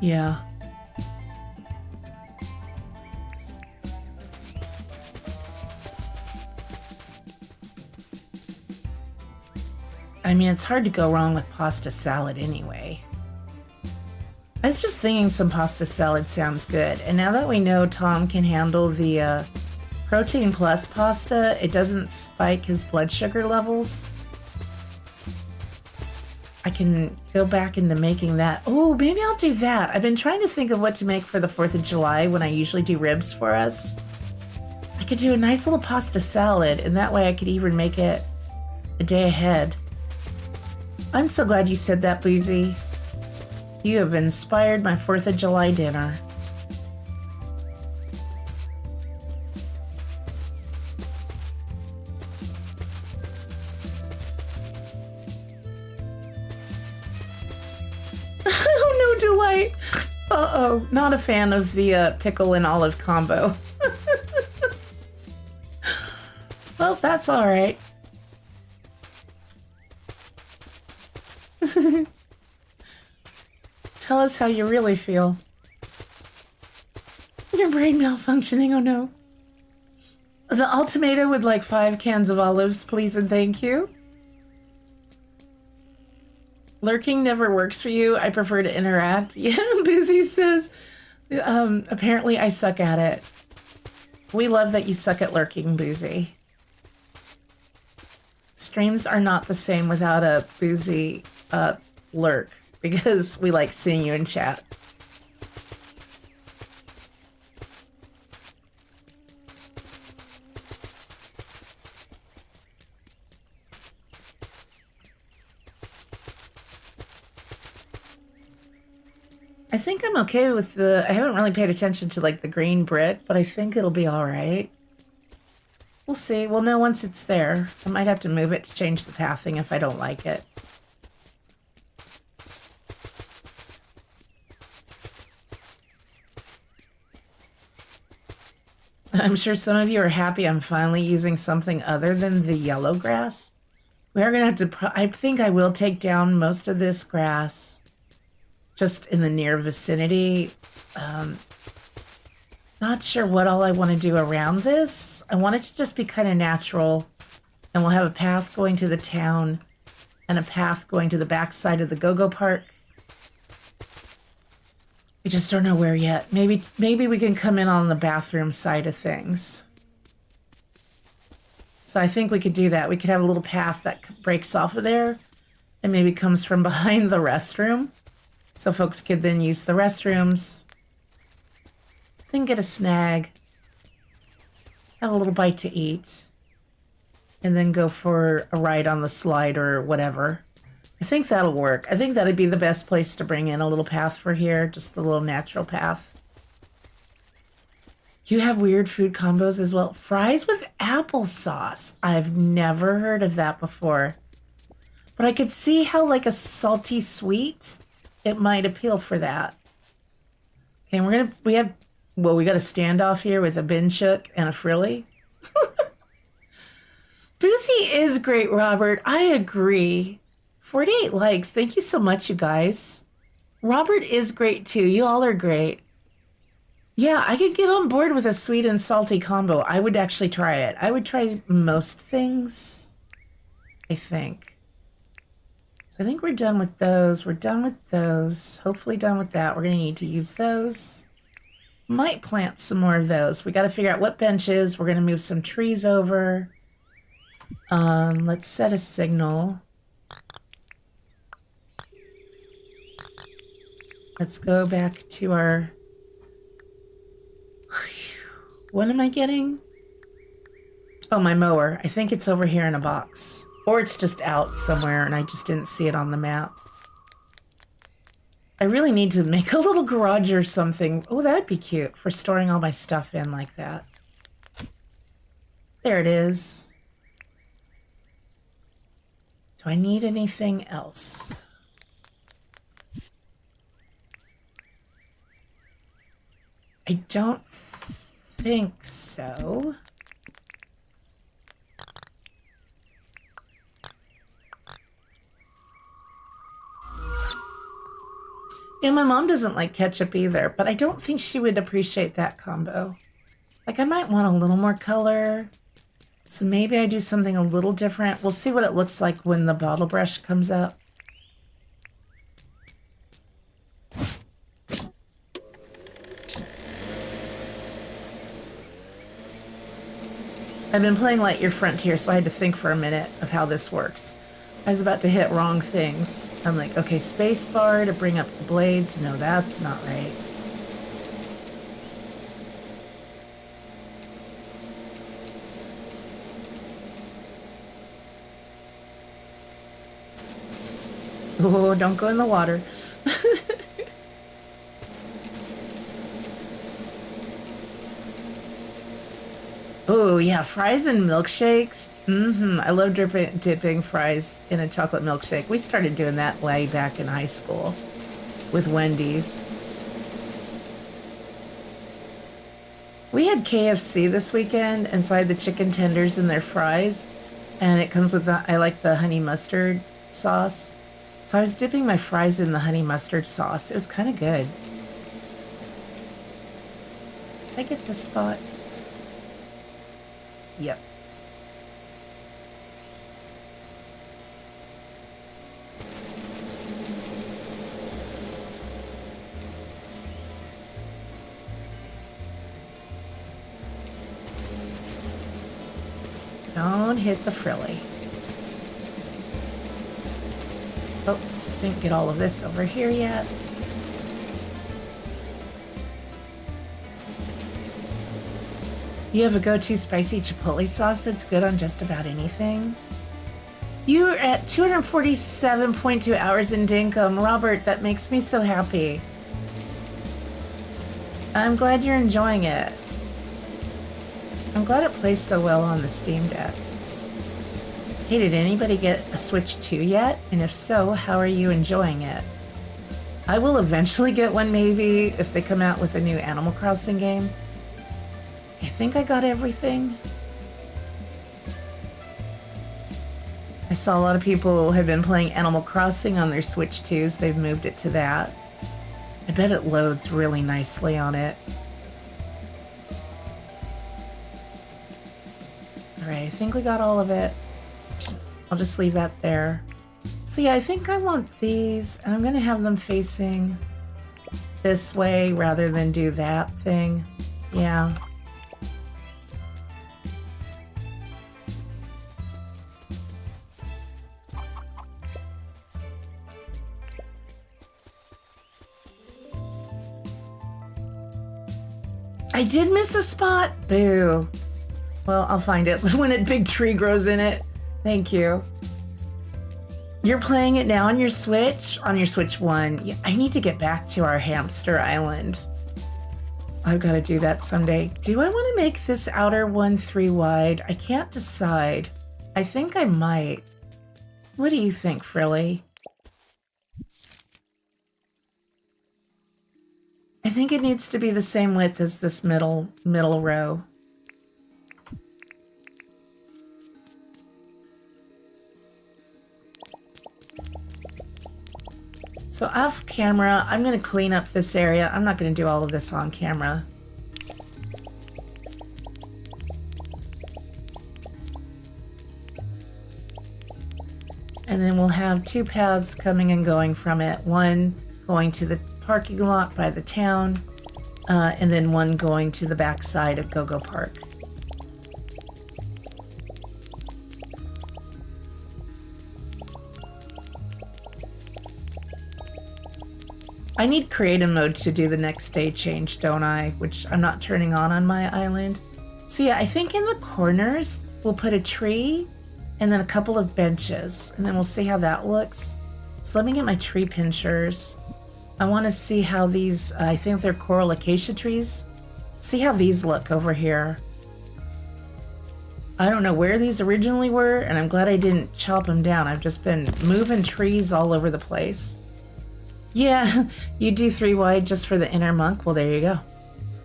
Yeah. I mean, it's hard to go wrong with pasta salad anyway. I was just thinking some pasta salad sounds good. And now that we know Tom can handle the Protein Plus pasta, it doesn't spike his blood sugar levels. I can go back into making that. Oh, maybe I'll do that. I've been trying to think of what to make for the 4th of July when I usually do ribs for us. I could do a nice little pasta salad, and that way I could even make it a day ahead. I'm so glad you said that, Boozy. You have inspired my 4th of July dinner. Oh no, Delight! Uh-oh, not a fan of the pickle and olive combo. Well, that's all right. Tell us how you really feel. Your brain malfunctioning, oh no. The ultimatum would like 5 cans of olives, please and thank you. Lurking never works for you. I prefer to interact. Yeah, Boozy says, apparently I suck at it. We love that you suck at lurking, Boozy. Streams are not the same without a Boozy lurk, because we like seeing you in chat. I think I'm okay with the... I haven't really paid attention to, like, the green brick, but I think it'll be all right. We'll see. We'll know once it's there. I might have to move it to change the pathing if I don't like it. I'm sure some of you are happy I'm finally using something other than the yellow grass. We are going to have to... I think I will take down most of this grass just in the near vicinity. Not sure what all I want to do around this. I want it to just be kind of natural, and we'll have a path going to the town and a path going to the backside of the go-go park. We just don't know where yet. Maybe we can come in on the bathroom side of things. So I think we could do that. We could have a little path that breaks off of there and maybe comes from behind the restroom. So folks could then use the restrooms, then get a snag, have a little bite to eat, and then go for a ride on the slide or whatever. I think that'll work. I think that'd be the best place to bring in a little path for here, just the little natural path. You have weird food combos as well. Fries with applesauce. I've never heard of that before. But I could see how like a salty sweet, it might appeal for that. Okay, we got a standoff here with a Binchook and a Frilly. Boozy is great, Robert. I agree. 48 likes. Thank you so much, you guys. Robert is great too. You all are great. Yeah, I could get on board with a sweet and salty combo. I would actually try it. I would try most things, I think. So I think we're done with those. We're done with those. Hopefully done with that. We're going to need to use those. Might plant some more of those. We got to figure out what benches. We're going to move some trees over. Let's set a signal. Let's go back to our... What am I getting? Oh, my mower. I think it's over here in a box. Or it's just out somewhere and I just didn't see it on the map. I really need to make a little garage or something. Oh, that'd be cute for storing all my stuff in like that. There it is. Do I need anything else? I don't think so. Yeah, my mom doesn't like ketchup either, but I don't think she would appreciate that combo. Like, I might want a little more color. So maybe I do something a little different. We'll see what it looks like when the bottle brush comes up. I've been playing Light Your Frontier, so I had to think for a minute of how this works. I was about to hit wrong things. I'm like, okay, space bar to bring up the blades. No, that's not right. Oh, don't go in the water. Oh, yeah, fries and milkshakes. I love dipping fries in a chocolate milkshake. We started doing that way back in high school with Wendy's. We had KFC this weekend, and so I had the chicken tenders and their fries, and it comes with the, I like the honey mustard sauce. So I was dipping my fries in the honey mustard sauce. It was kind of good. Did I get this spot? Yep. Don't hit the frilly. Oh, didn't get all of this over here yet. You have a go-to spicy chipotle sauce that's good on just about anything? You're at 247.2 hours in Dinkum. Robert, that makes me so happy. I'm glad you're enjoying it. I'm glad it plays so well on the Steam Deck. Hey, did anybody get a Switch 2 yet? And if so, how are you enjoying it? I will eventually get one maybe if they come out with a new Animal Crossing game. I think I got everything. I saw a lot of people have been playing Animal Crossing on their Switch 2s. They've moved it to that. I bet it loads really nicely on it. Alright, I think we got all of it. I'll just leave that there. So yeah, I think I want these, and I'm gonna have them facing this way rather than do that thing. Yeah. I did miss a spot. Boo. Well, I'll find it when a big tree grows in it. Thank you. You're playing it now on your Switch? On your Switch 1. Yeah, I need to get back to our hamster island. I've got to do that someday. Do I want to make this outer one 3 wide? I can't decide. I think I might. What do you think, Frilly? I think it needs to be the same width as this middle row. So off camera, I'm going to clean up this area. I'm not going to do all of this on camera. And then we'll have 2 paths coming and going from it. One going to the parking lot by the town, and then one going to the backside of Go-Go Park. I need creative mode to do the next day change, don't I? Which I'm not turning on my island. So yeah, I think in the corners, we'll put a tree and then a couple of benches, and then we'll see how that looks. So let me get my tree pinchers. I want to see how these, I think they're coral acacia trees. See how these look over here. I don't know where these originally were, and I'm glad I didn't chop them down. I've just been moving trees all over the place. Yeah, you do 3 wide just for the inner monk? Well, there you go.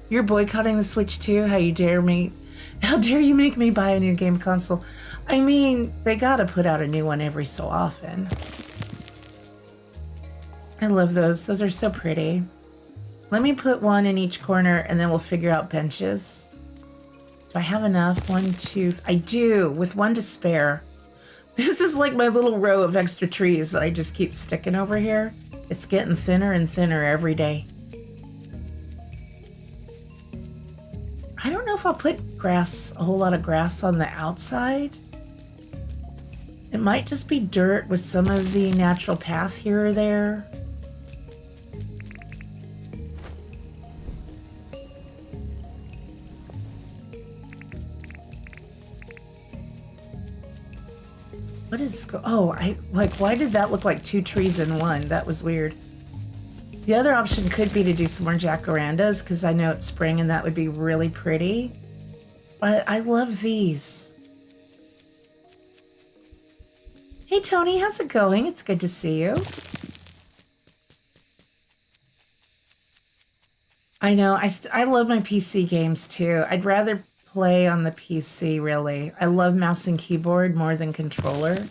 You're boycotting the Switch too? How dare you make me buy a new game console? I mean, they gotta put out a new one every so often. I love those. Those are so pretty. Let me put one in each corner and then we'll figure out benches. Do I have enough? 1, 2... I do, with 1 to spare. This is like my little row of extra trees that I just keep sticking over here. It's getting thinner and thinner every day. I don't know if I'll put grass, a whole lot of grass on the outside. It might just be dirt with some of the natural path here or there. What is, why did that look like 2 trees in one? That was weird. The other option could be to do some more jacarandas, because I know it's spring and that would be really pretty. But I love these. Hey Tony, how's it going? It's good to see you. I know. I love my PC games too. I'd rather play on the PC, really. I love mouse and keyboard more than controller.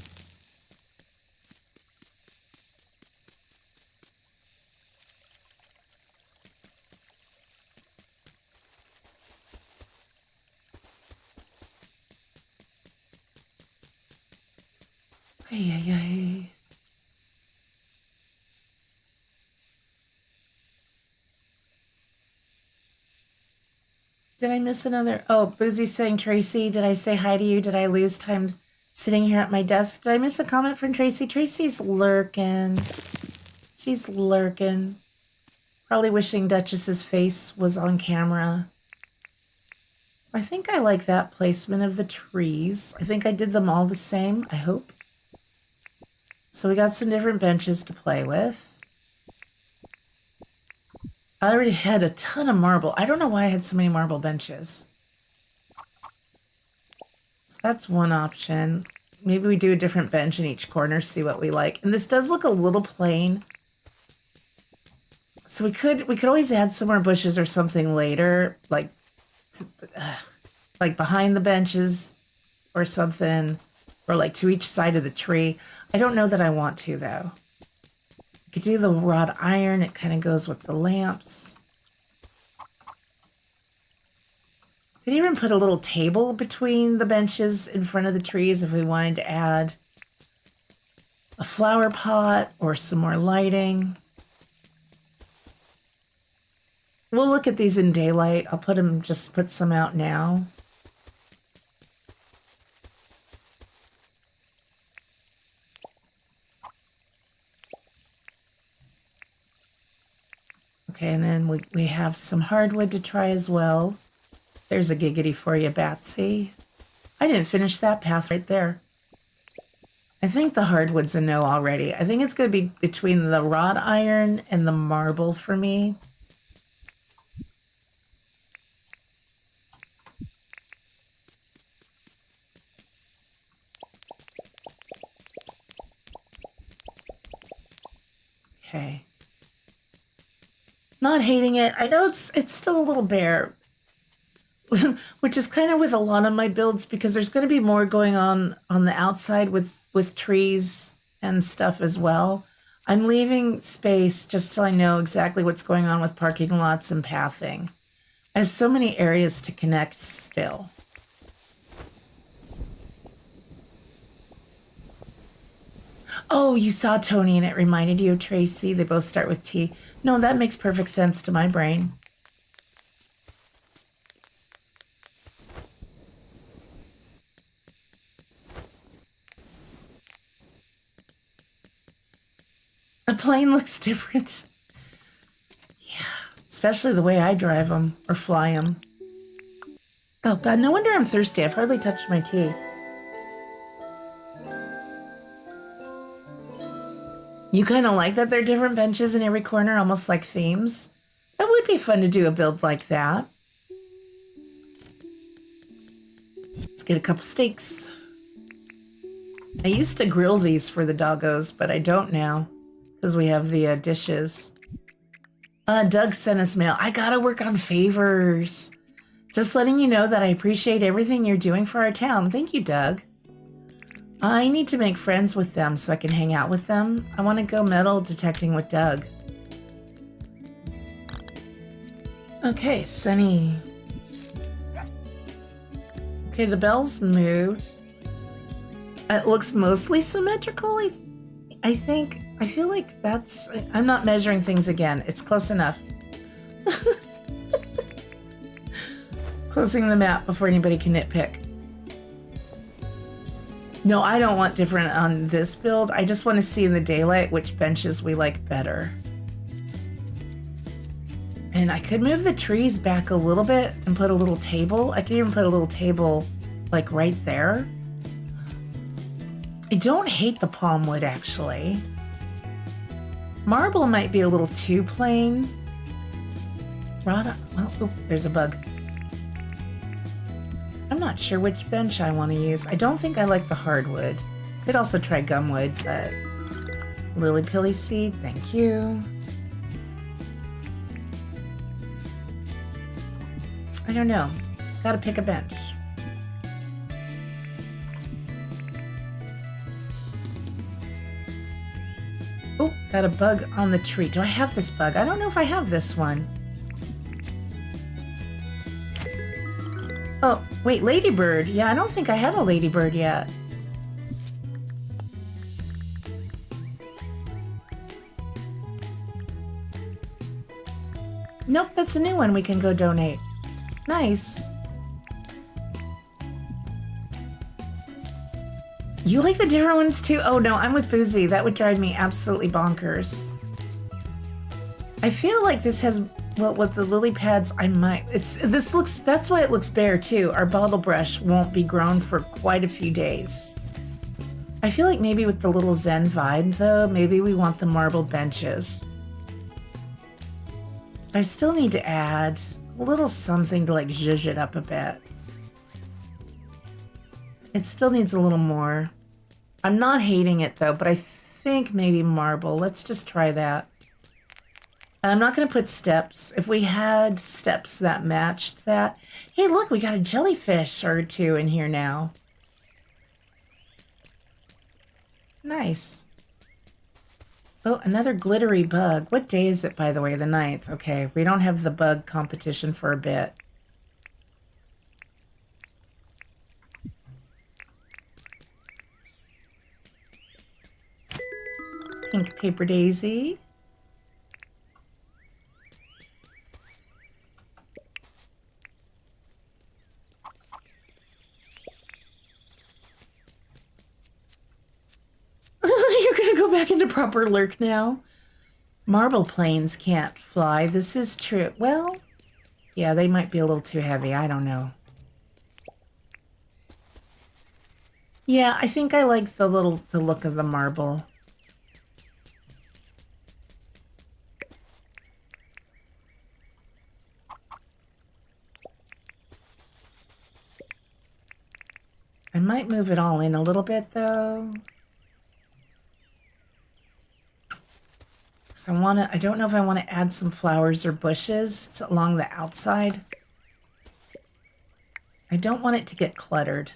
Ay, ay, ay. Did I miss another? Oh, Boozy's saying, Tracy, did I say hi to you? Did I lose time sitting here at my desk? Did I miss a comment from Tracy? Tracy's lurking. She's lurking. Probably wishing Duchess's face was on camera. So I think I like that placement of the trees. I think I did them all the same, I hope. So we got some different benches to play with. I already had a ton of marble. I don't know why I had so many marble benches. So that's one option. Maybe we do a different bench in each corner, see what we like. And this does look a little plain. So we could always add some more bushes or something later, like behind the benches or something, or like to each side of the tree. I don't know that I want to, though. Could do the wrought iron. It kind of goes with the lamps. Could even put a little table between the benches in front of the trees if we wanted to add a flower pot or some more lighting. We'll look at these in daylight. I'll just put some out now. Okay, and then we have some hardwood to try as well. There's a giggity for you, Batsy. I didn't finish that path right there. I think the hardwood's a no already. I think it's going to be between the wrought iron and the marble for me. Okay. Not hating it. I know it's still a little bare, which is kind of with a lot of my builds because there's going to be more going on the outside with trees and stuff as well. I'm leaving space just till I know exactly what's going on with parking lots and pathing. I have so many areas to connect still. Oh, you saw Tony and it reminded you of Tracy. They both start with T. No, that makes perfect sense to my brain. A plane looks different. Yeah, especially the way I drive them or fly them. Oh, God, no wonder I'm thirsty. I've hardly touched my tea. You kind of like that there are different benches in every corner, almost like themes? It would be fun to do a build like that. Let's get a couple steaks. I used to grill these for the doggos, but I don't now because we have the dishes. Doug sent us mail. I gotta work on favors. Just letting you know that I appreciate everything you're doing for our town. Thank you, Doug. I need to make friends with them so I can hang out with them. I want to go metal detecting with Doug. Okay, Sunny. Okay, the bell's moved. It looks mostly symmetrical, I think. I feel like that's... I'm not measuring things again. It's close enough. Closing the map before anybody can nitpick. No, I don't want different on this build. I just want to see in the daylight which benches we like better. And I could move the trees back a little bit and put a little table. I could even put a little table like right there. I don't hate the palm wood actually. Marble might be a little too plain. Well, oh, there's a bug. I'm not sure which bench I want to use. I don't think I like the hardwood. Could also try gumwood, but lily pilly seed, thank you. I don't know. Gotta pick a bench. Oh, got a bug on the tree. Do I have this bug? I don't know if I have this one. Oh, wait, ladybird. Yeah, I don't think I have a ladybird yet. Nope, that's a new one we can go donate. Nice. You like the different ones too? Oh no, I'm with Boozy. That would drive me absolutely bonkers. I feel like this has, well, with the lily pads, I might, that's why it looks bare too. Our bottle brush won't be grown for quite a few days. I feel like maybe with the little Zen vibe though, maybe we want the marble benches. I still need to add a little something to like zhuzh it up a bit. It still needs a little more. I'm not hating it though, but I think maybe marble. Let's just try that. I'm not going to put steps. If we had steps that matched that. Hey, look, we got a jellyfish or two in here now. Nice. Oh, another glittery bug. What day is it, by the way? The 9th. Okay, we don't have the bug competition for a bit. Pink paper daisy. You're gonna go back into proper lurk now? Marble planes can't fly. This is true. Well, yeah, they might be a little too heavy. I don't know. Yeah, I think I like the look of the marble. I might move it all in a little bit though. So I don't know if I want to add some flowers or bushes along the outside. I don't want it to get cluttered.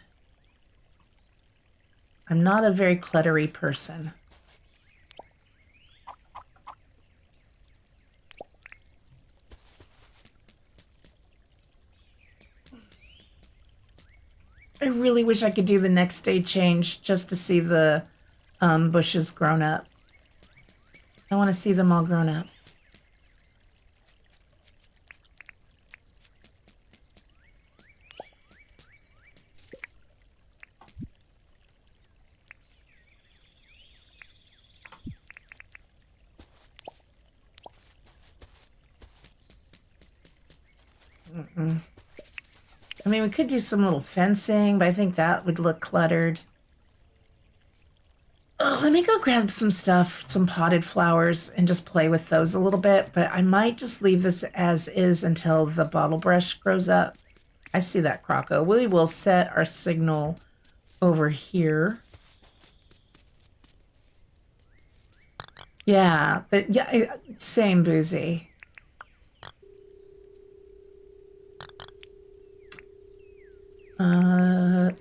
I'm not a very cluttery person. I really wish I could do the next day change just to see the bushes grown up. I want to see them all grown up. I mean, we could do some little fencing, but I think that would look cluttered. Oh, let me go grab some stuff, some potted flowers, and just play with those a little bit. But I might just leave this as is until the bottle brush grows up. I see that, Croco. We will set our signal over here. Yeah, same, Boozy.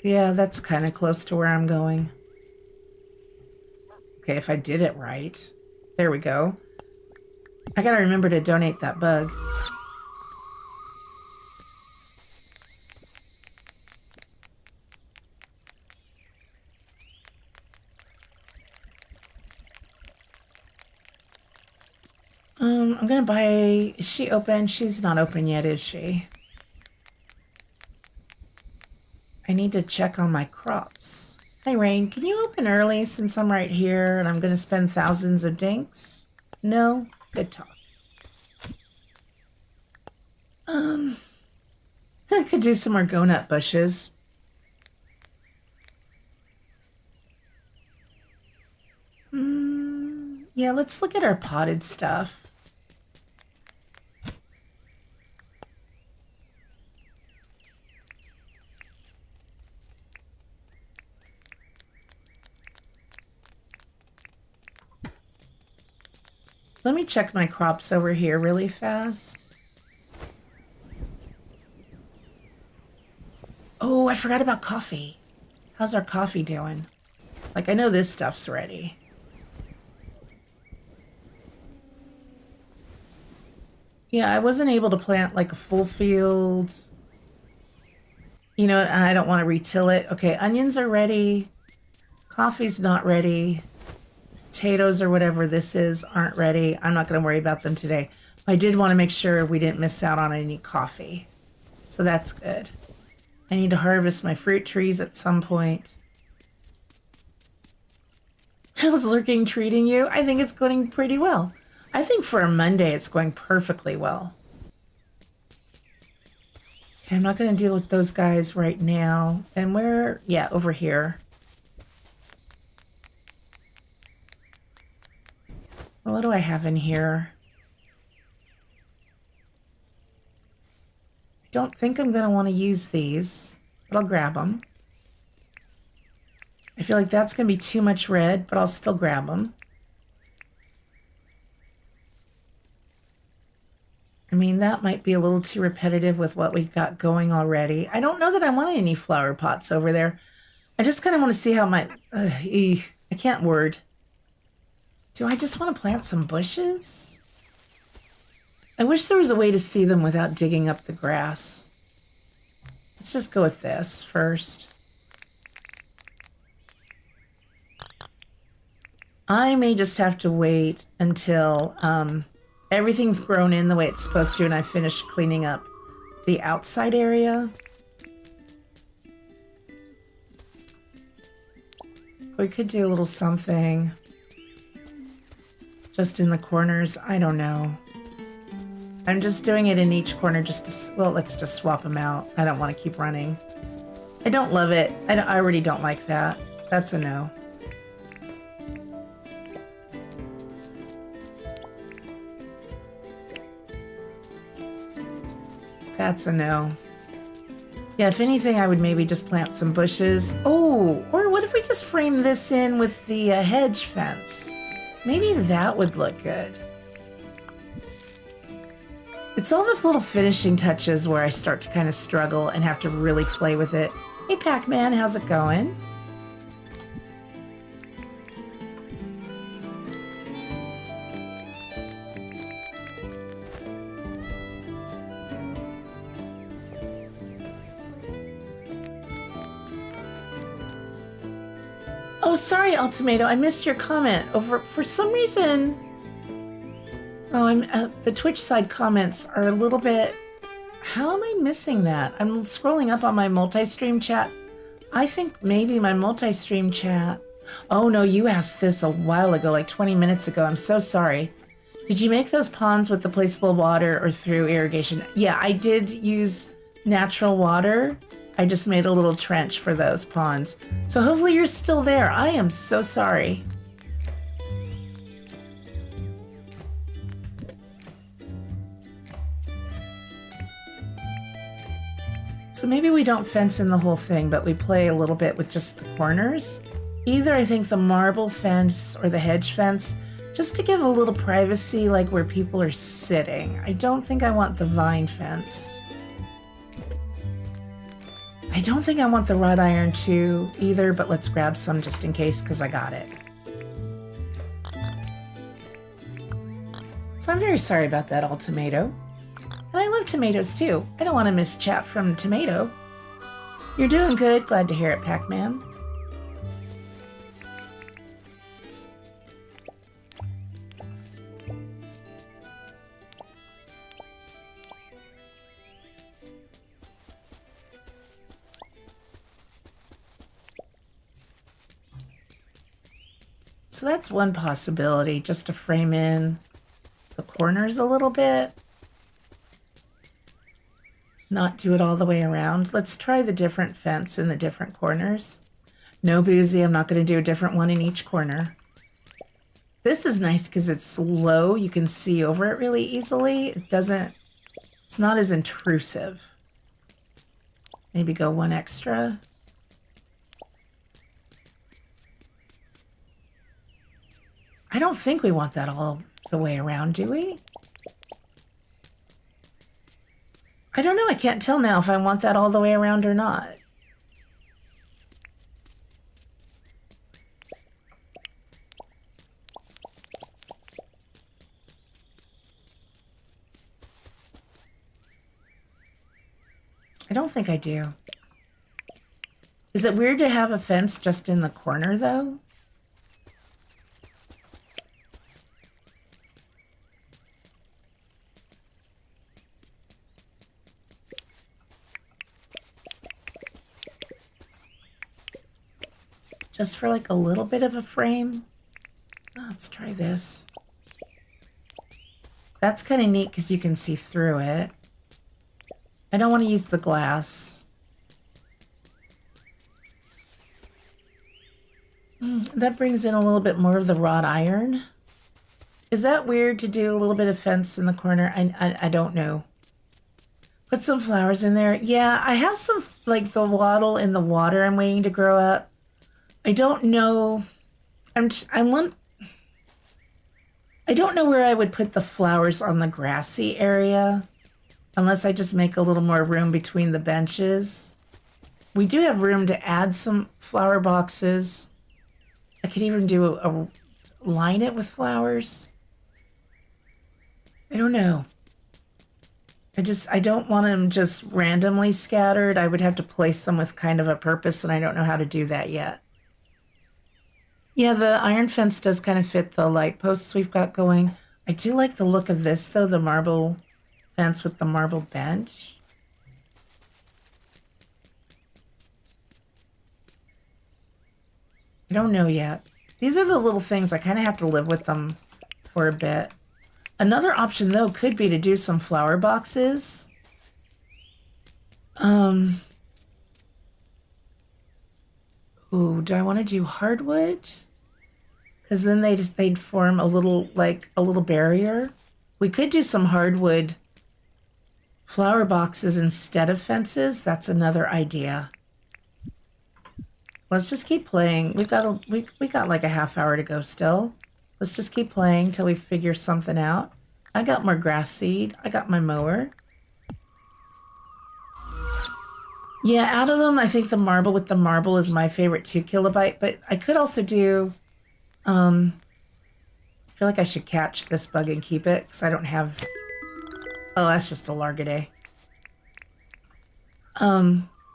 Yeah, that's kind of close to where I'm going. Okay, if I did it right. There we go. I gotta remember to donate that bug. I'm gonna buy... Is she open? She's not open yet, is she? I need to check on my crops. Hi, Rain. Can you open early since I'm right here and I'm gonna spend thousands of dinks? No? Good talk. I could do some more go-nut bushes. Yeah, let's look at our potted stuff. Let me check my crops over here really fast. Oh, I forgot about coffee. How's our coffee doing? Like, I know this stuff's ready. Yeah, I wasn't able to plant like a full field. You know, and I don't want to retill it. Okay, onions are ready. Coffee's not ready. Potatoes or whatever this is aren't ready. I'm not going to worry about them today. I did want to make sure we didn't miss out on any coffee. So that's good. I need to harvest my fruit trees at some point. How's lurking treating you? I think it's going pretty well. I think for a Monday, it's going perfectly well. Okay, I'm not going to deal with those guys right now. And where? Yeah, over here. What do I have in here? I don't think I'm going to want to use these, but I'll grab them. I feel like that's going to be too much red, but I'll still grab them. I mean, that might be a little too repetitive with what we've got going already. I don't know that I want any flower pots over there. I just kind of want to see how my... I can't word. Do I just want to plant some bushes? I wish there was a way to see them without digging up the grass. Let's just go with this first. I may just have to wait until everything's grown in the way it's supposed to and I finish cleaning up the outside area. We could do a little something just in the corners. I don't know. I'm just doing it in each corner just to, well, let's just swap them out. I don't want to keep running. I don't love it. I already don't like that. That's a no. That's a no. Yeah, if anything, I would maybe just plant some bushes. Oh, or what if we just frame this in with the hedge fence? Maybe that would look good. It's all the little finishing touches where I start to kind of struggle and have to really play with it. Hey, Pac-Man, how's it going? Oh, sorry, Ultimato. I missed your comment. For some reason. Oh, the Twitch side comments are a little bit. How am I missing that? I'm scrolling up on my multi-stream chat. I think maybe my multi-stream chat. Oh no, you asked this a while ago, like 20 minutes ago. I'm so sorry. Did you make those ponds with the placeable water or through irrigation? Yeah, I did use natural water. I just made a little trench for those ponds. So hopefully you're still there. I am so sorry. So maybe we don't fence in the whole thing, but we play a little bit with just the corners. Either I think the marble fence or the hedge fence, just to give a little privacy, like where people are sitting. I don't think I want the vine fence. I don't think I want the wrought iron too either, but let's grab some just in case because I got it. So I'm very sorry about that, all tomato. And I love tomatoes too. I don't want to miss chat from Tomato. You're doing good. Glad to hear it, Pac-Man. So that's one possibility, just to frame in the corners a little bit. Not do it all the way around. Let's try the different fence in the different corners. No, Boozy, I'm not going to do a different one in each corner. This is nice because it's low. You can see over it really easily. It's not as intrusive. Maybe go one extra. I don't think we want that all the way around, do we? I don't know. I can't tell now if I want that all the way around or not. I don't think I do. Is it weird to have a fence just in the corner, though? Just for like a little bit of a frame. Oh, let's try this. That's kind of neat because you can see through it. I don't want to use the glass. That brings in a little bit more of the wrought iron. Is that weird to do a little bit of fence in the corner? I don't know. Put some flowers in there. Yeah, I have some, like the wattle in the water I'm waiting to grow up. I don't know. I don't know where I would put the flowers on the grassy area, unless I just make a little more room between the benches. We do have room to add some flower boxes. I could even do line it with flowers. I don't know. I don't want them just randomly scattered. I would have to place them with kind of a purpose, and I don't know how to do that yet. Yeah, the iron fence does kind of fit the light posts we've got going. I do like the look of this, though, the marble fence with the marble bench. I don't know yet. These are the little things. I kind of have to live with them for a bit. Another option, though, could be to do some flower boxes. Ooh, do I want to do hardwood? Because then they'd form a little barrier. We could do some hardwood flower boxes instead of fences. That's another idea. Let's just keep playing. We got like a half hour to go still. Let's just keep playing till we figure something out. I got more grass seed. I got my mower. Yeah, out of them, I think the marble with the marble is my favorite 2 kilobyte, but I could also do, I feel like I should catch this bug and keep it, because I don't have, oh, that's just a Largidae.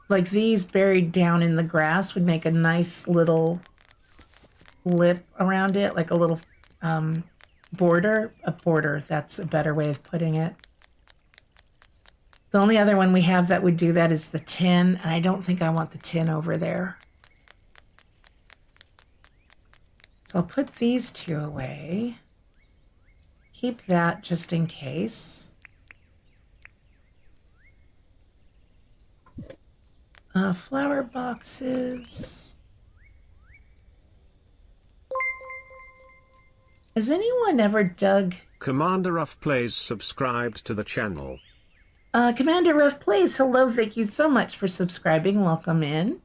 Like these buried down in the grass would make a nice little lip around it, like a little border. A border, that's a better way of putting it. The only other one we have that would do that is the tin, and I don't think I want the tin over there. So I'll put these 2 away. Keep that just in case. Flower boxes. Has anyone ever dug... Commander of Plays subscribed to the channel. Commander Ruff Plays, hello, thank you so much for subscribing. Welcome in.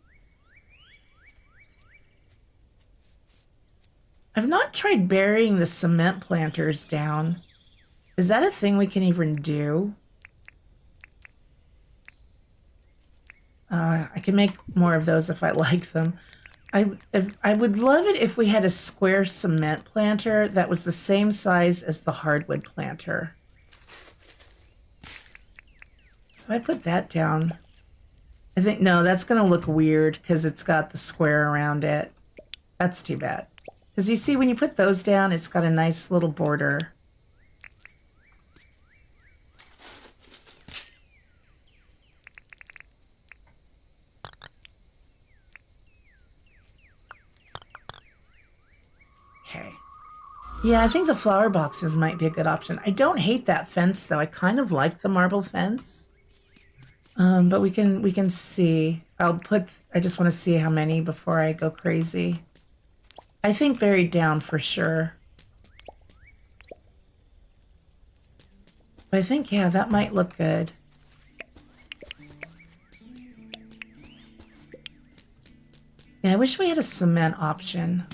I've not tried burying the cement planters down. Is that a thing we can even do? I can make more of those if I like them. I would love it if we had a square cement planter that was the same size as the hardwood planter. So I put that down. I think, no, that's going to look weird because it's got the square around it. That's too bad. Because you see, when you put those down, it's got a nice little border. Okay. Yeah, I think the flower boxes might be a good option. I don't hate that fence, though. I kind of like the marble fence. But we can see. I just want to see how many before I go crazy. I think buried down for sure. But I think, yeah, that might look good. Yeah, I wish we had a cement option.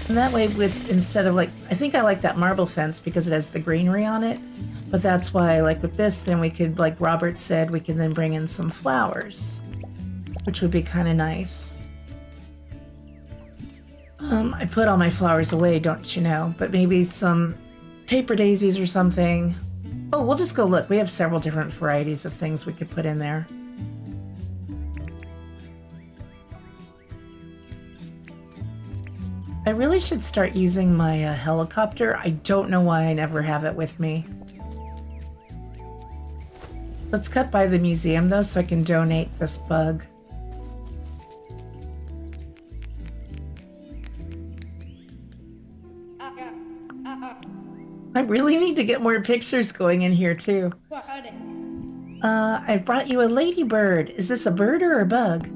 And that way instead of like, I think I like that marble fence because it has the greenery on it. But that's why, like with this, then we could, like Robert said, we can then bring in some flowers. which would be kind of nice. I put all my flowers away, don't you know? But maybe some paper daisies or something. Oh, we'll just go look. We have several different varieties of things we could put in there. I really should start using my helicopter. I don't know why I never have it with me. Let's cut by the museum though so I can donate this bug. I really need to get more pictures going in here too. I brought you a ladybird. Is this a bird or a bug?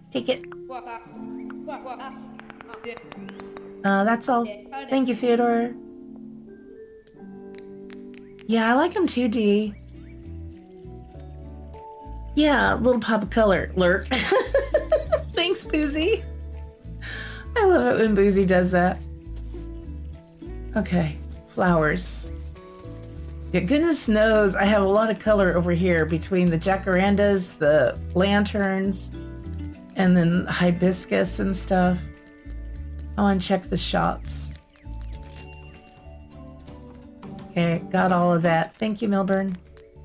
Take it. That's all. Thank you, Theodore. Yeah, I like them too, Dee. Yeah, little pop of color. Lurk. Thanks, Boozy. I love it when Boozy does that. Okay, flowers. Yeah, goodness knows I have a lot of color over here between the jacarandas, the lanterns, and then hibiscus and stuff. I want to check the shops. Okay, got all of that. Thank you, Milburn.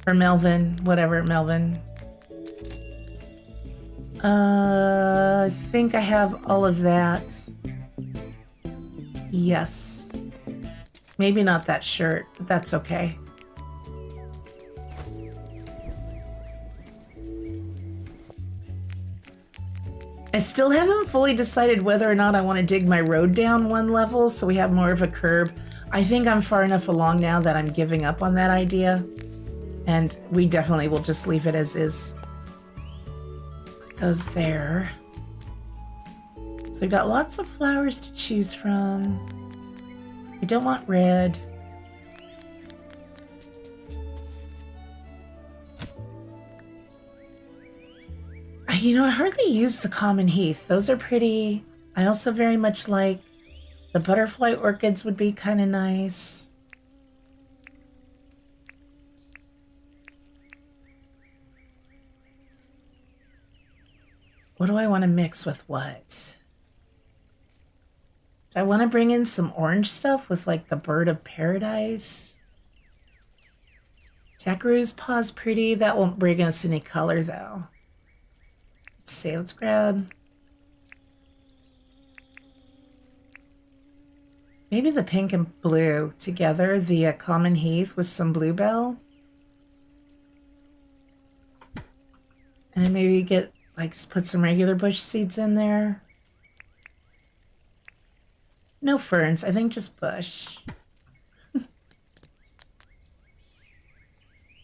Or Melvin, whatever, Melvin. I think I have all of that. Yes. Maybe not that shirt, but that's okay. I still haven't fully decided whether or not I want to dig my road down one level so we have more of a curb. I think I'm far enough along now that I'm giving up on that idea. And we definitely will just leave it as is. Put those there. So we've got lots of flowers to choose from. We don't want red. You know, I hardly use the common heath. Those are pretty. I also very much like the butterfly orchids would be kind of nice. What do I want to mix with what? Do I want to bring in some orange stuff with like the bird of paradise? Jackaroo's paw's pretty. That won't bring us any color though. Let's see, let's grab maybe the pink and blue together, the common heath with some bluebell. And then maybe get like put some regular bush seeds in there. No ferns, I think just bush.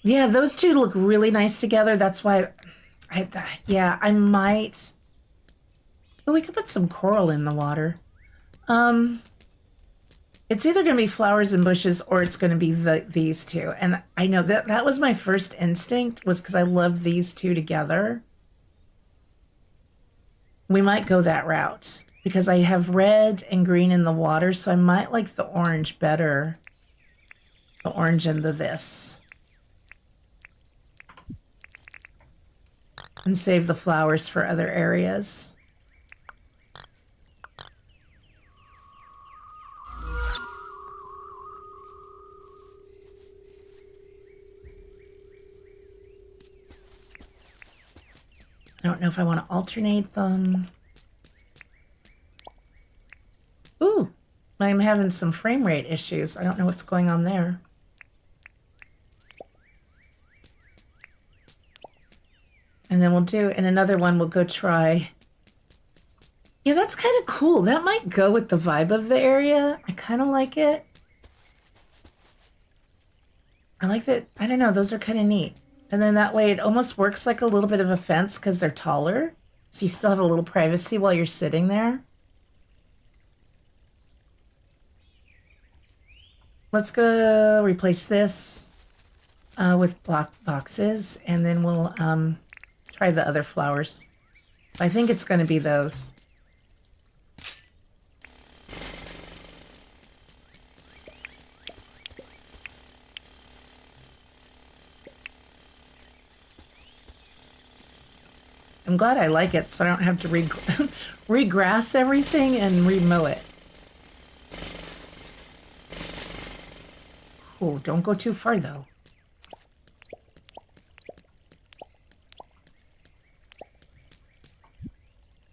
Yeah, those two look really nice together. That's why I might. Oh, we could put some coral in the water. It's either going to be flowers and bushes or it's going to be these two. And I know that was my first instinct, was because I love these two together. We might go that route because I have red and green in the water, so I might like the orange better. The orange and this. And save the flowers for other areas. I don't know if I want to alternate them. Ooh, I'm having some frame rate issues. I don't know what's going on there. And then we'll do, in another one, we'll go try. Yeah, that's kind of cool. That might go with the vibe of the area. I kind of like it. I like that. I don't know. Those are kind of neat. And then that way it almost works like a little bit of a fence because they're taller. So you still have a little privacy while you're sitting there. Let's go replace this with block boxes. And then we'll try the other flowers. I think it's going to be those. I'm glad I like it, so I don't have to regrass everything and remow it. Oh, don't go too far, though.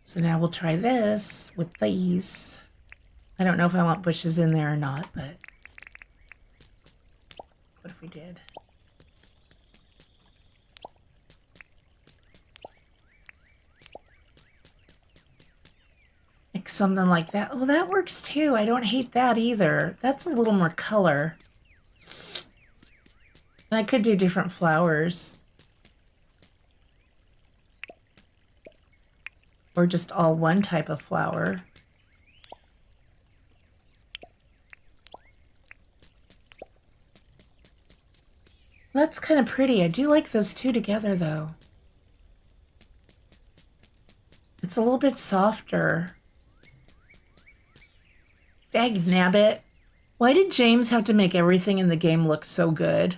So now we'll try this with these. I don't know if I want bushes in there or not, but what if we did? Like something like that. Well, that works too. I don't hate that either. That's a little more color. And I could do different flowers. Or just all one type of flower. That's kind of pretty. I do like those two together, though. It's a little bit softer. Dag nabbit. Why did James have to make everything in the game look so good?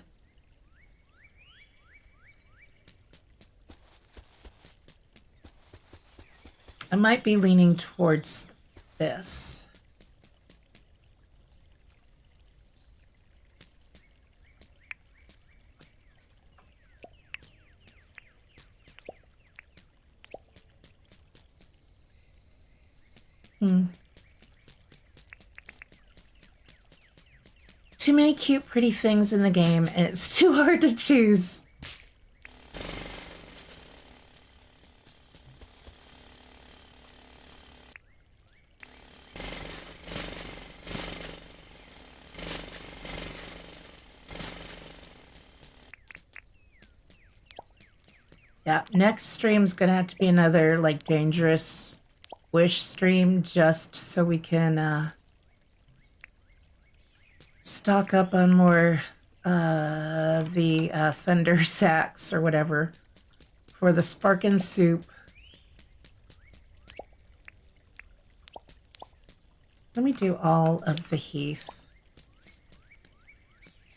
I might be leaning towards this. Too many cute, pretty things in the game, and it's too hard to choose. Yeah, next stream's gonna have to be another, like, dangerous wish stream, just so we can, stock up on more, the thunder sacks or whatever for the sparkin' soup. Let me do all of the heath.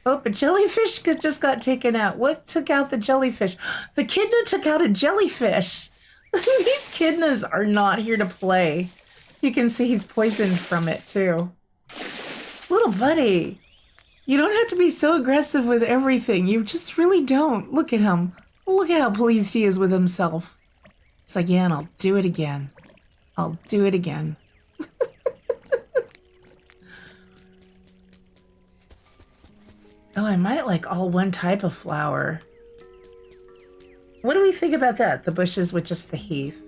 Oh, a jellyfish just got taken out. What took out the jellyfish? The echidna took out a jellyfish. These echidnas are not here to play. You can see he's poisoned from it, too. Little buddy, you don't have to be so aggressive with everything. You just really don't. Look at him. Look at how pleased he is with himself. It's like, yeah, and I'll do it again. I'll do it again. Oh, I might like all one type of flower. What do we think about that? The bushes with just the heath.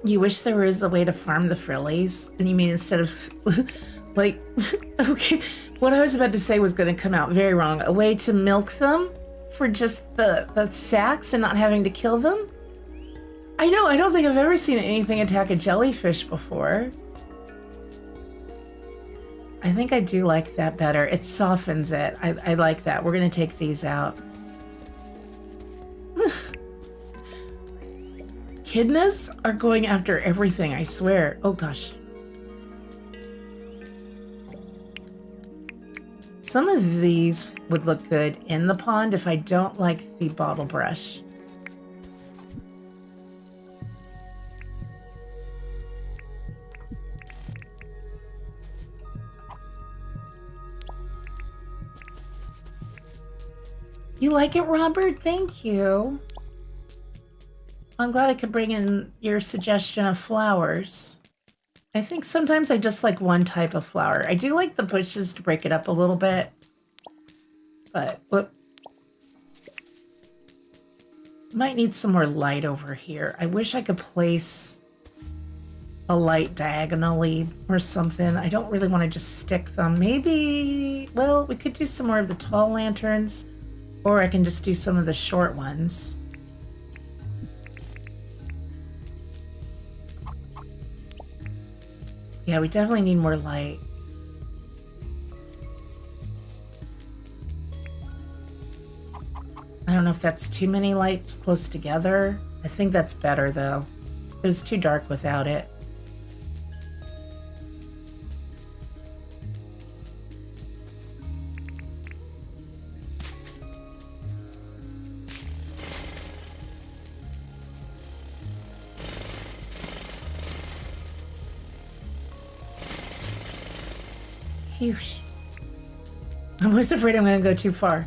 You wish there was a way to farm the frillies? And you mean instead of, like, okay, what I was about to say was going to come out very wrong. A way to milk them for just the sacks and not having to kill them? I know, I don't think I've ever seen anything attack a jellyfish before. I think I do like that better. It softens it. I like that. We're going to take these out. Echidnas are going after everything, I swear. Oh gosh. Some of these would look good in the pond if I don't like the bottle brush. You like it, Robert? Thank you. I'm glad I could bring in your suggestion of flowers. I think sometimes I just like one type of flower. I do like the bushes to break it up a little bit. But, whoop. Might need some more light over here. I wish I could place a light diagonally or something. I don't really want to just stick them. Maybe, well, we could do some more of the tall lanterns, or I can just do some of the short ones. Yeah, we definitely need more light. I don't know if that's too many lights close together. I think that's better though. It was too dark without it. Phew. I was afraid I'm going to go too far.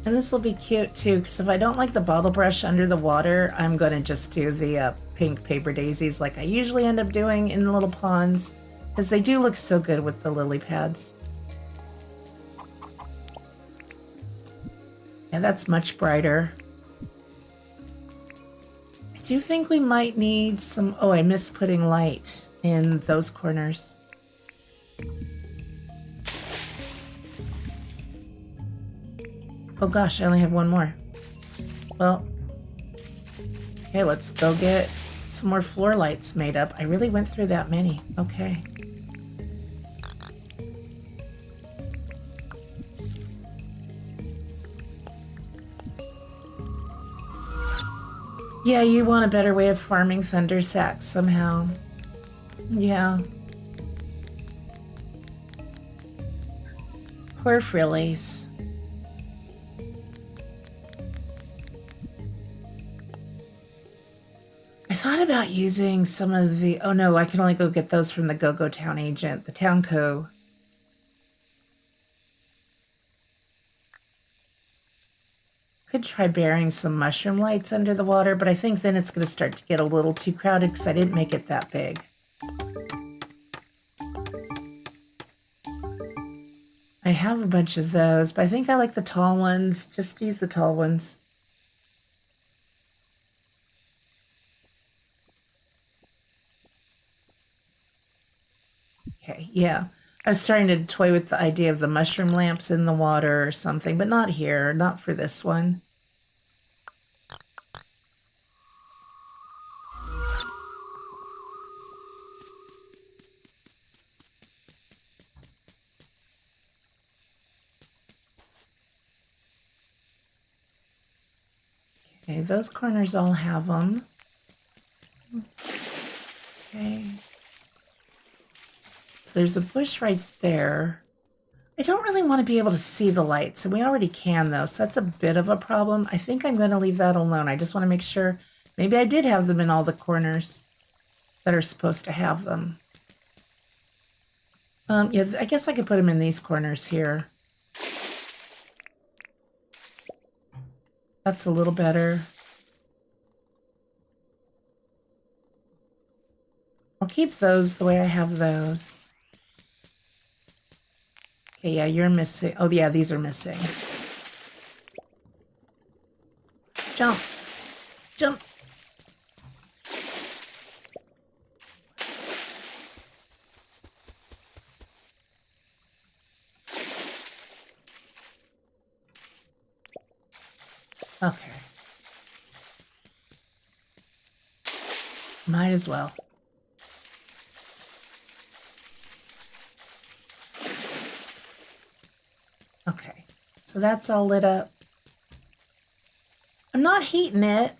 And this will be cute too, because if I don't like the bottle brush under the water, I'm going to just do the pink paper daisies like I usually end up doing in little ponds, because they do look so good with the lily pads. Yeah, that's much brighter. I do think we might need some... Oh, I missed putting light in those corners. Oh gosh, I only have one more. Well, okay, let's go get some more floor lights made up. I really went through that many. Okay. Yeah, you want a better way of farming thunder sacks somehow. Yeah. Poor frillies. I thought about using some of the... Oh no, I can only go get those from the Go-Go Town agent, the Town Co. Could try burying some mushroom lights under the water, but I think then it's going to start to get a little too crowded because I didn't make it that big. I have a bunch of those, but I think I like the tall ones. Just use the tall ones. Okay, yeah. I was starting to toy with the idea of the mushroom lamps in the water or something, but not here, not for this one. Okay, those corners all have them. Okay. There's a bush right there. I don't really want to be able to see the lights, and we already can though, so that's a bit of a problem. I think I'm going to leave that alone. I just want to make sure. Maybe I did have them in all the corners that are supposed to have them. Yeah, I guess I could put them in these corners here. That's a little better. I'll keep those the way I have those. Okay, yeah, you're missing. Oh, yeah, these are missing. Jump. Jump. Okay. Might as well. Okay, so that's all lit up. I'm not heating it.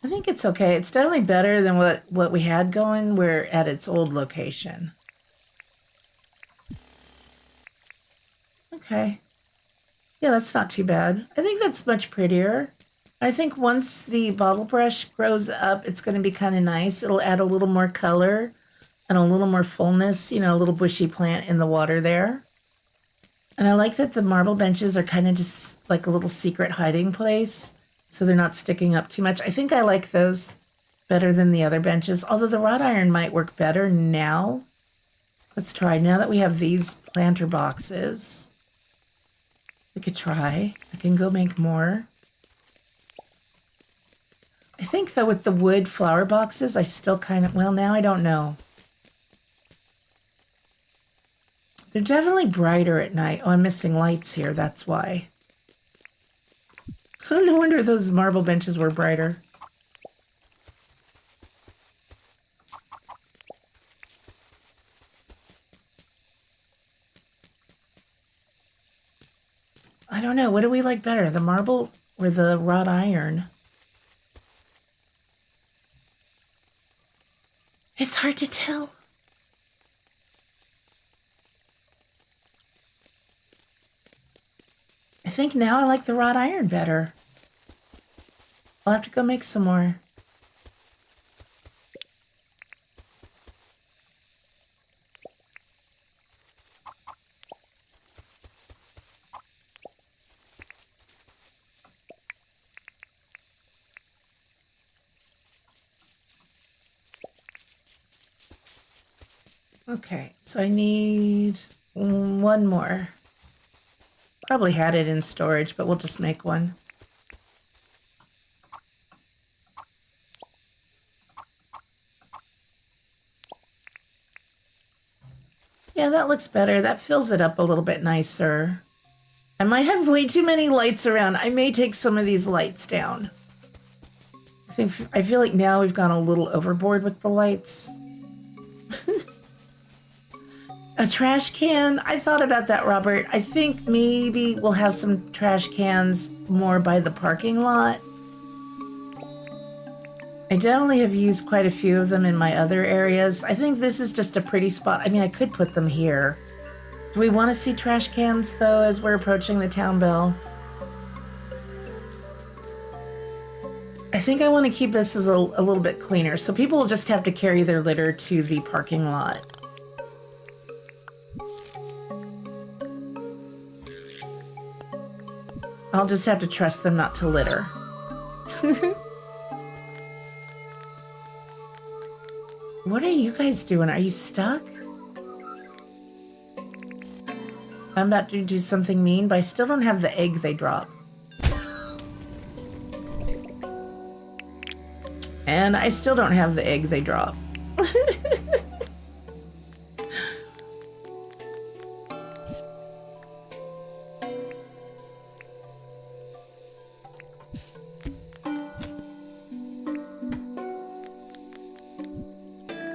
I think it's okay. It's definitely better than what we had going. We're at its old location. Okay. Yeah, that's not too bad. I think that's much prettier. I think once the bottle brush grows up, it's going to be kind of nice. It'll add a little more color and a little more fullness, you know, a little bushy plant in the water there. And I like that the marble benches are kind of just like a little secret hiding place, so they're not sticking up too much. I think I like those better than the other benches, although the wrought iron might work better now. Let's try. Now that we have these planter boxes, we could try. I can go make more. I think, though, with the wood flower boxes, I still kind of... Well, now I don't know. They're definitely brighter at night. Oh, I'm missing lights here. That's why. No wonder those marble benches were brighter. I don't know. What do we like better, the marble or the wrought iron? It's hard to tell. I think now I like the wrought iron better. I'll have to go make some more. Okay, so I need one more. Probably had it in storage, but we'll just make one. Yeah, that looks better. That fills it up a little bit nicer. I might have way too many lights around. I may take some of these lights down. I feel like now we've gone a little overboard with the lights. A trash can? I thought about that, Robert. I think maybe we'll have some trash cans more by the parking lot. I definitely have used quite a few of them in my other areas. I think this is just a pretty spot. I mean, I could put them here. Do we want to see trash cans, though, as we're approaching the town bell? I think I want to keep this as a little bit cleaner, so people will just have to carry their litter to the parking lot. I'll just have to trust them not to litter. What are you guys doing? Are you stuck? I'm about to do something mean, but I still don't have the egg they drop. And I still don't have the egg they drop.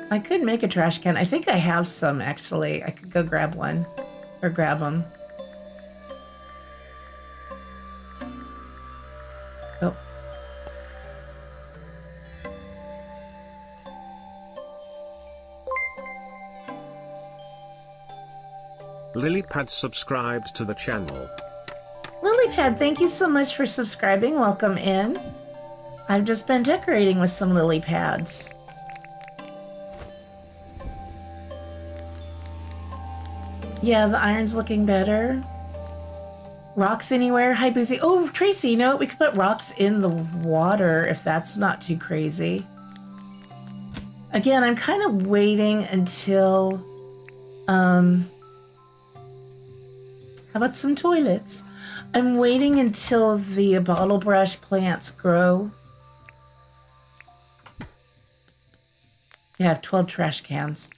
I could make a trash can. I think I have some, actually. I could go grab one. Or grab them. Oh. Lilypad subscribed to the channel. Lilypad, thank you so much for subscribing. Welcome in. I've just been decorating with some lily pads. Yeah, the iron's looking better. Rocks anywhere? Hi, Boozy. Oh, Tracy, you know what? We could put rocks in the water if that's not too crazy. Again, I'm kind of waiting until... How about some toilets? I'm waiting until the bottle brush plants grow. Yeah, I have 12 trash cans.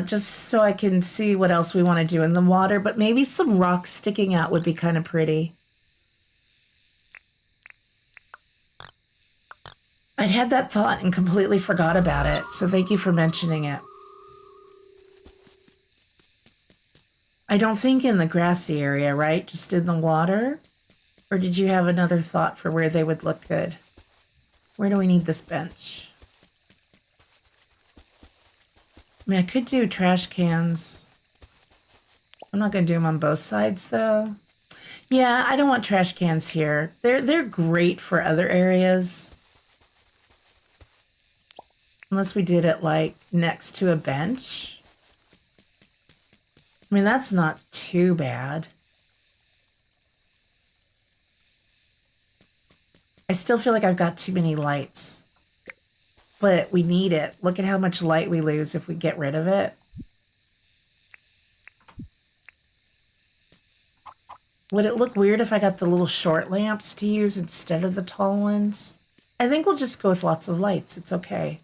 Just so I can see what else we want to do in the water, but maybe some rocks sticking out would be kind of pretty. I'd had that thought and completely forgot about it, so thank you for mentioning it. I don't think in the grassy area, right? Just in the water? Or did you have another thought for where they would look good? Where do we need this bench? I mean, I could do trash cans. I'm not going to do them on both sides, though. Yeah, I don't want trash cans here. They're great for other areas. Unless we did it, like, next to a bench. I mean, that's not too bad. I still feel like I've got too many lights. But we need it. Look at how much light we lose if we get rid of it. Would it look weird if I got the little short lamps to use instead of the tall ones? I think we'll just go with lots of lights. It's okay.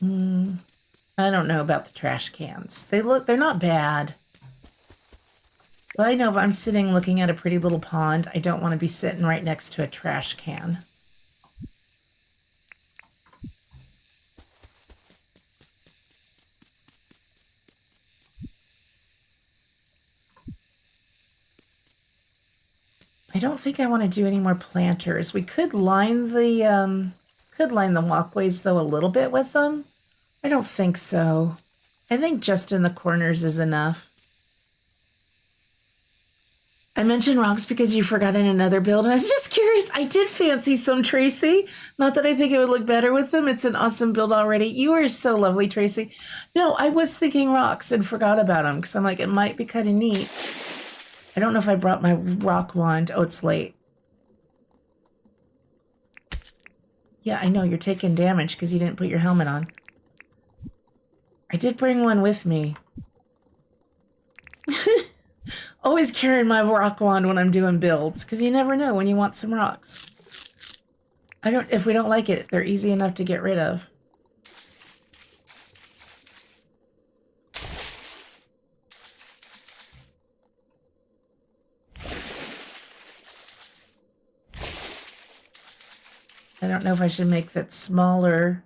I don't know about the trash cans. They're not bad. But I know if I'm sitting looking at a pretty little pond, I don't want to be sitting right next to a trash can. I don't think I want to do any more planters. We could line the walkways though a little bit with them. I don't think so. I think just in the corners is enough. I mentioned rocks because you forgot in another build, and I was just curious. I did fancy some, Tracy. Not that I think it would look better with them. It's an awesome build already. You are so lovely, Tracy. No, I was thinking rocks and forgot about them because I'm like, it might be kind of neat. I don't know if I brought my rock wand. Oh, it's late. Yeah, I know you're taking damage because you didn't put your helmet on. I did bring one with me. Always carrying my rock wand when I'm doing builds, because you never know when you want some rocks. If we don't like it, they're easy enough to get rid of. I don't know if I should make that smaller.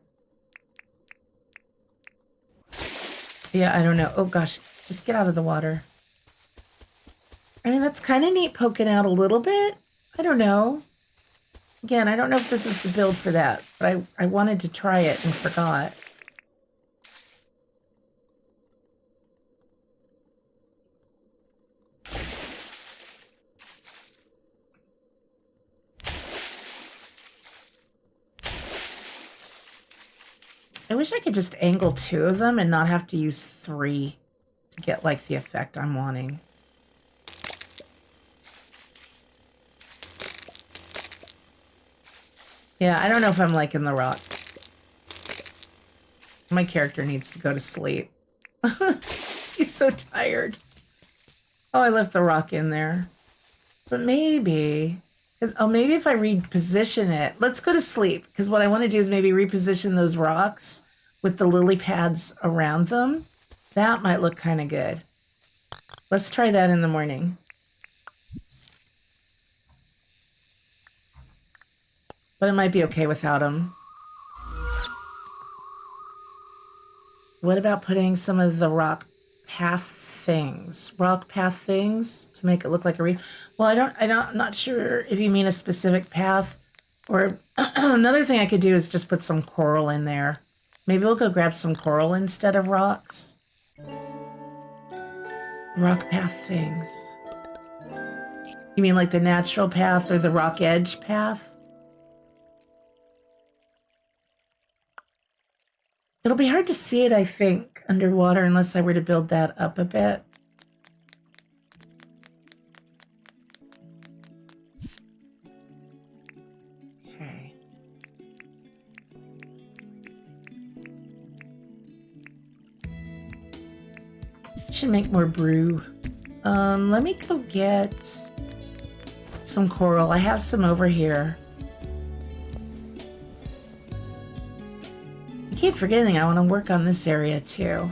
Yeah, I don't know. Oh gosh, just get out of the water. I mean, that's kind of neat poking out a little bit. I don't know. Again, I don't know if this is the build for that, but I wanted to try it and forgot. I wish I could just angle 2 of them and not have to use 3 to get like the effect I'm wanting. Yeah, I don't know if I'm liking the rock. My character needs to go to sleep. She's so tired. Oh, I left the rock in there. But maybe... maybe if I reposition it... Let's go to sleep, because what I want to do is maybe reposition those rocks with the lily pads around them. That might look kind of good. Let's try that in the morning. But it might be okay without them. What about putting some of the rock path things to make it look like a reef? Well, I'm not sure if you mean a specific path, or another thing I could do is just put some coral in there. Maybe we'll go grab some coral instead of rocks. Rock path things. You mean like the natural path or the rock edge path? It'll be hard to see it, I think, underwater unless I were to build that up a bit. Okay. Should make more brew. Let me go get some coral. I have some over here. I keep forgetting I want to work on this area too.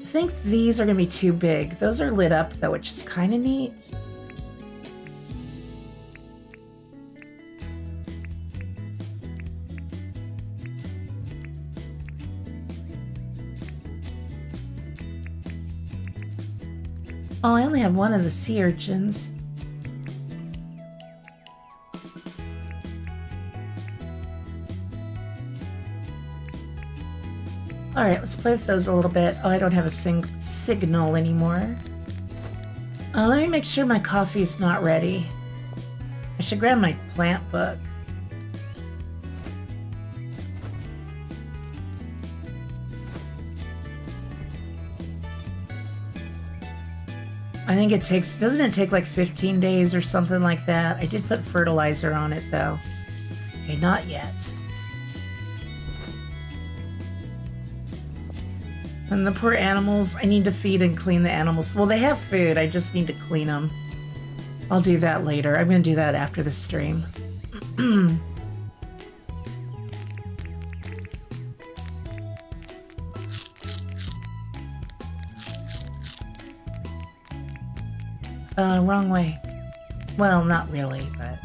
I think these are going to be too big. Those are lit up though, which is kind of neat. Oh, I only have one of the sea urchins. All right, let's play with those a little bit. Oh, I don't have a signal anymore. Let me make sure my coffee's not ready. I should grab my plant book. I think it takes, doesn't it take like 15 days or something like that? I did put fertilizer on it though. Okay, not yet. And the poor animals, I need to feed and clean the animals. Well, they have food, I just need to clean them. I'll do that later. I'm going to do that after the stream. Wrong way. Well, not really, but...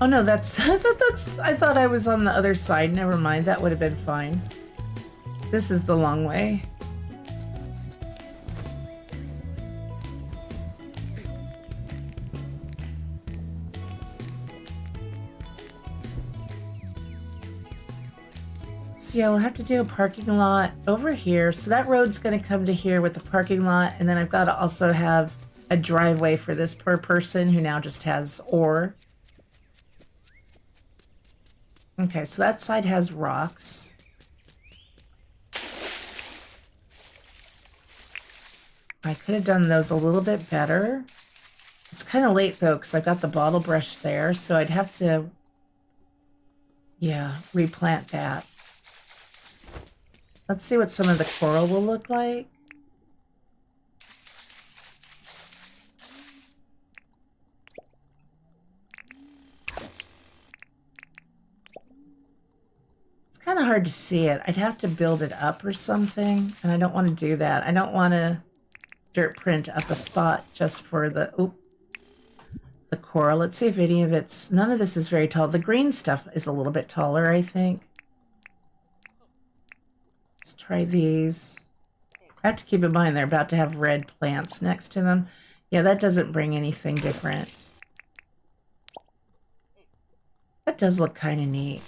Oh no, I thought I was on the other side. Never mind, that would have been fine. This is the long way. So yeah, we'll have to do a parking lot over here. So that road's going to come to here with the parking lot. And then I've got to also have a driveway for this poor person who now just has ore. Okay, so that side has rocks. I could have done those a little bit better. It's kind of late though, because I've got the bottle brush there. So I'd have to, yeah, replant that. Let's see what some of the coral will look like. It's kind of hard to see it. I'd have to build it up or something, and I don't want to do that. I don't want to dirt print up a spot just for the, the coral. Let's see if any of it's, none of this is very tall. The green stuff is a little bit taller, I think. Let's try these. I have to keep in mind they're about to have red plants next to them. Yeah, that doesn't bring anything different. That does look kind of neat.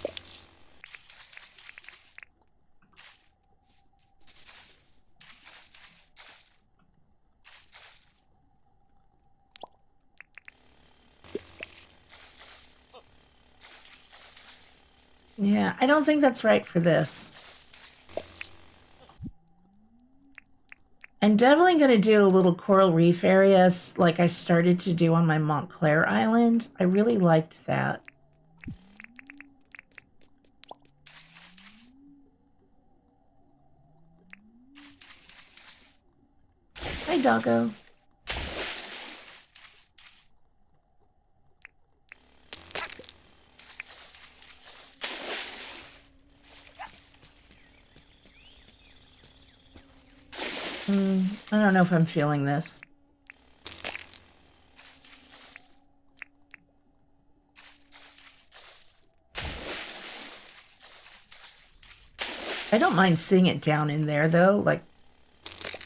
Yeah, I don't think that's right for this. I'm definitely going to do a little coral reef area like I started to do on my Montclair island. I really liked that. Hi, doggo. I don't know if I'm feeling this. I don't mind seeing it down in there though, like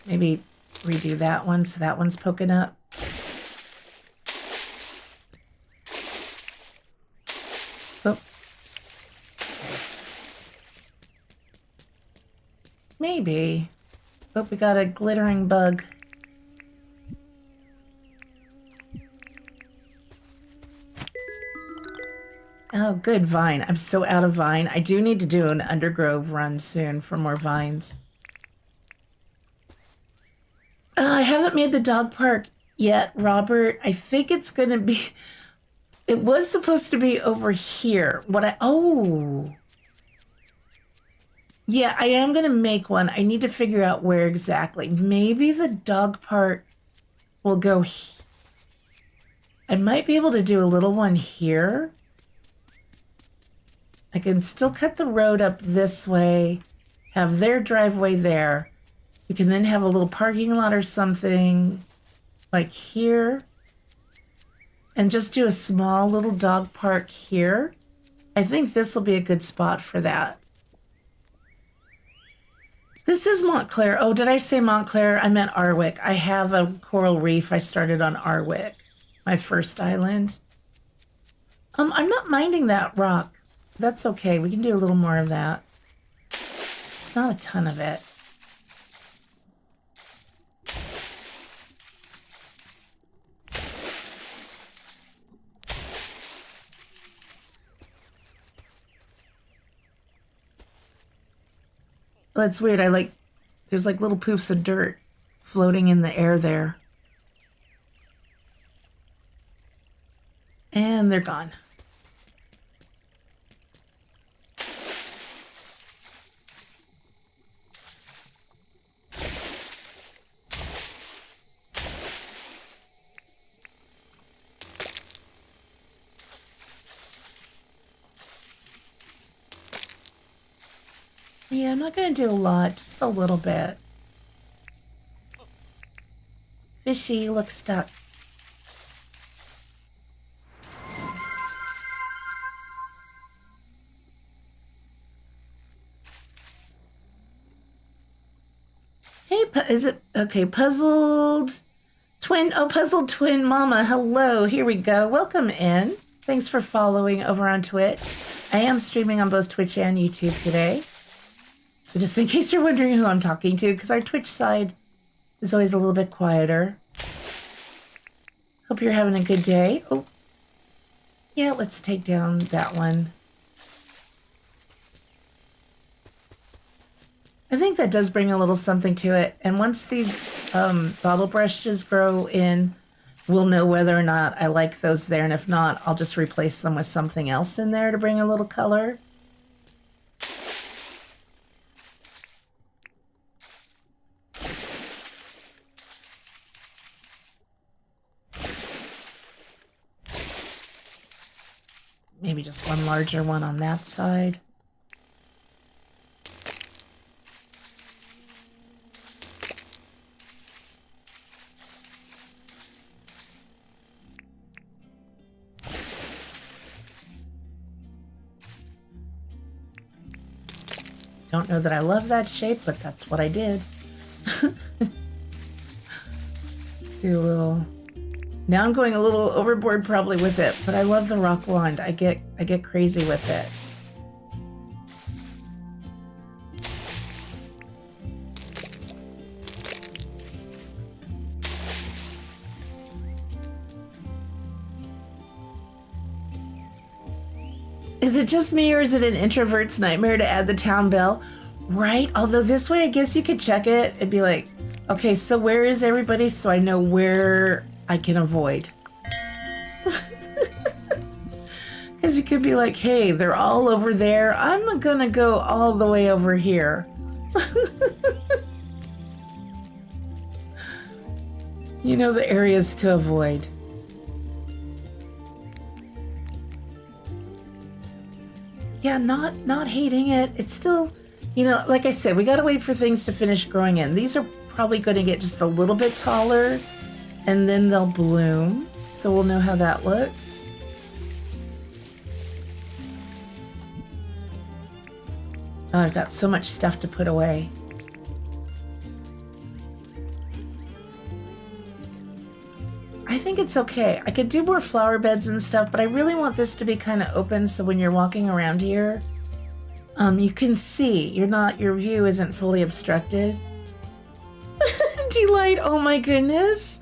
maybe redo that one so that one's poking up. Oh. Maybe. Oh, we got a glittering bug. Oh, good vine. I'm so out of vine. I do need to do an undergrove run soon for more vines. I haven't made the dog park yet, Robert. I think it's going to be... It was supposed to be over here. Oh... Yeah, I am going to make one. I need to figure out where exactly. Maybe the dog park will go... I might be able to do a little one here. I can still cut the road up this way, have their driveway there. We can then have a little parking lot or something like here. And just do a small little dog park here. I think this will be a good spot for that. This is Montclair. Oh, did I say Montclair? I meant Arwick. I have a coral reef I started on Arwick, my first island. I'm not minding that rock. That's okay. We can do a little more of that. It's not a ton of it. Well, that's weird. There's like little poofs of dirt floating in the air there. And they're gone. Yeah, I'm not going to do a lot, just a little bit. Fishy, look stuck. Hey, is it, okay, puzzled twin, oh, puzzled twin mama, hello, here we go. Welcome in. Thanks for following over on Twitch. I am streaming on both Twitch and YouTube today. So just in case you're wondering who I'm talking to, because our Twitch side is always a little bit quieter. Hope you're having a good day. Oh, yeah, let's take down that one. I think that does bring a little something to it. And once these bottle brushes grow in, we'll know whether or not I like those there. And if not, I'll just replace them with something else in there to bring a little color. Maybe just one larger one on that side. Don't know that I love that shape, but that's what I did. Do a little... Now I'm going a little overboard probably with it, but I love the rock wand. I get crazy with it. Is it just me, or is it an introvert's nightmare to add the town bell? Right? Although this way, I guess you could check it and be like, okay, so where is everybody so I know where I can avoid? Because you could be like, hey, they're all over there. I'm gonna go all the way over here. You know the areas to avoid. Yeah, not hating it. It's still, you know, like I said, we gotta wait for things to finish growing in. These are probably gonna get just a little bit taller and then they'll bloom. So we'll know how that looks. Oh, I've got so much stuff to put away. I think it's okay. I could do more flower beds and stuff, but I really want this to be kind of open so when you're walking around here, you can see. Your view isn't fully obstructed. Delight, oh my goodness.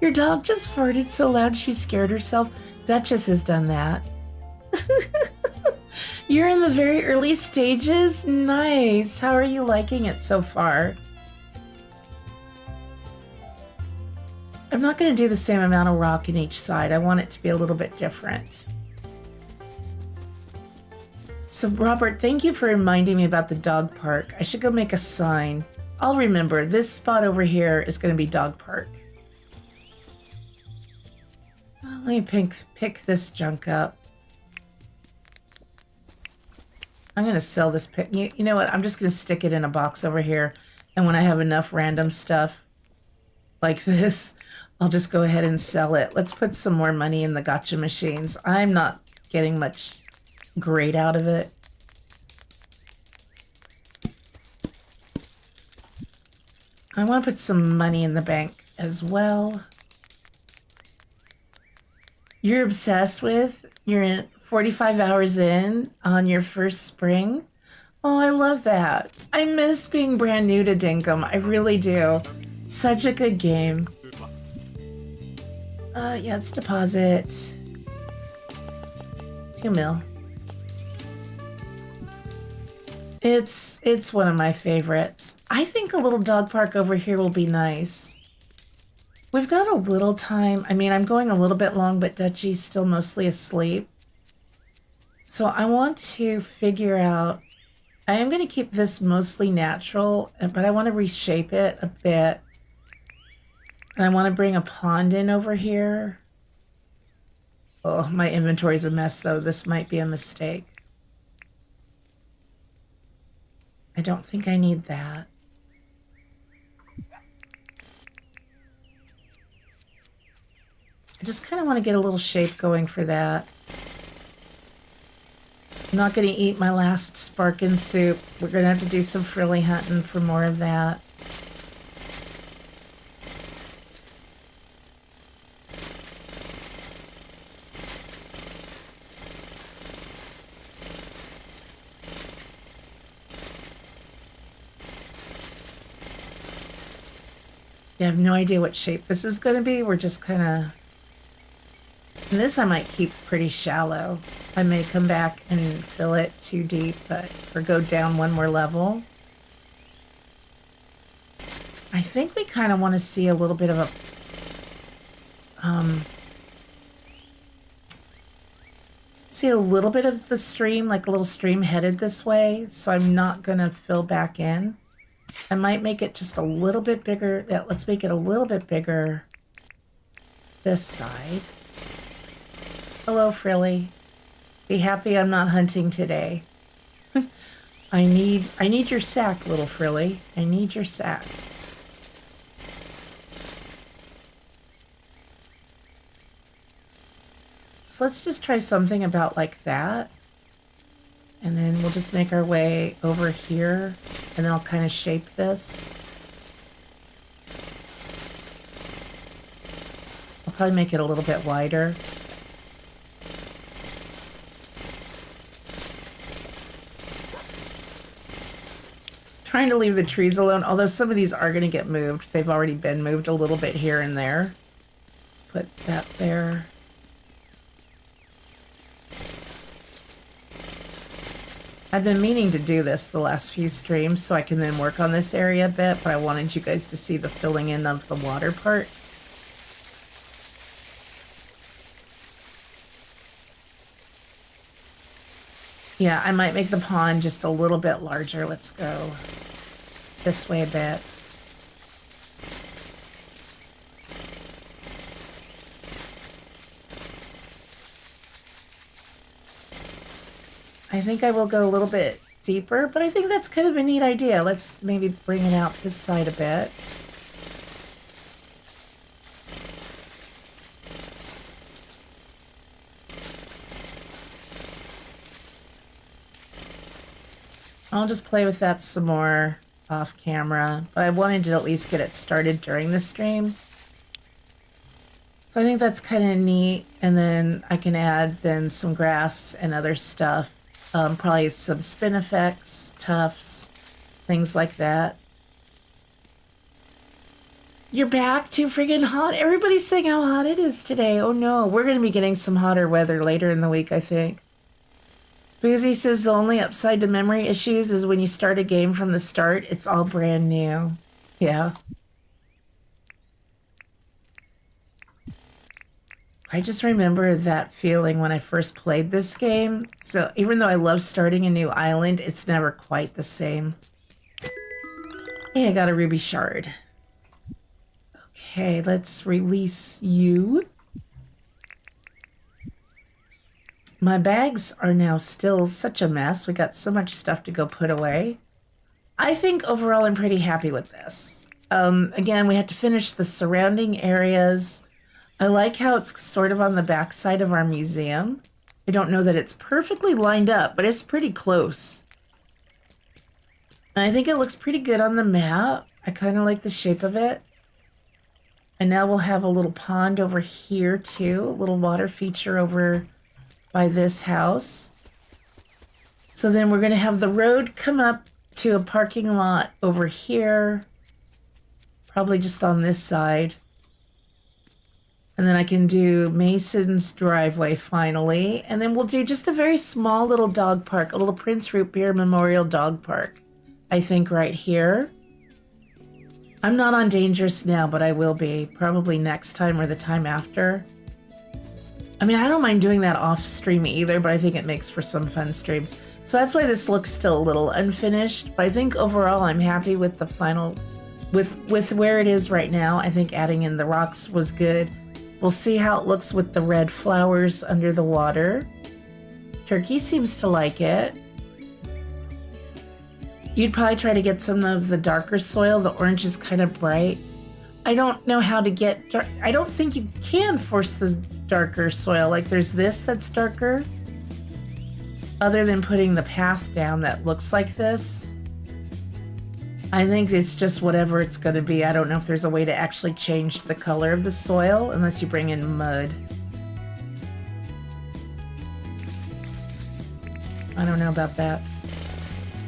Your dog just farted so loud she scared herself. Duchess has done that. You're in the very early stages? Nice. How are you liking it so far? I'm not going to do the same amount of rock in each side. I want it to be a little bit different. So Robert, thank you for reminding me about the dog park. I should go make a sign. I'll remember. This spot over here is going to be dog park. Let me pick this junk up. I'm going to sell this pick. You know what? I'm just going to stick it in a box over here. And when I have enough random stuff like this, I'll just go ahead and sell it. Let's put some more money in the gotcha machines. I'm not getting much great out of it. I want to put some money in the bank as well. You're obsessed with? You're in 45 hours in on your first spring? Oh, I love that. I miss being brand new to Dinkum. I really do. Such a good game. Yeah, let's deposit 2 mil. It's one of my favorites. I think a little dog park over here will be nice. We've got a little time. I mean, I'm going a little bit long, but Dutchie's still mostly asleep. So I want to figure out, I am going to keep this mostly natural, but I want to reshape it a bit. And I want to bring a pond in over here. Oh, my inventory's a mess, though. This might be a mistake. I don't think I need that. I just kind of want to get a little shape going for that. I'm not going to eat my last Sparkin soup. We're going to have to do some frilly hunting for more of that. Yeah, I have no idea what shape this is going to be. We're just kind of... And this I might keep pretty shallow. I may come back and fill it too deep, but or go down one more level. I think we kind of want to see a little bit of a... see a little bit of the stream, like a little stream headed this way, so I'm not going to fill back in. I might make it just a little bit bigger. Yeah, let's make it a little bit bigger this side. Hello, Frilly. Be happy I'm not hunting today. I need your sack, little Frilly. I need your sack. So let's just try something about like that. And then we'll just make our way over here, and then I'll kind of shape this. I'll probably make it a little bit wider. Trying to leave the trees alone, although some of these are going to get moved. They've already been moved a little bit here and there. Let's put that there. I've been meaning to do this the last few streams so I can then work on this area a bit, but I wanted you guys to see the filling in of the water part. Yeah, I might make the pond just a little bit larger. Let's go this way a bit. I think I will go a little bit deeper, but I think that's kind of a neat idea. Let's maybe bring it out this side a bit. I'll just play with that some more off camera, but I wanted to at least get it started during the stream. So I think that's kind of neat, and then I can add then some grass and other stuff. Probably some spin effects, tufts, things like that. You're back too friggin' hot. Everybody's saying how hot it is today. Oh no, we're going to be getting some hotter weather later in the week, I think. Boozy says the only upside to memory issues is when you start a game from the start, it's all brand new. Yeah. I just remember that feeling when I first played this game. So even though I love starting a new island, it's never quite the same. Hey, I got a ruby shard. Okay, let's release you. My bags are now still such a mess. We got so much stuff to go put away. I think overall I'm pretty happy with this. Again, we had to finish the surrounding areas. I like how it's sort of on the back side of our museum. I don't know that it's perfectly lined up, but it's pretty close. And I think it looks pretty good on the map. I kind of like the shape of it. And now we'll have a little pond over here too, a little water feature over by this house. So then we're going to have the road come up to a parking lot over here, probably just on this side. And then I can do Mason's driveway finally. And then we'll do just a very small little dog park, a little Prince Root Beer Memorial Dog Park, I think right here. I'm not on Dangerous now, but I will be probably next time or the time after. I mean, I don't mind doing that off stream either, but I think it makes for some fun streams. So that's why this looks still a little unfinished. But I think overall I'm happy with the final, with where it is right now. I think adding in the rocks was good. We'll see how it looks with the red flowers under the water. Turkey seems to like it. You'd probably try to get some of the darker soil. The orange is kind of bright. I don't know how to get dark. I don't think you can force the darker soil. Like there's this that's darker. Other than putting the path down that looks like this. I think it's just whatever it's going to be. I don't know if there's a way to actually change the color of the soil unless you bring in mud. I don't know about that.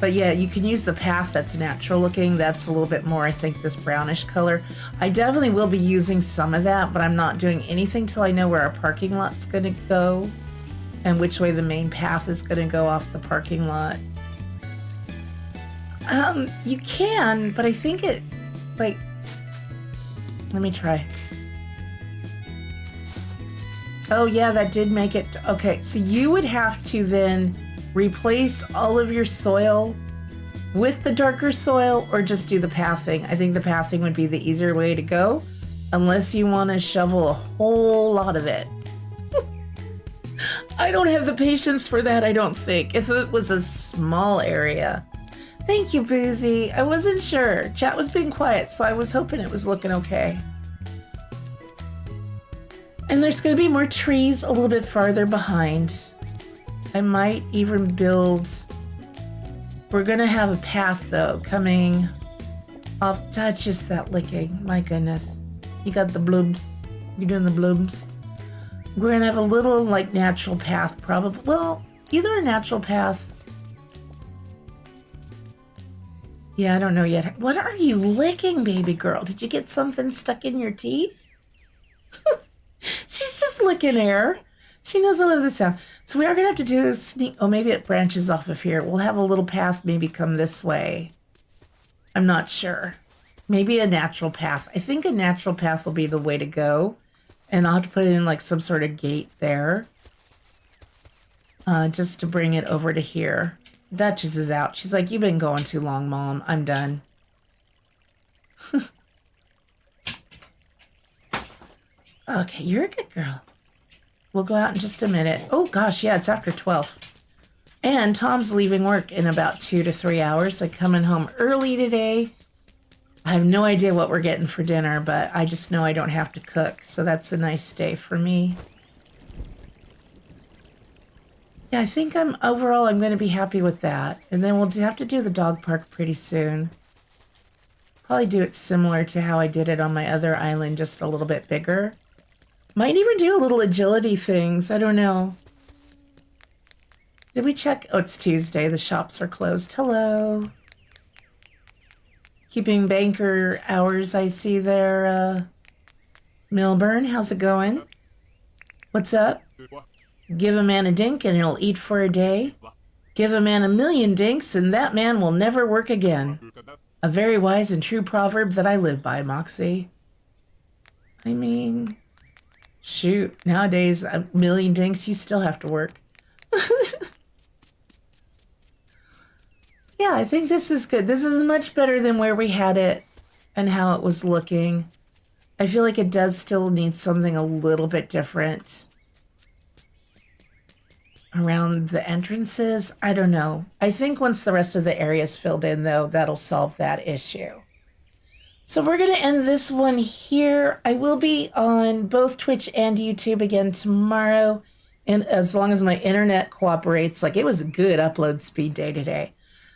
But yeah, you can use the path that's natural looking. That's a little bit more, I think, this brownish color. I definitely will be using some of that, but I'm not doing anything till I know where our parking lot's going to go and which way the main path is going to go off the parking lot. You can, but I think it, like, let me try. Oh yeah, that did make it. Okay, so you would have to then replace all of your soil with the darker soil or just do the pathing. I think the pathing would be the easier way to go, unless you want to shovel a whole lot of it. I don't have the patience for that, I don't think. If it was a small area. Thank you, Boozy. I wasn't sure. Chat was being quiet, so I was hoping it was looking okay. And there's going to be more trees a little bit farther behind. I might even build... We're going to have a path, though, coming off... Just that licking. My goodness. You got the blooms. You're doing the blooms. We're going to have a little, like, natural path, probably. Well, either a natural path... Yeah, I don't know yet. What are you licking, baby girl? Did you get something stuck in your teeth? She's just licking air. She knows I love the sound. So we are going to have to do a sneak... Oh, maybe it branches off of here. We'll have a little path maybe come this way. I'm not sure. Maybe a natural path. I think a natural path will be the way to go. And I'll have to put in like some sort of gate there. Just to bring it over to here. Duchess is out. She's like, you've been going too long, Mom. I'm done. Okay, you're a good girl. We'll go out in just a minute. Oh, gosh, yeah, it's after 12. And Tom's leaving work in about 2 to 3 hours. Like, coming home early today. I have no idea what we're getting for dinner, but I just know I don't have to cook. So that's a nice day for me. Yeah, I think overall I'm going to be happy with that. And then we'll have to do the dog park pretty soon. Probably do it similar to how I did it on my other island, just a little bit bigger. Might even do a little agility things. I don't know. Did we check? Oh, it's Tuesday. The shops are closed. Hello. Keeping banker hours, I see there. Milburn, how's it going? What's up? Give a man a dink and he'll eat for a day. Give a man 1,000,000 dinks and that man will never work again. A very wise and true proverb that I live by, Moxie. I mean, shoot, nowadays, 1,000,000 dinks, you still have to work. Yeah, I think this is good. This is much better than where we had it and how it was looking. I feel like it does still need something a little bit different. Around the entrances, I don't know. I think once the rest of the area is filled in, though, that'll solve that issue. So we're going to end this one here. I will be on both Twitch and YouTube again tomorrow. And as long as my internet cooperates, like it was a good upload speed day today.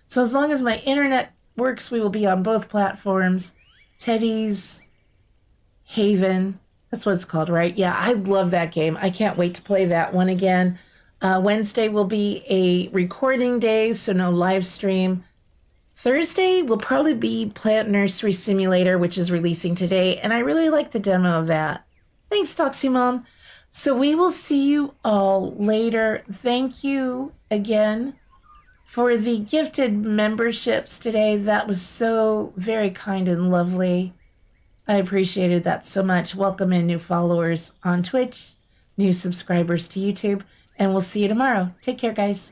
So as long as my internet works, we will be on both platforms. Teddy's Haven. That's what it's called, right? Yeah, I love that game. I can't wait to play that one again. Wednesday will be a recording day, so no live stream. Thursday will probably be Plant Nursery Simulator, which is releasing today, and I really like the demo of that. Thanks, Toxie Mom. So we will see you all later. Thank you again for the gifted memberships today. That was so very kind and lovely. I appreciated that so much. Welcome in new followers on Twitch, new subscribers to YouTube. And we'll see you tomorrow. Take care, guys.